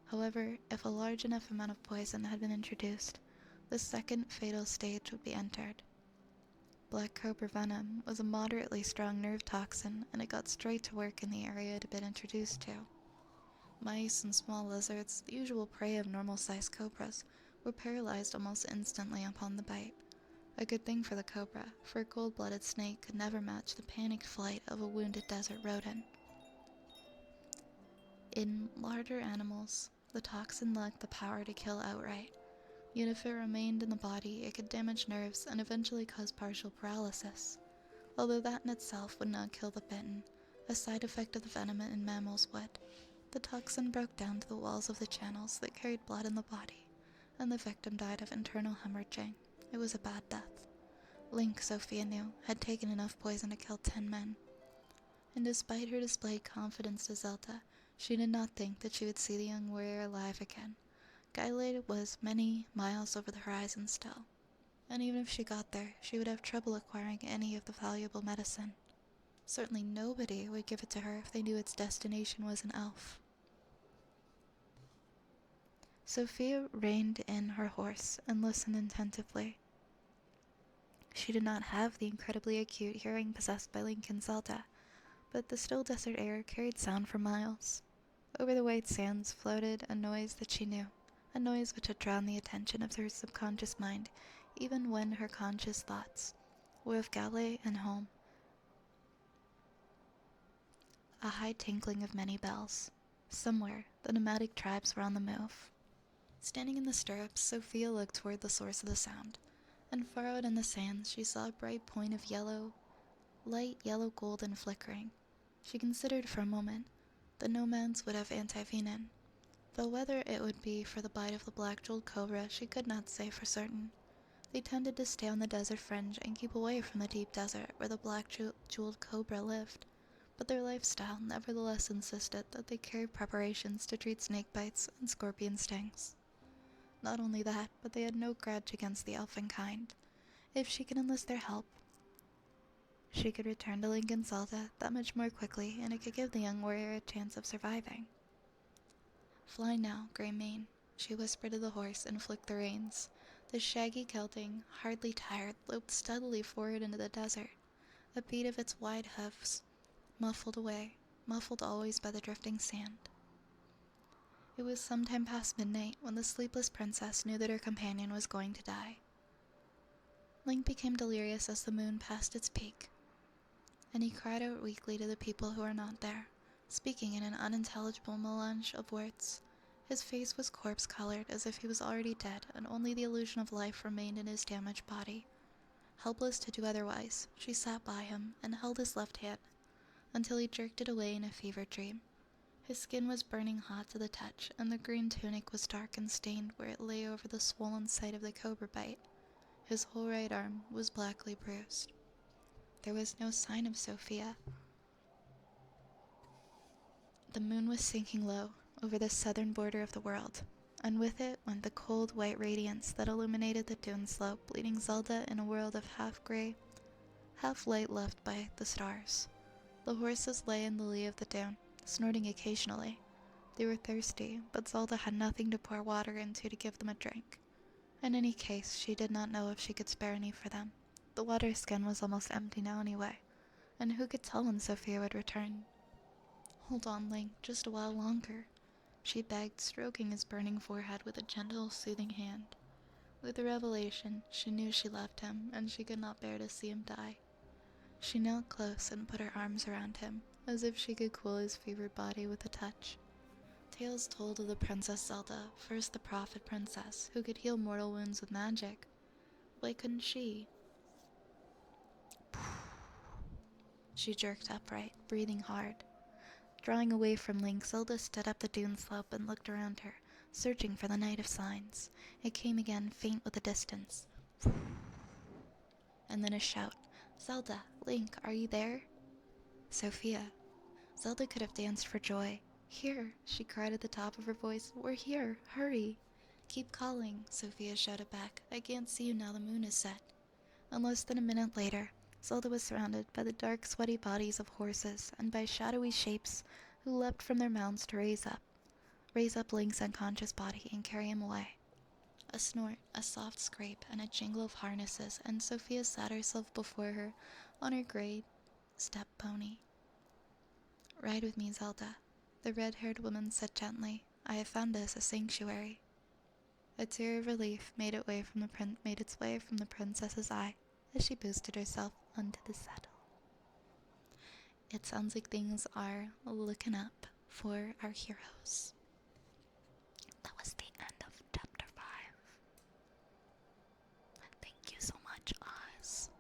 However, if a large enough amount of poison had been introduced, the second fatal stage would be entered. Black cobra venom was a moderately strong nerve toxin, and it got straight to work in the area it had been introduced to. Mice and small lizards, the usual prey of normal-sized cobras, were paralyzed almost instantly upon the bite. A good thing for the cobra, for a cold-blooded snake could never match the panicked flight of a wounded desert rodent. In larger animals, the toxin lacked the power to kill outright. Yet if it remained in the body, it could damage nerves and eventually cause partial paralysis. Although that in itself would not kill the bitten, a side effect of the venom in mammals would. The toxin broke down to the walls of the channels that carried blood in the body, and the victim died of internal hemorrhaging. It was a bad death. Link, Sophia knew, had taken enough poison to kill 10 men. And despite her displayed confidence to Zelda, she did not think that she would see the young warrior alive again. Gylade was many miles over the horizon still, and even if she got there, she would have trouble acquiring any of the valuable medicine. Certainly nobody would give it to her if they knew its destination was an elf. Sophia reined in her horse and listened attentively. She did not have the incredibly acute hearing possessed by Link and Zelda, but the still desert air carried sound for miles. Over the white sands floated a noise that she knew, a noise which had drawn the attention of her subconscious mind, even when her conscious thoughts were of Galway and home. A high tinkling of many bells. Somewhere, the nomadic tribes were on the move. Standing in the stirrups, Sophia looked toward the source of the sound, and far out in the sands she saw a bright point of light yellow golden flickering. She considered for a moment. The nomads would have anti-venin, though whether it would be for the bite of the black-jeweled cobra she could not say for certain. They tended to stay on the desert fringe and keep away from the deep desert where the black-jeweled cobra lived, but their lifestyle nevertheless insisted that they carry preparations to treat snake bites and scorpion stings. Not only that, but they had no grudge against the elfin kind. If she could enlist their help, she could return to Link and Zelda that much more quickly, and it could give the young warrior a chance of surviving. "Fly now, Grey Mane," she whispered to the horse and flicked the reins. The shaggy gelding, hardly tired, loped steadily forward into the desert, a beat of its wide hoofs muffled always by the drifting sand. It was some time past midnight when the sleepless princess knew that her companion was going to die. Link became delirious as the moon passed its peak, and he cried out weakly to the people who were not there, speaking in an unintelligible melange of words. His face was corpse-colored, as if he was already dead, and only the illusion of life remained in his damaged body. Helpless to do otherwise, she sat by him and held his left hand, until he jerked it away in a fever dream. His skin was burning hot to the touch, and the green tunic was dark and stained where it lay over the swollen site of the cobra bite. His whole right arm was blackly bruised. There was no sign of Sophia. The moon was sinking low over the southern border of the world, and with it went the cold white radiance that illuminated the dune slope, leading Zelda in a world of half-gray, half-light left by the stars. The horses lay in the lee of the dune, snorting occasionally. They were thirsty, but Zelda had nothing to pour water into to give them a drink. In any case, she did not know if she could spare any for them. The water skin was almost empty now anyway, and who could tell when Sophia would return? "Hold on, Link, just a while longer," she begged, stroking his burning forehead with a gentle, soothing hand. With the revelation, she knew she loved him, and she could not bear to see him die. She knelt close and put her arms around him, as if she could cool his fevered body with a touch. Tales told of the Princess Zelda, first the prophet princess, who could heal mortal wounds with magic. Why couldn't she? She jerked upright, breathing hard. Drawing away from Link, Zelda stood up the dune slope and looked around her, searching for the night of signs. It came again, faint with the distance. And then a shout. "Zelda, Link, are you there?" Sophia. Zelda could have danced for joy. "Here," she cried at the top of her voice. "We're here. Hurry." "Keep calling," Sophia shouted back. "I can't see you now the moon is set." And less than a minute later, Zelda was surrounded by the dark, sweaty bodies of horses and by shadowy shapes who leapt from their mounts to raise up Link's unconscious body and carry him away. A snort, a soft scrape, and a jingle of harnesses, and Sophia sat herself before her on her gray step pony. "Ride with me, Zelda," the red-haired woman said gently. "I have found this a sanctuary." A tear of relief made its way from the princess's eye as she boosted herself onto the saddle. It sounds like things are looking up for our heroes. That was the end of chapter 5. Thank you so much, Oz.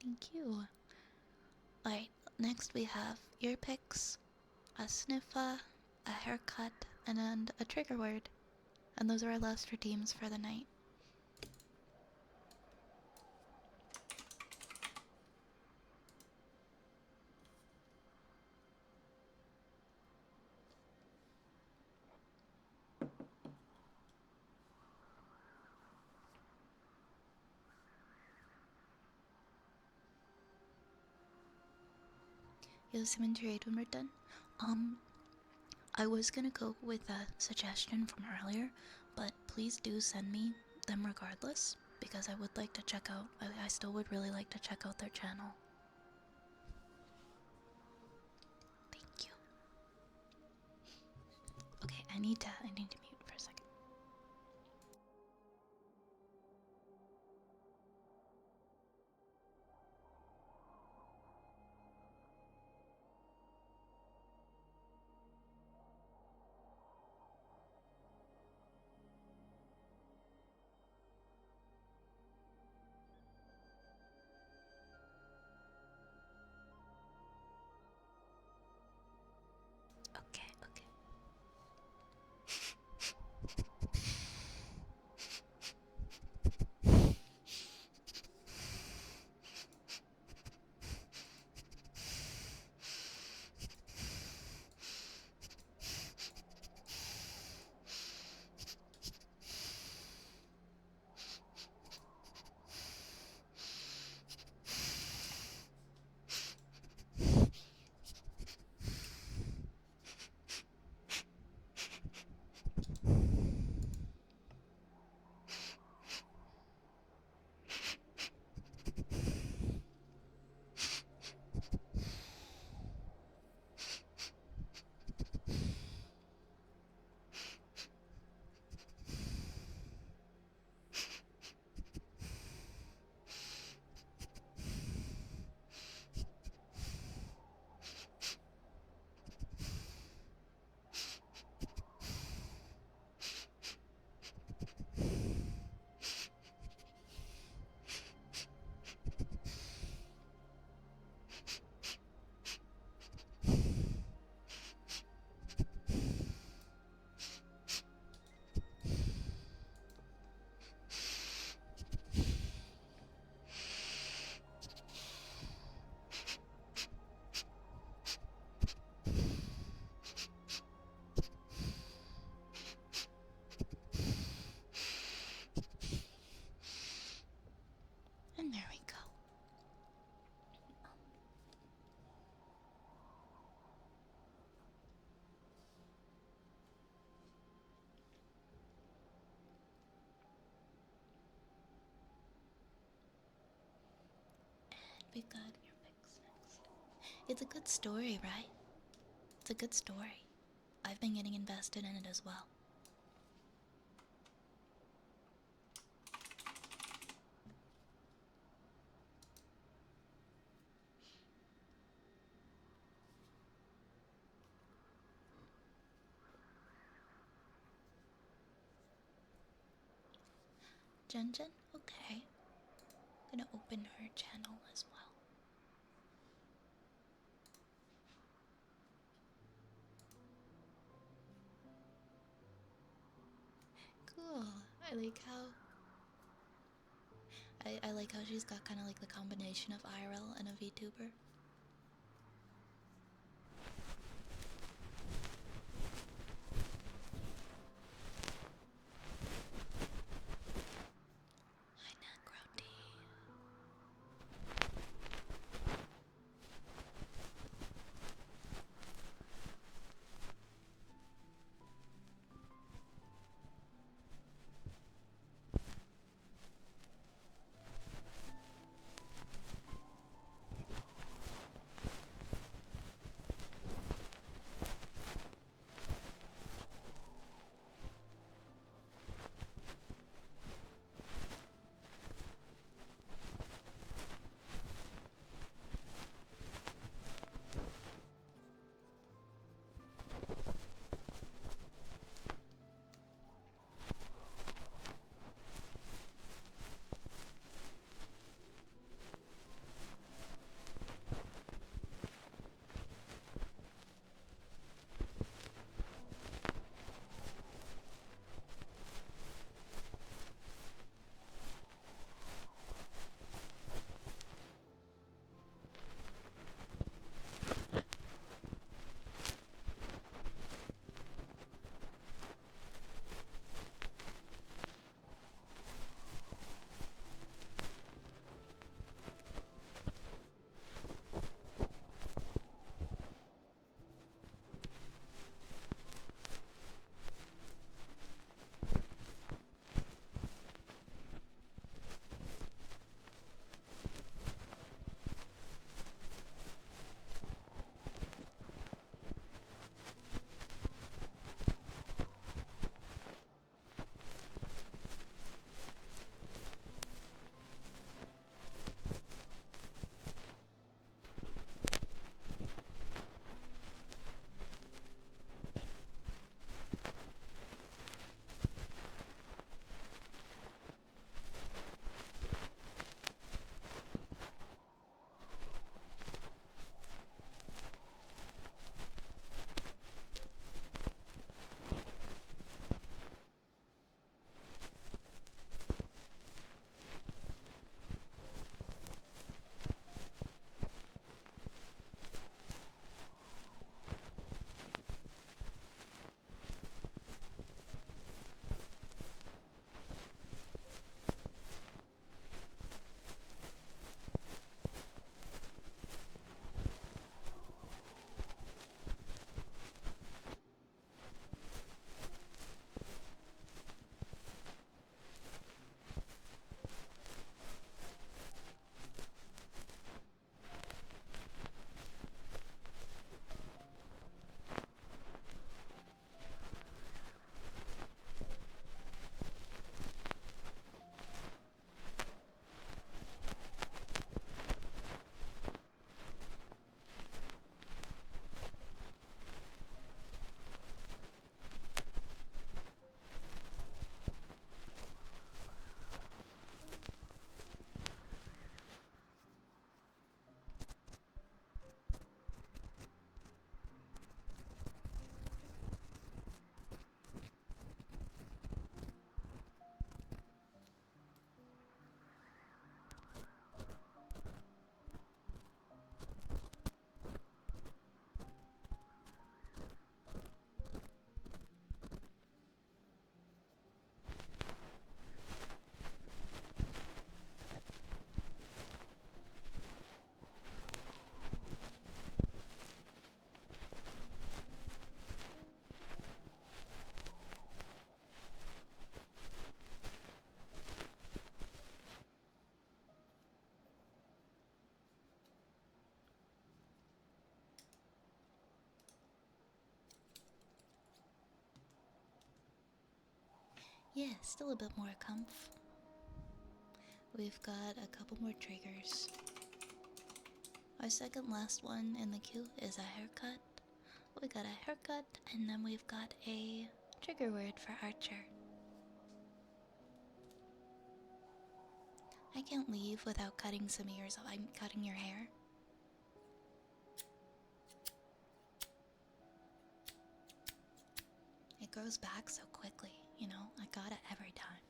Thank you. Alright, next we have ear picks, a sniffa, a haircut, and a trigger word. And those are our last redeems for the night. You'll cemetery when we're done. I was gonna go with a suggestion from earlier, but please do send me them regardless, because I would like to check out. I still would really like to check out their channel. Thank you. Okay, I need to mute for a second. Okay, okay. And there we go. We got your fix next. It's a good story, right? It's a good story. I've been getting invested in it as well. Jen Jen? Okay. Gonna open her channel as well. Cool. I like how I like how she's got kind of like the combination of IRL and a VTuber. Hi, Nagroti. Yeah, still a bit more comf. We've got a couple more triggers. Our second last one in the queue is a haircut. We got a haircut, and then we've got a trigger word for Archer. I can't leave without cutting some ears off. I'm cutting your hair. It grows back so quickly, you know? I got it every time.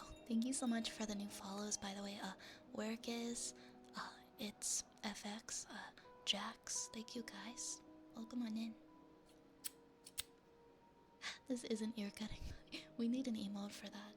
Oh, thank you so much for the new follows, by the way. Work is, it's FX, Jax. Thank you guys. Welcome on in. This isn't ear cutting. We need an emote for that.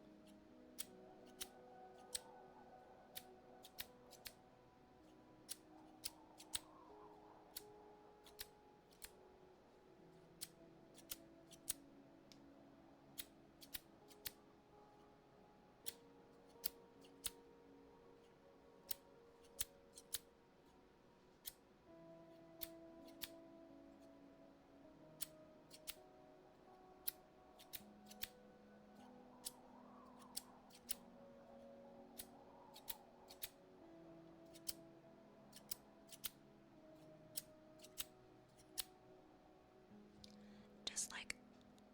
Just like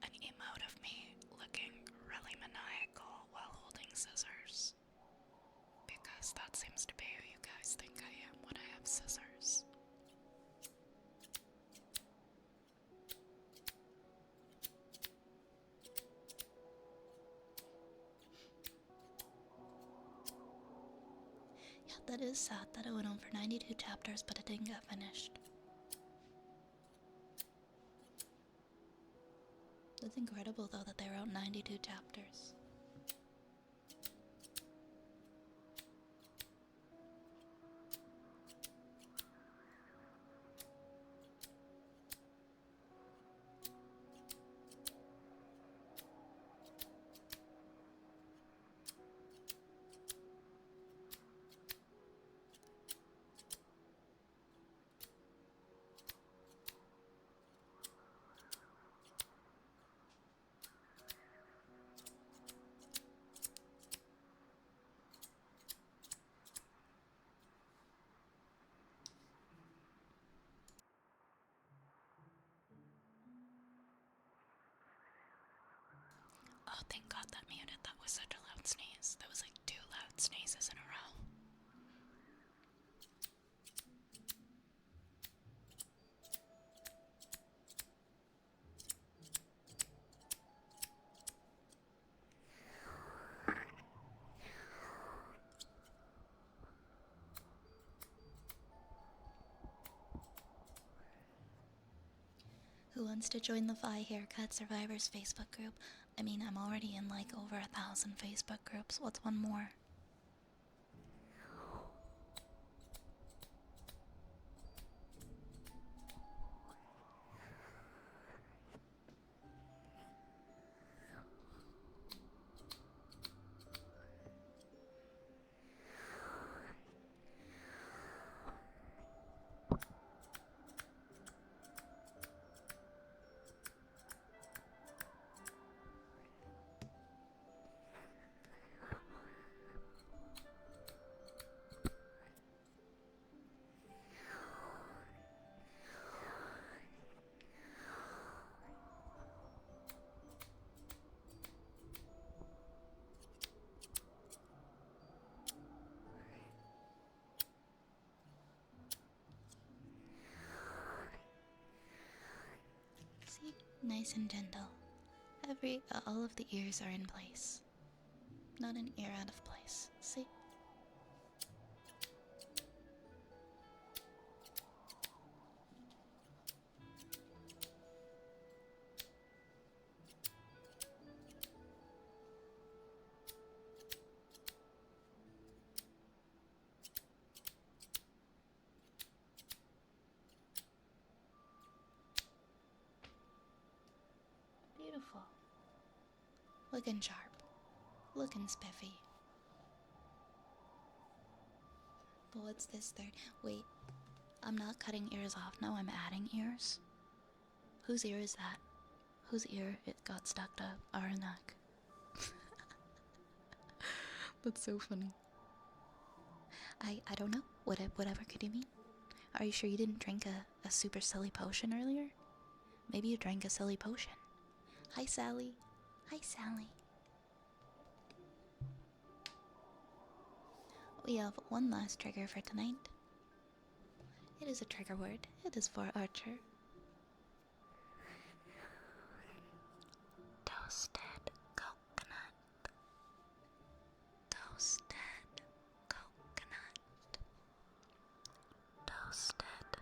an emote of me looking really maniacal while holding scissors. Because that seems to be who you guys think I am when I have scissors. Yeah, that is sad that it went on for 92 chapters, but it didn't get finished. That's incredible, though, that they wrote 92 chapters. Oh, thank God that muted. That was such a loud sneeze. That was like 2 loud sneezes in a row. Who wants to join the Vi Haircut Survivors Facebook group? I mean, I'm already in like over 1,000 Facebook groups. What's one more? See? Nice and gentle. All of the ears are in place. Not an ear out of place. See? Beautiful. Looking sharp. Looking spiffy. But what's this third? Wait. I'm not cutting ears off. No, I'm adding ears. Whose ear is that? Whose ear it got stuck to our neck? That's so funny. I don't know. Whatever could you mean? Are you sure you didn't drink a super silly potion earlier? Maybe you drank a silly potion. Hi, Sally. Hi, Sally. We have one last trigger for tonight. It is a trigger word. It is for Archer. Toasted coconut. Toasted coconut. Toasted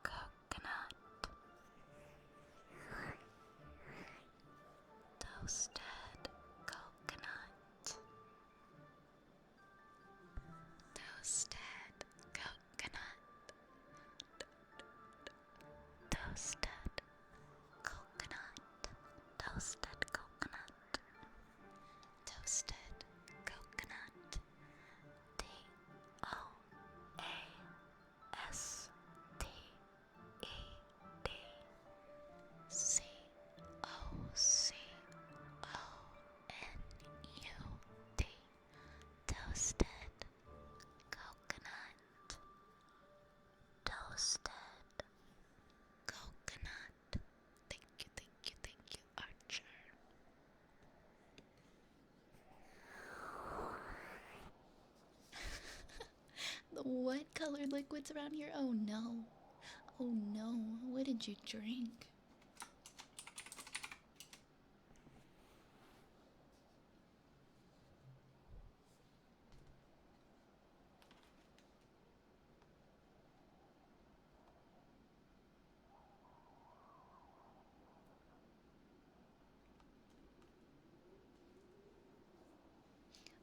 coconut. Toasted coconut. Toasted coconut. Toasted coconut. Toasted coconut. Toasted coconut. Toasted coconut. Toasted coconut. Toasted coconut. Thank you, Archer. The what colored liquids around here? Oh no. Oh no. What did you drink?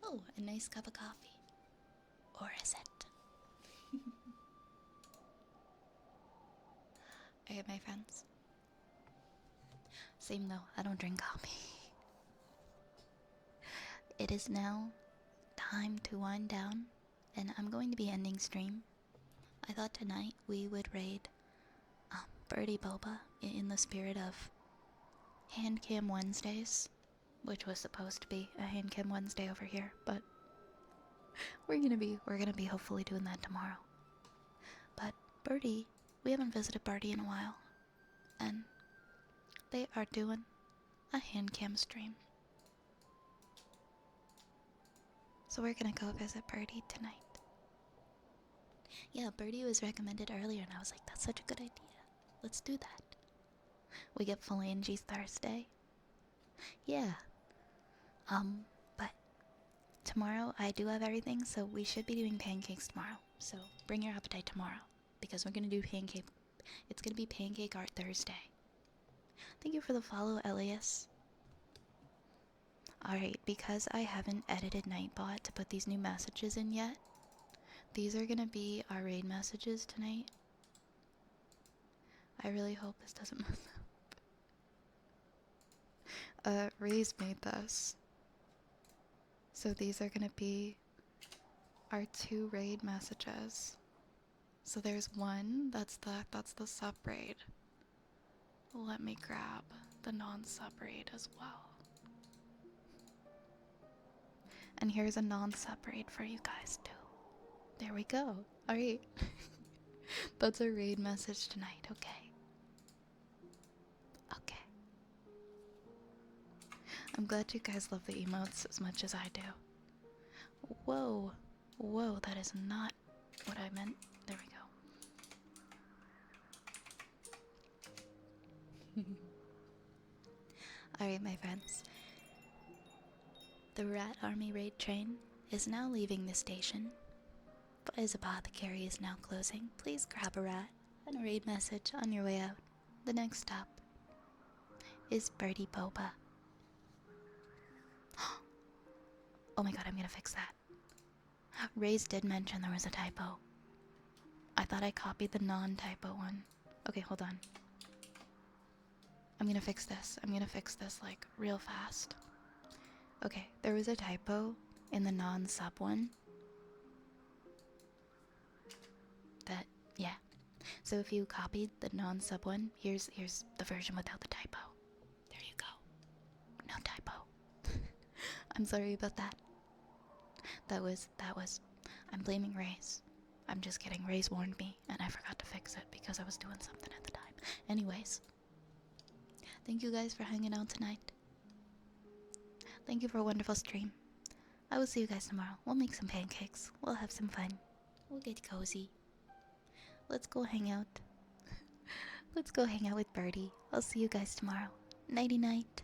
Oh, a nice cup of coffee. Or is it? Alright, my friends. Same though, I don't drink coffee. It is now time to wind down, and I'm going to be ending stream. I thought tonight we would raid Birdie Boba in the spirit of Handcam Wednesdays, which was supposed to be a Handcam Wednesday over here, but we're gonna be hopefully doing that tomorrow. But Birdie, we haven't visited Birdie in a while, and they are doing a Handcam stream. So we're gonna go visit Birdie tonight. Yeah, Birdie was recommended earlier, and I was like, that's such a good idea. Let's do that. We get phalanges Thursday. Yeah. But tomorrow I do have everything, so we should be doing pancakes tomorrow. So bring your appetite tomorrow, because we're gonna do pancake. It's gonna be Pancake Art Thursday. Thank you for the follow, Elias. Alright, because I haven't edited Nightbot to put these new messages in yet, these are gonna be our raid messages tonight. I really hope this doesn't mess up. Ray's made this. So these are gonna be our 2 raid messages. So there's one, that's the sub raid. Let me grab the non-sub raid as well. And here's a non-sub raid for you guys too. There we go. Alright. That's a raid message tonight, okay. Okay. I'm glad you guys love the emotes as much as I do. Whoa. Whoa, that is not what I meant. There we go. Alright, my friends. The Rat Army raid train is now leaving the station. Fai's Apothecary is now closing. Please grab a rat and a raid message on your way out. The next stop is Birdie Boba. Oh my god, I'm gonna fix that. Raze did mention there was a typo. I thought I copied the non-typo one. Okay, hold on. I'm gonna fix this. I'm gonna fix this, like, real fast. Okay, there was a typo in the non-sub one. That, yeah. So if you copied the non-sub one, here's the version without the typo. There you go. No typo. I'm sorry about that. That was. I'm blaming Ray's. I'm just kidding. Ray's warned me, and I forgot to fix it because I was doing something at the time. Anyways, thank you guys for hanging out tonight. Thank you for a wonderful stream. I will see you guys tomorrow. We'll make some pancakes. We'll have some fun. We'll get cozy. Let's go hang out. Let's go hang out with Birdie. I'll see you guys tomorrow. Nighty night.